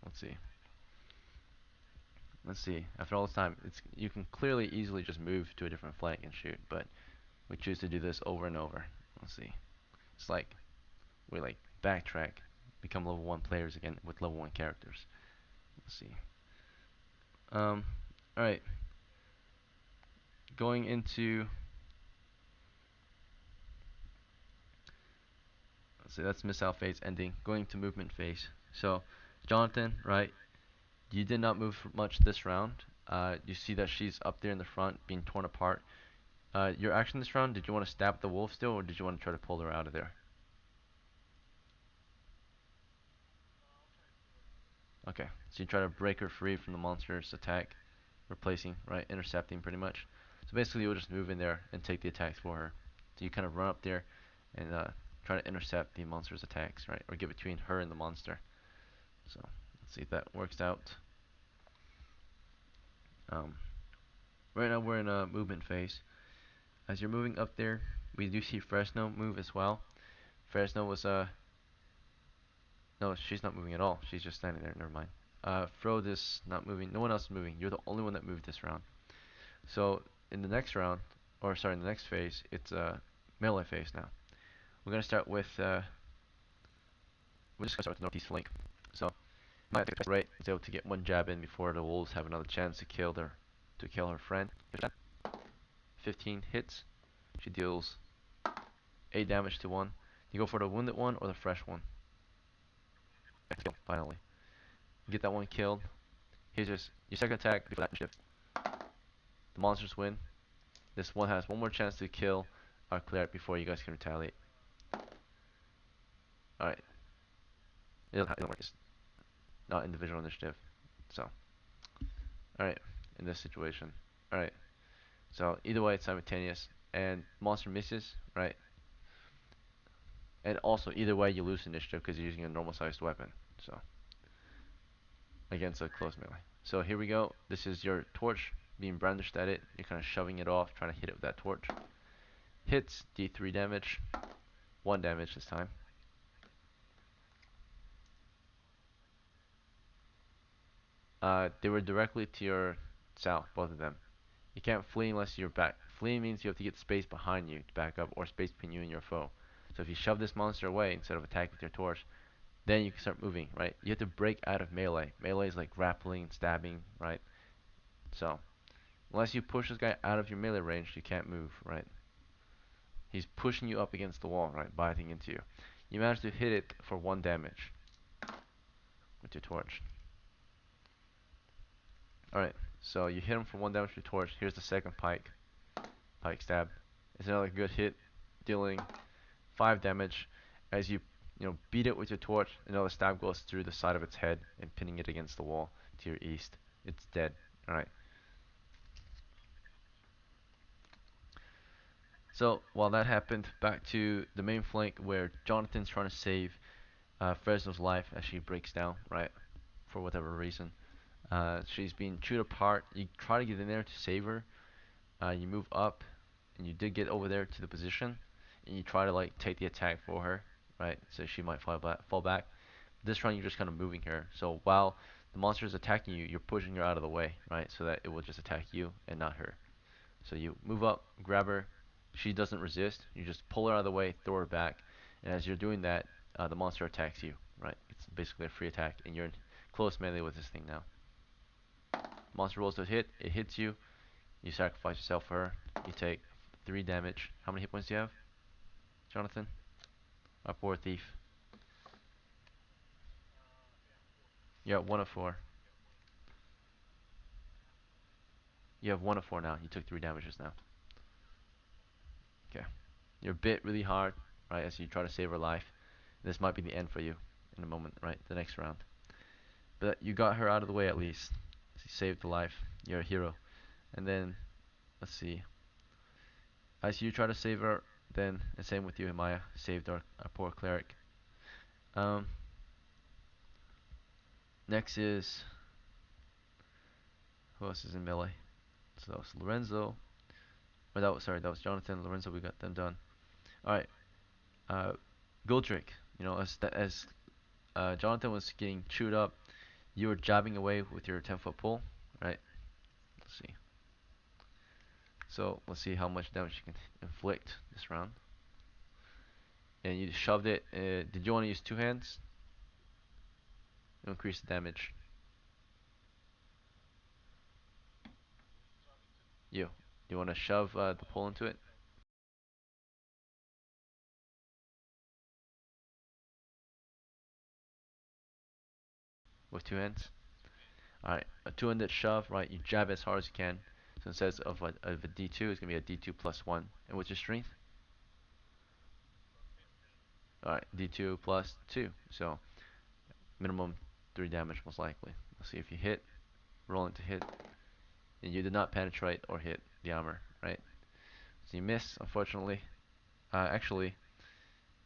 Let's see. Let's see. After all this time, it's you can clearly easily just move to a different flank and shoot, but we choose to do this over and over. Let's see. It's like we like backtrack, become level 1 players again with level 1 characters. Let's see. Um, all right. Going into let's see, that's missile phase ending. Going to movement phase. So, Jonathan, right? You did not move much this round. You see that she's up there in the front, being torn apart. Your action this round, did you want to stab the wolf still, or did you want to try to pull her out of there? Okay, so you try to break her free from the monster's attack, replacing, right, intercepting pretty much. So basically, you'll just move in there and take the attacks for her. So you kind of run up there and try to intercept the monster's attacks, right, or get between her and the monster. So let's see if that works out. Um, Right now we're in a movement phase. As you're moving up there, we do see Fresno move as well. Fresno was no, she's not moving at all. She's just standing there. Never mind. Frode is not moving. No one else is moving. You're the only one that moved this round. So in the next round, or sorry, in the next phase, it's melee phase now. We're gonna start with we're just gonna start with the northeast flank. So my right is able to get one jab in before the wolves have another chance to kill her friend. 15 hits. She deals 8 damage to one. You go for the wounded one or the fresh one. Finally, you get that one killed. Here's your second attack before that shift. The monsters win. This one has one more chance to kill our cleric before you guys can retaliate. Alright, it doesn't work. It's not individual initiative. So, alright, in this situation. Alright, so either way it's simultaneous. And monster misses, right? And also, either way you lose initiative because you're using a normal sized weapon. So, against a close melee. So here we go. This is your torch being brandished at it. You're kind of shoving it off, trying to hit it with that torch. Hits, D3 damage. 1 damage this time. They were directly to your south, both of them. You can't flee unless you're back. Fleeing means you have to get space behind you to back up, or space between you and your foe. So if you shove this monster away instead of attacking with your torch, then you can start moving, right? You have to break out of melee. Melee is like grappling, stabbing, right? So, unless you push this guy out of your melee range, you can't move, right? He's pushing you up against the wall, right? Biting into you. You manage to hit it for 1 damage with your torch. Alright, so you hit him for 1 damage with your torch. Here's the second pike stab. It's another good hit, dealing 5 damage. As you beat it with your torch, another stab goes through the side of its head and pinning it against the wall to your east. It's dead. Alright. So while that happened, back to the main flank where Jonathan's trying to save Fresno's life as she breaks down, right? For whatever reason. She's being chewed apart. You try to get in there to save her. You move up, and you did get over there to the position, and you try to like take the attack for her, right? So she might fall back. This round you're just kind of moving her. So while the monster is attacking you, you're pushing her out of the way, right? So that it will just attack you and not her. So you move up, grab her. She doesn't resist. You just pull her out of the way, throw her back, and as you're doing that, the monster attacks you, right? It's basically a free attack, and you're in close melee with this thing now. Monster rolls to hit. It hits you. You sacrifice yourself for her. You take 3 damage. How many hit points do you have, Jonathan? Our poor thief. You're at 1 of 4. You have 1 of 4 now. You took 3 damages now. Okay. You're bit really hard, right, as you try to save her life. This might be the end for you in a moment, right? The next round. But you got her out of the way at least. You saved the life. You're a hero. And then, let's see. As you try to save her, then, and same with you, Amaya, saved our poor cleric. Um, Next is, who else is in melee? So that was Lorenzo. Or that was Jonathan. Lorenzo, we got them done. Alright, uh, Goldrick, as Jonathan was getting chewed up, you were jabbing away with your 10-foot pole, right? Let's see. So let's see how much damage you can inflict this round. And you shoved it. Did you want to use 2 hands? Increase the damage. You. You want to shove the pole into it with 2 hands? Alright, a 2-handed shove, right? You jab as hard as you can. So instead of a D2, it's going to be a D2 plus 1. And what's your strength? Alright, D2 plus 2. So minimum 3 damage most likely. Let's see if you hit. Rolling to hit. And you did not penetrate or hit the armor, right? So you miss, unfortunately. Actually,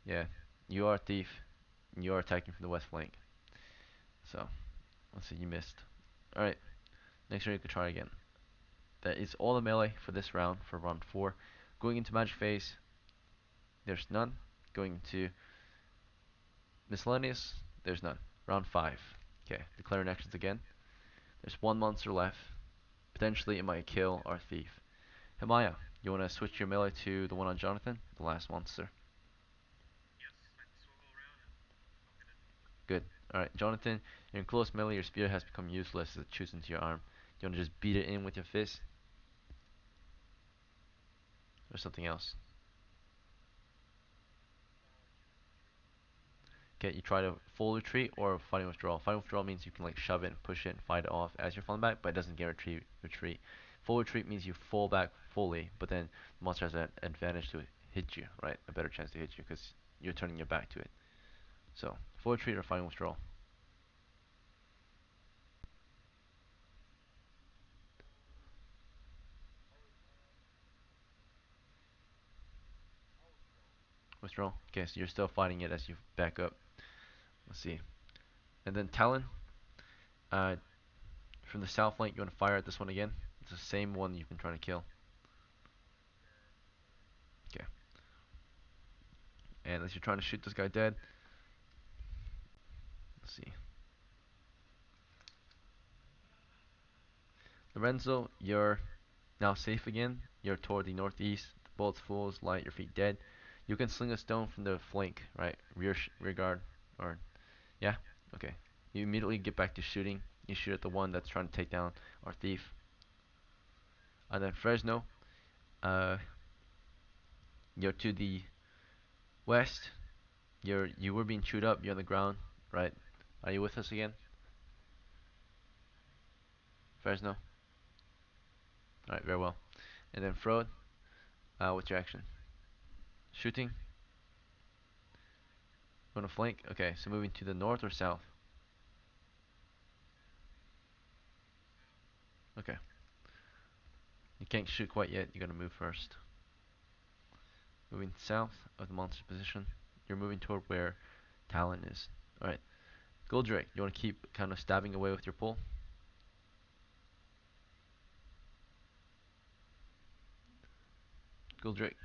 yeah, you are a thief. And you are attacking from the west flank. So, let's see, you missed. Alright, next turn you can try again. that is all the melee for this round, for round 4. Going into magic phase, there's none. Going into miscellaneous, there's none. Round 5. Okay, declaring actions again. There's one monster left. Potentially it might kill our thief. Himaya, you want to switch your melee to the one on Jonathan, the last monster? Good. Alright, Jonathan, you're in close melee, your spear has become useless as it chews into your arm. You want to just beat it in with your fist? Or something else? Okay, you try to full retreat or fighting withdrawal. Fighting withdrawal means you can like shove it and push it and fight it off as you're falling back, but it doesn't guarantee retreat. Full retreat means you fall back fully, but then the monster has an advantage to hit you, right? A better chance to hit you because you're turning your back to it. So, full retreat or fighting withdrawal? Withdrawal. Okay, so you're still fighting it as you back up. Let's see. And then Talon, uh, from the south flank, you want to fire at this one again? It's the same one you've been trying to kill. Okay. And as you're trying to shoot this guy dead, let's see. Lorenzo, you're now safe again. You're toward the northeast. The bullets fools light your feet dead. You can sling a stone from the flank, right? Rear guard, or yeah, okay. You immediately get back to shooting. You shoot at the one that's trying to take down our thief. And then Fresno, uh, you're to the west. You were being chewed up. You're on the ground, right? Are you with us again, Fresno? All right, very well. And then Frode, what's your action? Shooting. Want to flank? Okay, so moving to the north or south? Okay. You can't shoot quite yet. You gotta move first. Moving south of the monster position. You're moving toward where Talon is. Alright. Goldrake, you want to keep kind of stabbing away with your pull? Goldrake,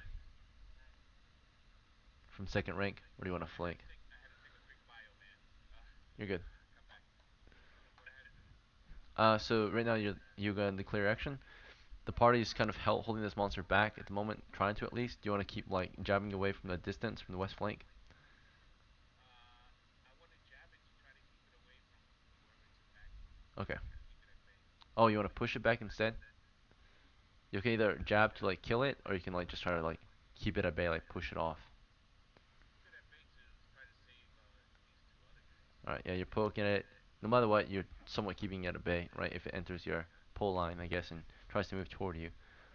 from second rank, where do you want to flank? You're good. So right now you're gonna declare action. The party is kind of holding this monster back at the moment, trying to at least. Do you want to keep like jabbing away from the distance from the west flank? Okay. Oh, you want to push it back instead? You can either jab to like kill it, or you can like just try to like keep it at bay, like push it off. Alright, yeah, you're poking at it. No matter what, you're somewhat keeping it at bay, right? If it enters your pole line, I guess, and tries to move toward you.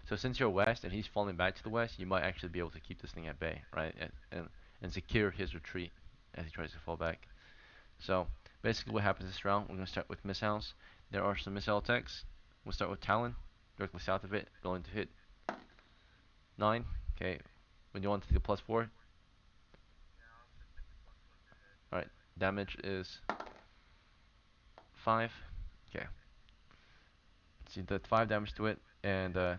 So since you're west and he's falling back to the west, you might actually be able to keep this thing at bay, right? And secure his retreat as he tries to fall back. So basically what happens this round, we're going to start with missiles. There are some missile attacks. We'll start with Talon, directly south of it, going to hit 9. Okay, when you want to do +4. Alright, damage is 5. Okay, so you did 5 damage to it, and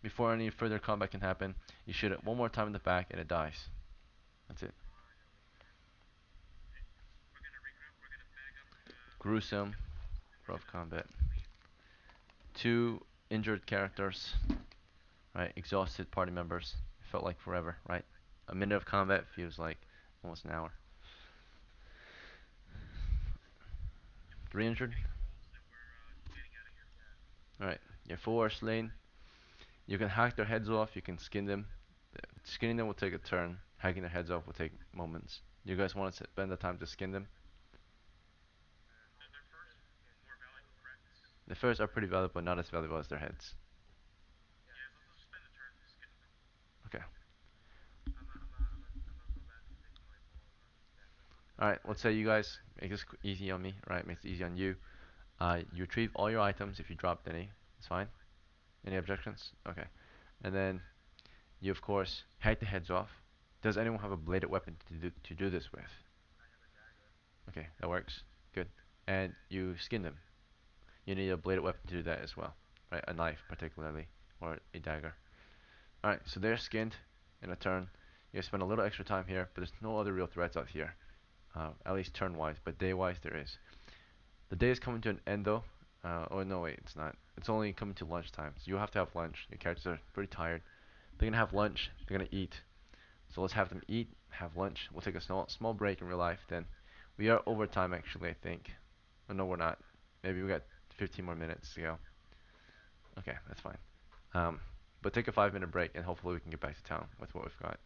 before any further combat can happen, you shoot it one more time in the back and it dies. That's it. Gruesome, rough combat. 2 injured characters, right? Exhausted party members. It felt like forever, right? A minute of combat feels like almost an hour. 3 injured. Alright, your 4 are slain. You can hack their heads off, you can skin them. Skinning them will take a turn. Hacking their heads off will take moments. You guys want to spend the time to skin them? The furs are pretty valuable, but not as valuable as their heads. Okay. Alright, let's say you guys make this easy on me, right? Makes it easy on you. You retrieve all your items if you dropped any. It's fine. Any objections? Okay. And then you, of course, hack the heads off. Does anyone have a bladed weapon to do this with? Okay, that works. Good. And you skin them. You need a bladed weapon to do that as well. right? A knife particularly, or a dagger. All right, so they're skinned in a turn. You spend a little extra time here, but there's no other real threats out here, at least turn-wise. But day-wise, there is. The day is coming to an end though. Oh no, wait, it's not. It's only coming to lunchtime, so you have to have lunch. Your characters are pretty tired. They're gonna have lunch. They're gonna eat. So let's have them eat, have lunch. We'll take a small break in real life. Then we are over time actually, I think. Oh, no, we're not. Maybe we got 15 more minutes to go. Okay, that's fine. Um, but take a 5 minute break and hopefully we can get back to town with what we've got.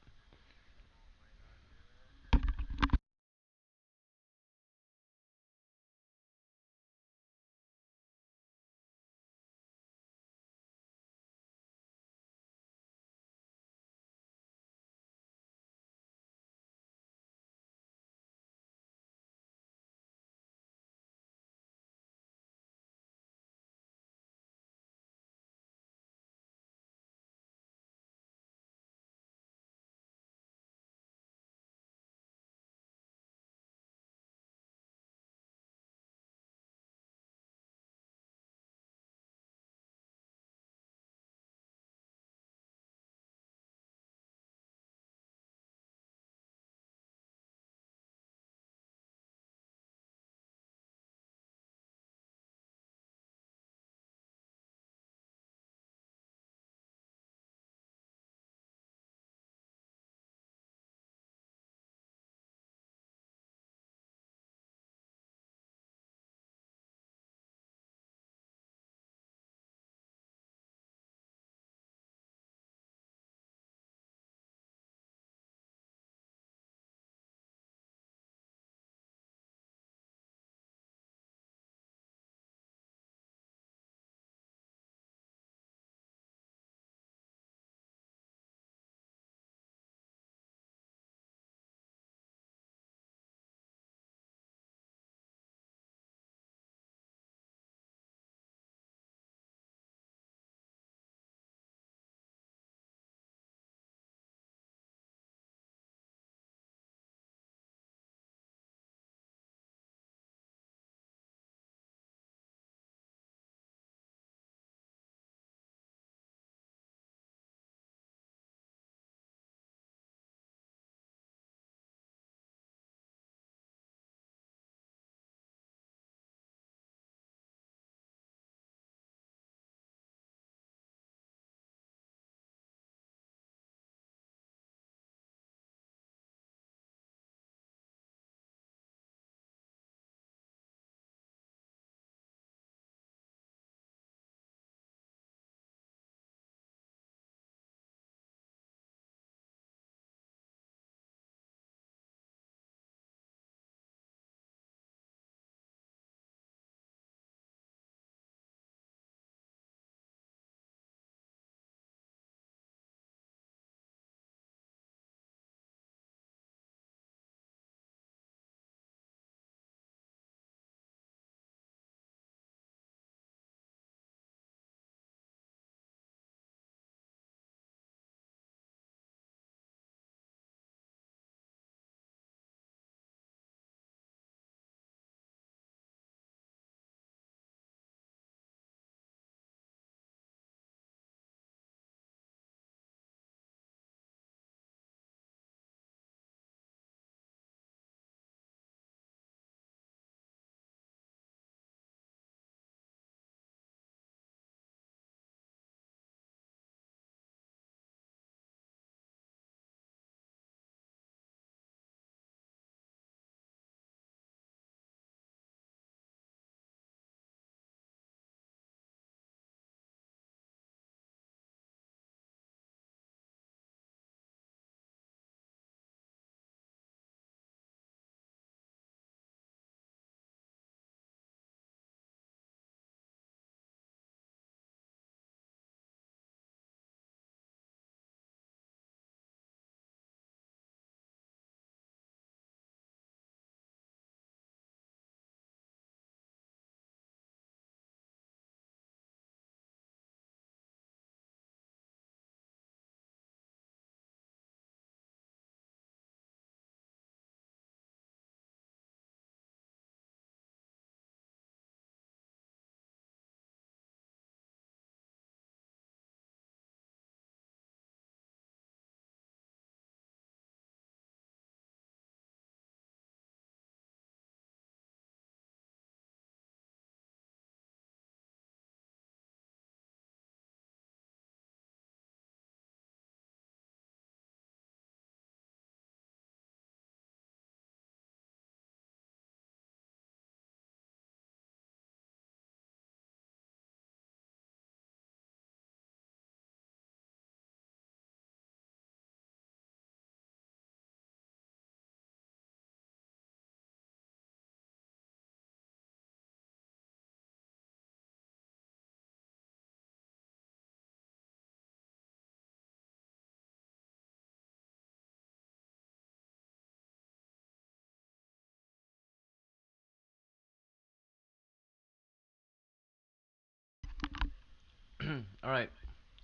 All right.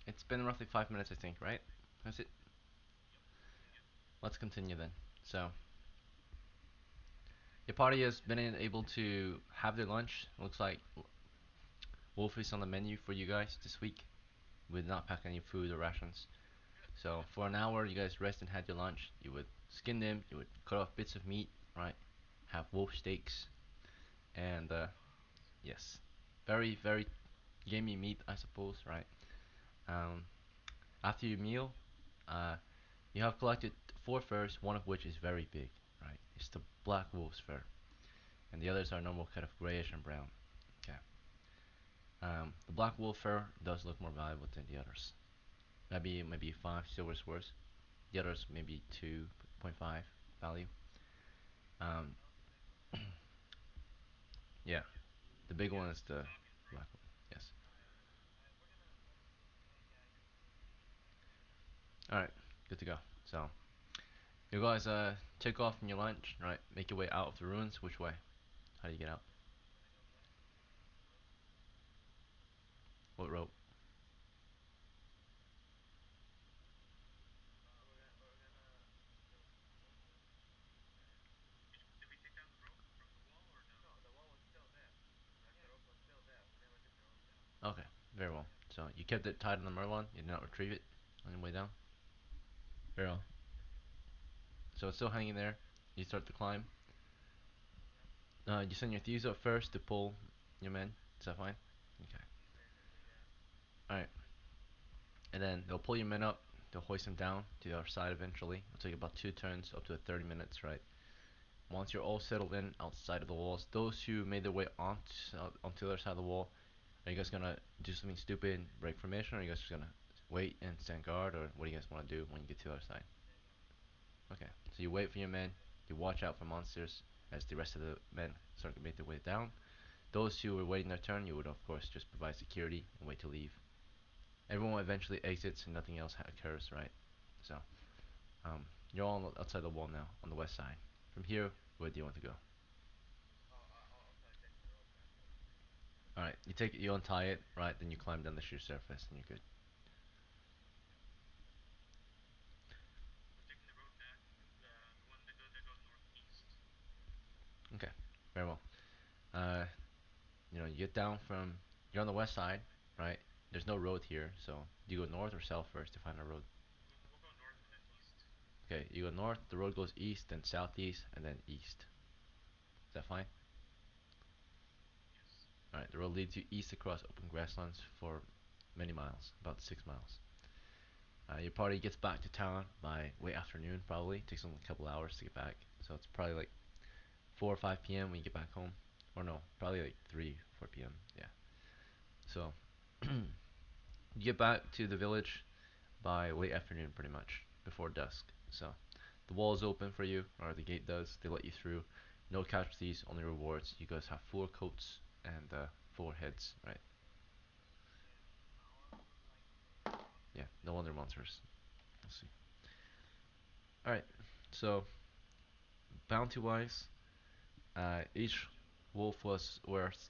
It's been roughly 5 minutes, I think, right? That's it. Let's continue then. So, your party has been able to have their lunch. Looks like Wolf is on the menu for you guys this week. We did not pack any food or rations. So, for an hour, you guys rest and had your lunch. You would skin them, you would cut off bits of meat, right? Have wolf steaks, and yes, very, very gamey meat, I suppose, right? Um, After your meal, uh, you have collected four furs, one of which is very big, right? It's the black wolf's fur, and the others are normal, kind of grayish and brown. Okay. The black wolf fur does look more valuable than the others. Maybe 5 silver's worth. The others maybe 2.5 value. Um, yeah, the big one is the black one. Yes. All right, good to go. So you guys take off from your lunch, right? Make your way out of the ruins. Which way? How do you get out? What rope? Okay, very well. So you kept it tied on the Merlon. You did not retrieve it on your way down. Very well. So it's still hanging there. You start to climb. You send your thieves up first to pull your men. Is that fine? Okay. All right. And then they'll pull your men up. They'll hoist them down to the other side eventually. It'll take about 2 turns, up to 30 minutes, right? Once you're all settled in outside of the walls, those who made their way onto the other side of the wall, are you guys gonna do something stupid and break formation, or are you guys just gonna wait and stand guard, or what do you guys want to do when you get to the other side? Okay, so you wait for your men, you watch out for monsters as the rest of the men start to make their way down. Those who were waiting their turn, you would of course just provide security and wait to leave. Everyone eventually exits and nothing else occurs, right? So, um, you're all outside the wall now, on the west side. From here, where do you want to go? Alright, you untie it, right, then you climb down the sheer surface and you're good. Okay, very well. Uh, you get down from, you're on the west side, right? There's no road here, so do you go north or south first to find a road? Okay, you go north, the road goes east, then southeast, and then east. Is that fine? Alright, the road leads you east across open grasslands for many miles, about 6 miles. Your party gets back to town by late afternoon, probably. It takes them a couple hours to get back, so it's probably like 4 or 5 p.m. when you get back home. Or no, probably like 3, 4 p.m. Yeah. So, you get back to the village by late afternoon, pretty much, before dusk. So, the wall is open for you, or the gate does. They let you through. No casualties, only rewards. You guys have 4 coats and 4 heads, right? Yeah, no wonder monsters. Let's see. Alright, so bounty wise, each wolf was worth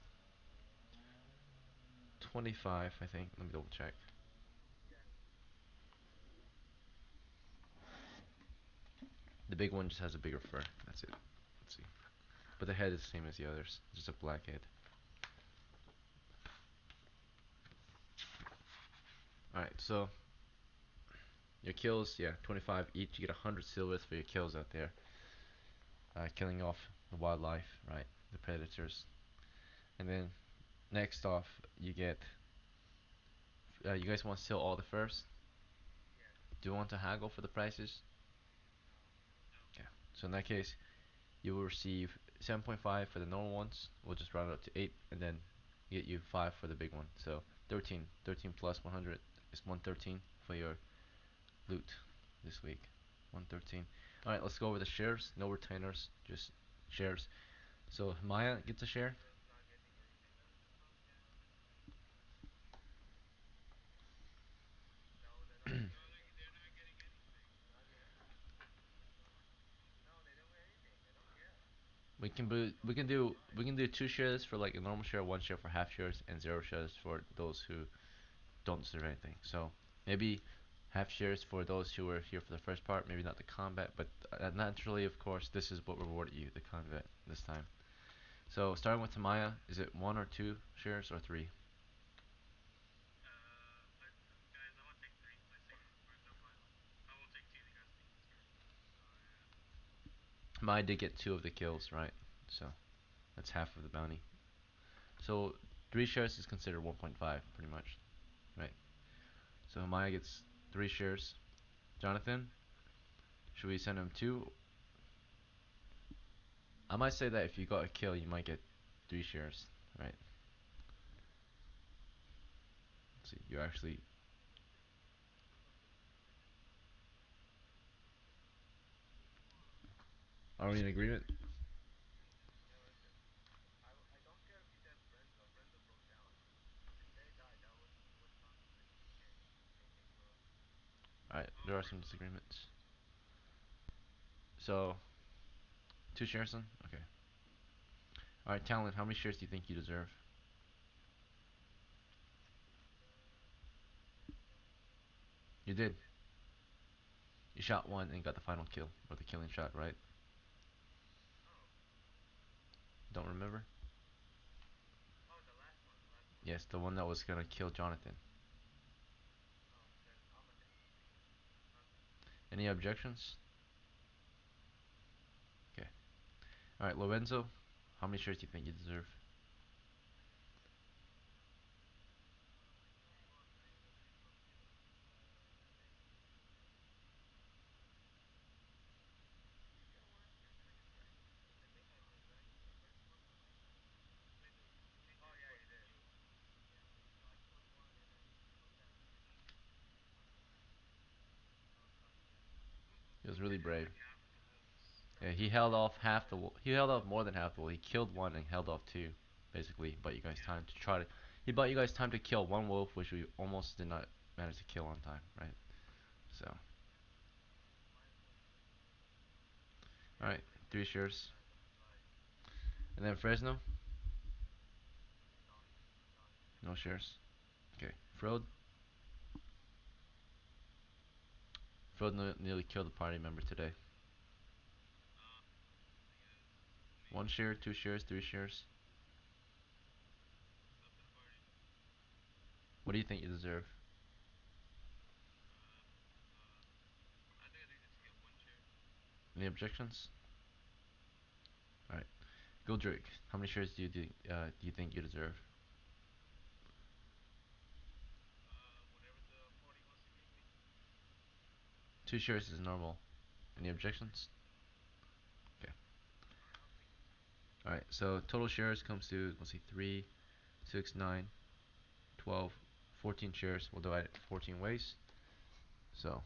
25, I think. Let me double check. The big one just has a bigger fur. That's it. Let's see. But the head is the same as the others. Just a black head. Alright, so your kills, yeah, 25 each. You get 100 silvers for your kills out there. Killing off the wildlife, right? The predators. And then next off, you get. You guys want to sell all the furs? Do you want to haggle for the prices? Okay. So in that case, you will receive 7.5 for the normal ones. We'll just round it up to 8, and then get you 5 for the big one. So 13. 13 plus 100 is 113 for your loot this week. 113. Alright, let's go over the shares. No retainers, just shares. So Maya gets a share. We can do 2 shares for like a normal share, 1 share for half shares, and 0 shares for those who don't deserve anything. So maybe half shares for those who were here for the first part, maybe not the combat, but naturally, of course, this is what rewarded you, the combat this time. So starting with Tamaya, is it one or two shares or three? Tamaya did get two of the kills, right? So that's half of the bounty. So three shares is considered 1.5, pretty much, right? So Maya gets three shares. Jonathan, should we send him two? I might say that if you got a kill, you might get three shares, right? Let's see, you actually are we in agreement? All right, there are some disagreements. So two shares then. Okay. All right, Talon, how many shares do you think you deserve? You did. You shot one and got the final kill, or the killing shot, right? Don't remember? Yes, the one that was gonna kill Jonathan. Any objections? Okay. All right, Lorenzo, how many shares do you think you deserve? He was really brave. Yeah, he held off half the. He held off more than half the. He killed one and held off two, basically. Bought you guys time to try to. He bought you guys time to kill one wolf, which we almost did not manage to kill on time, right? So, all right, three shares, and then Fresno, no shares. Okay, Frode. Frode nearly killed a party member today. One share, two shares, three shares. What do you think you deserve? Any objections? All right, Gildrick, how many shares do you think you deserve? Two shares is normal. Any objections? Okay. All right. So total shares comes to, let's see, 3, 6, 9, 12, 14 shares. We'll divide it 14 ways. So,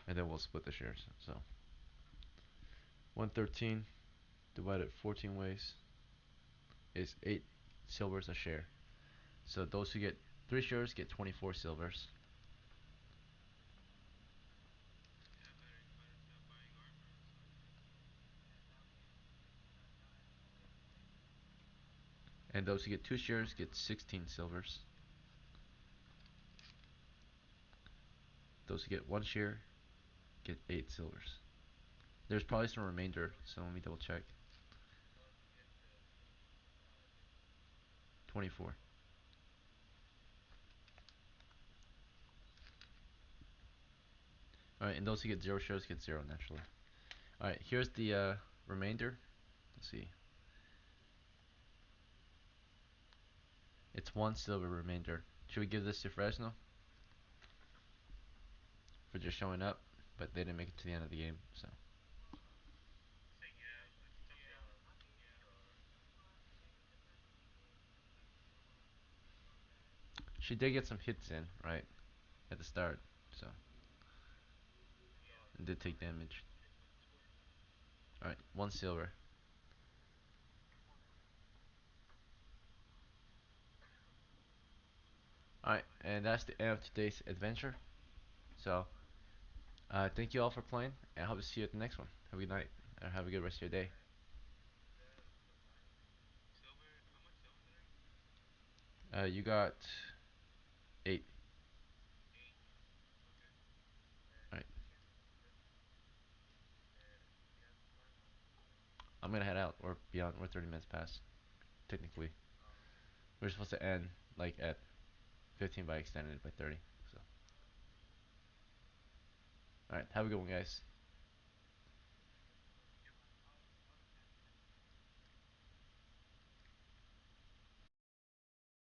and then we'll split the shares. So 113 divided 14 ways is 8 silvers a share. So those who get 3 shares get 24 silvers. And those who get 2 shares get 16 silvers. Those who get 1 share get 8 silvers. There's probably some remainder, so let me double check. 24. Alright, and those who get 0 shares get 0 naturally. Alright, here's the remainder. Let's see. It's 1 silver remainder. Should we give this to Fresno for just showing up? But they didn't make it to the end of the game, so. She did get some hits in, right? At the start, so. And did take damage. Alright, 1 silver. Alright, and that's the end of today's adventure. So, thank you all for playing, and I hope to see you at the next one. Have a good night, or have a good rest of your day. You got 8. All right. I'm gonna head out. We're beyond. We're 30 minutes past. Technically, we're supposed to end like at 15, but I extended it by 30. So, all right. Have a good one, guys.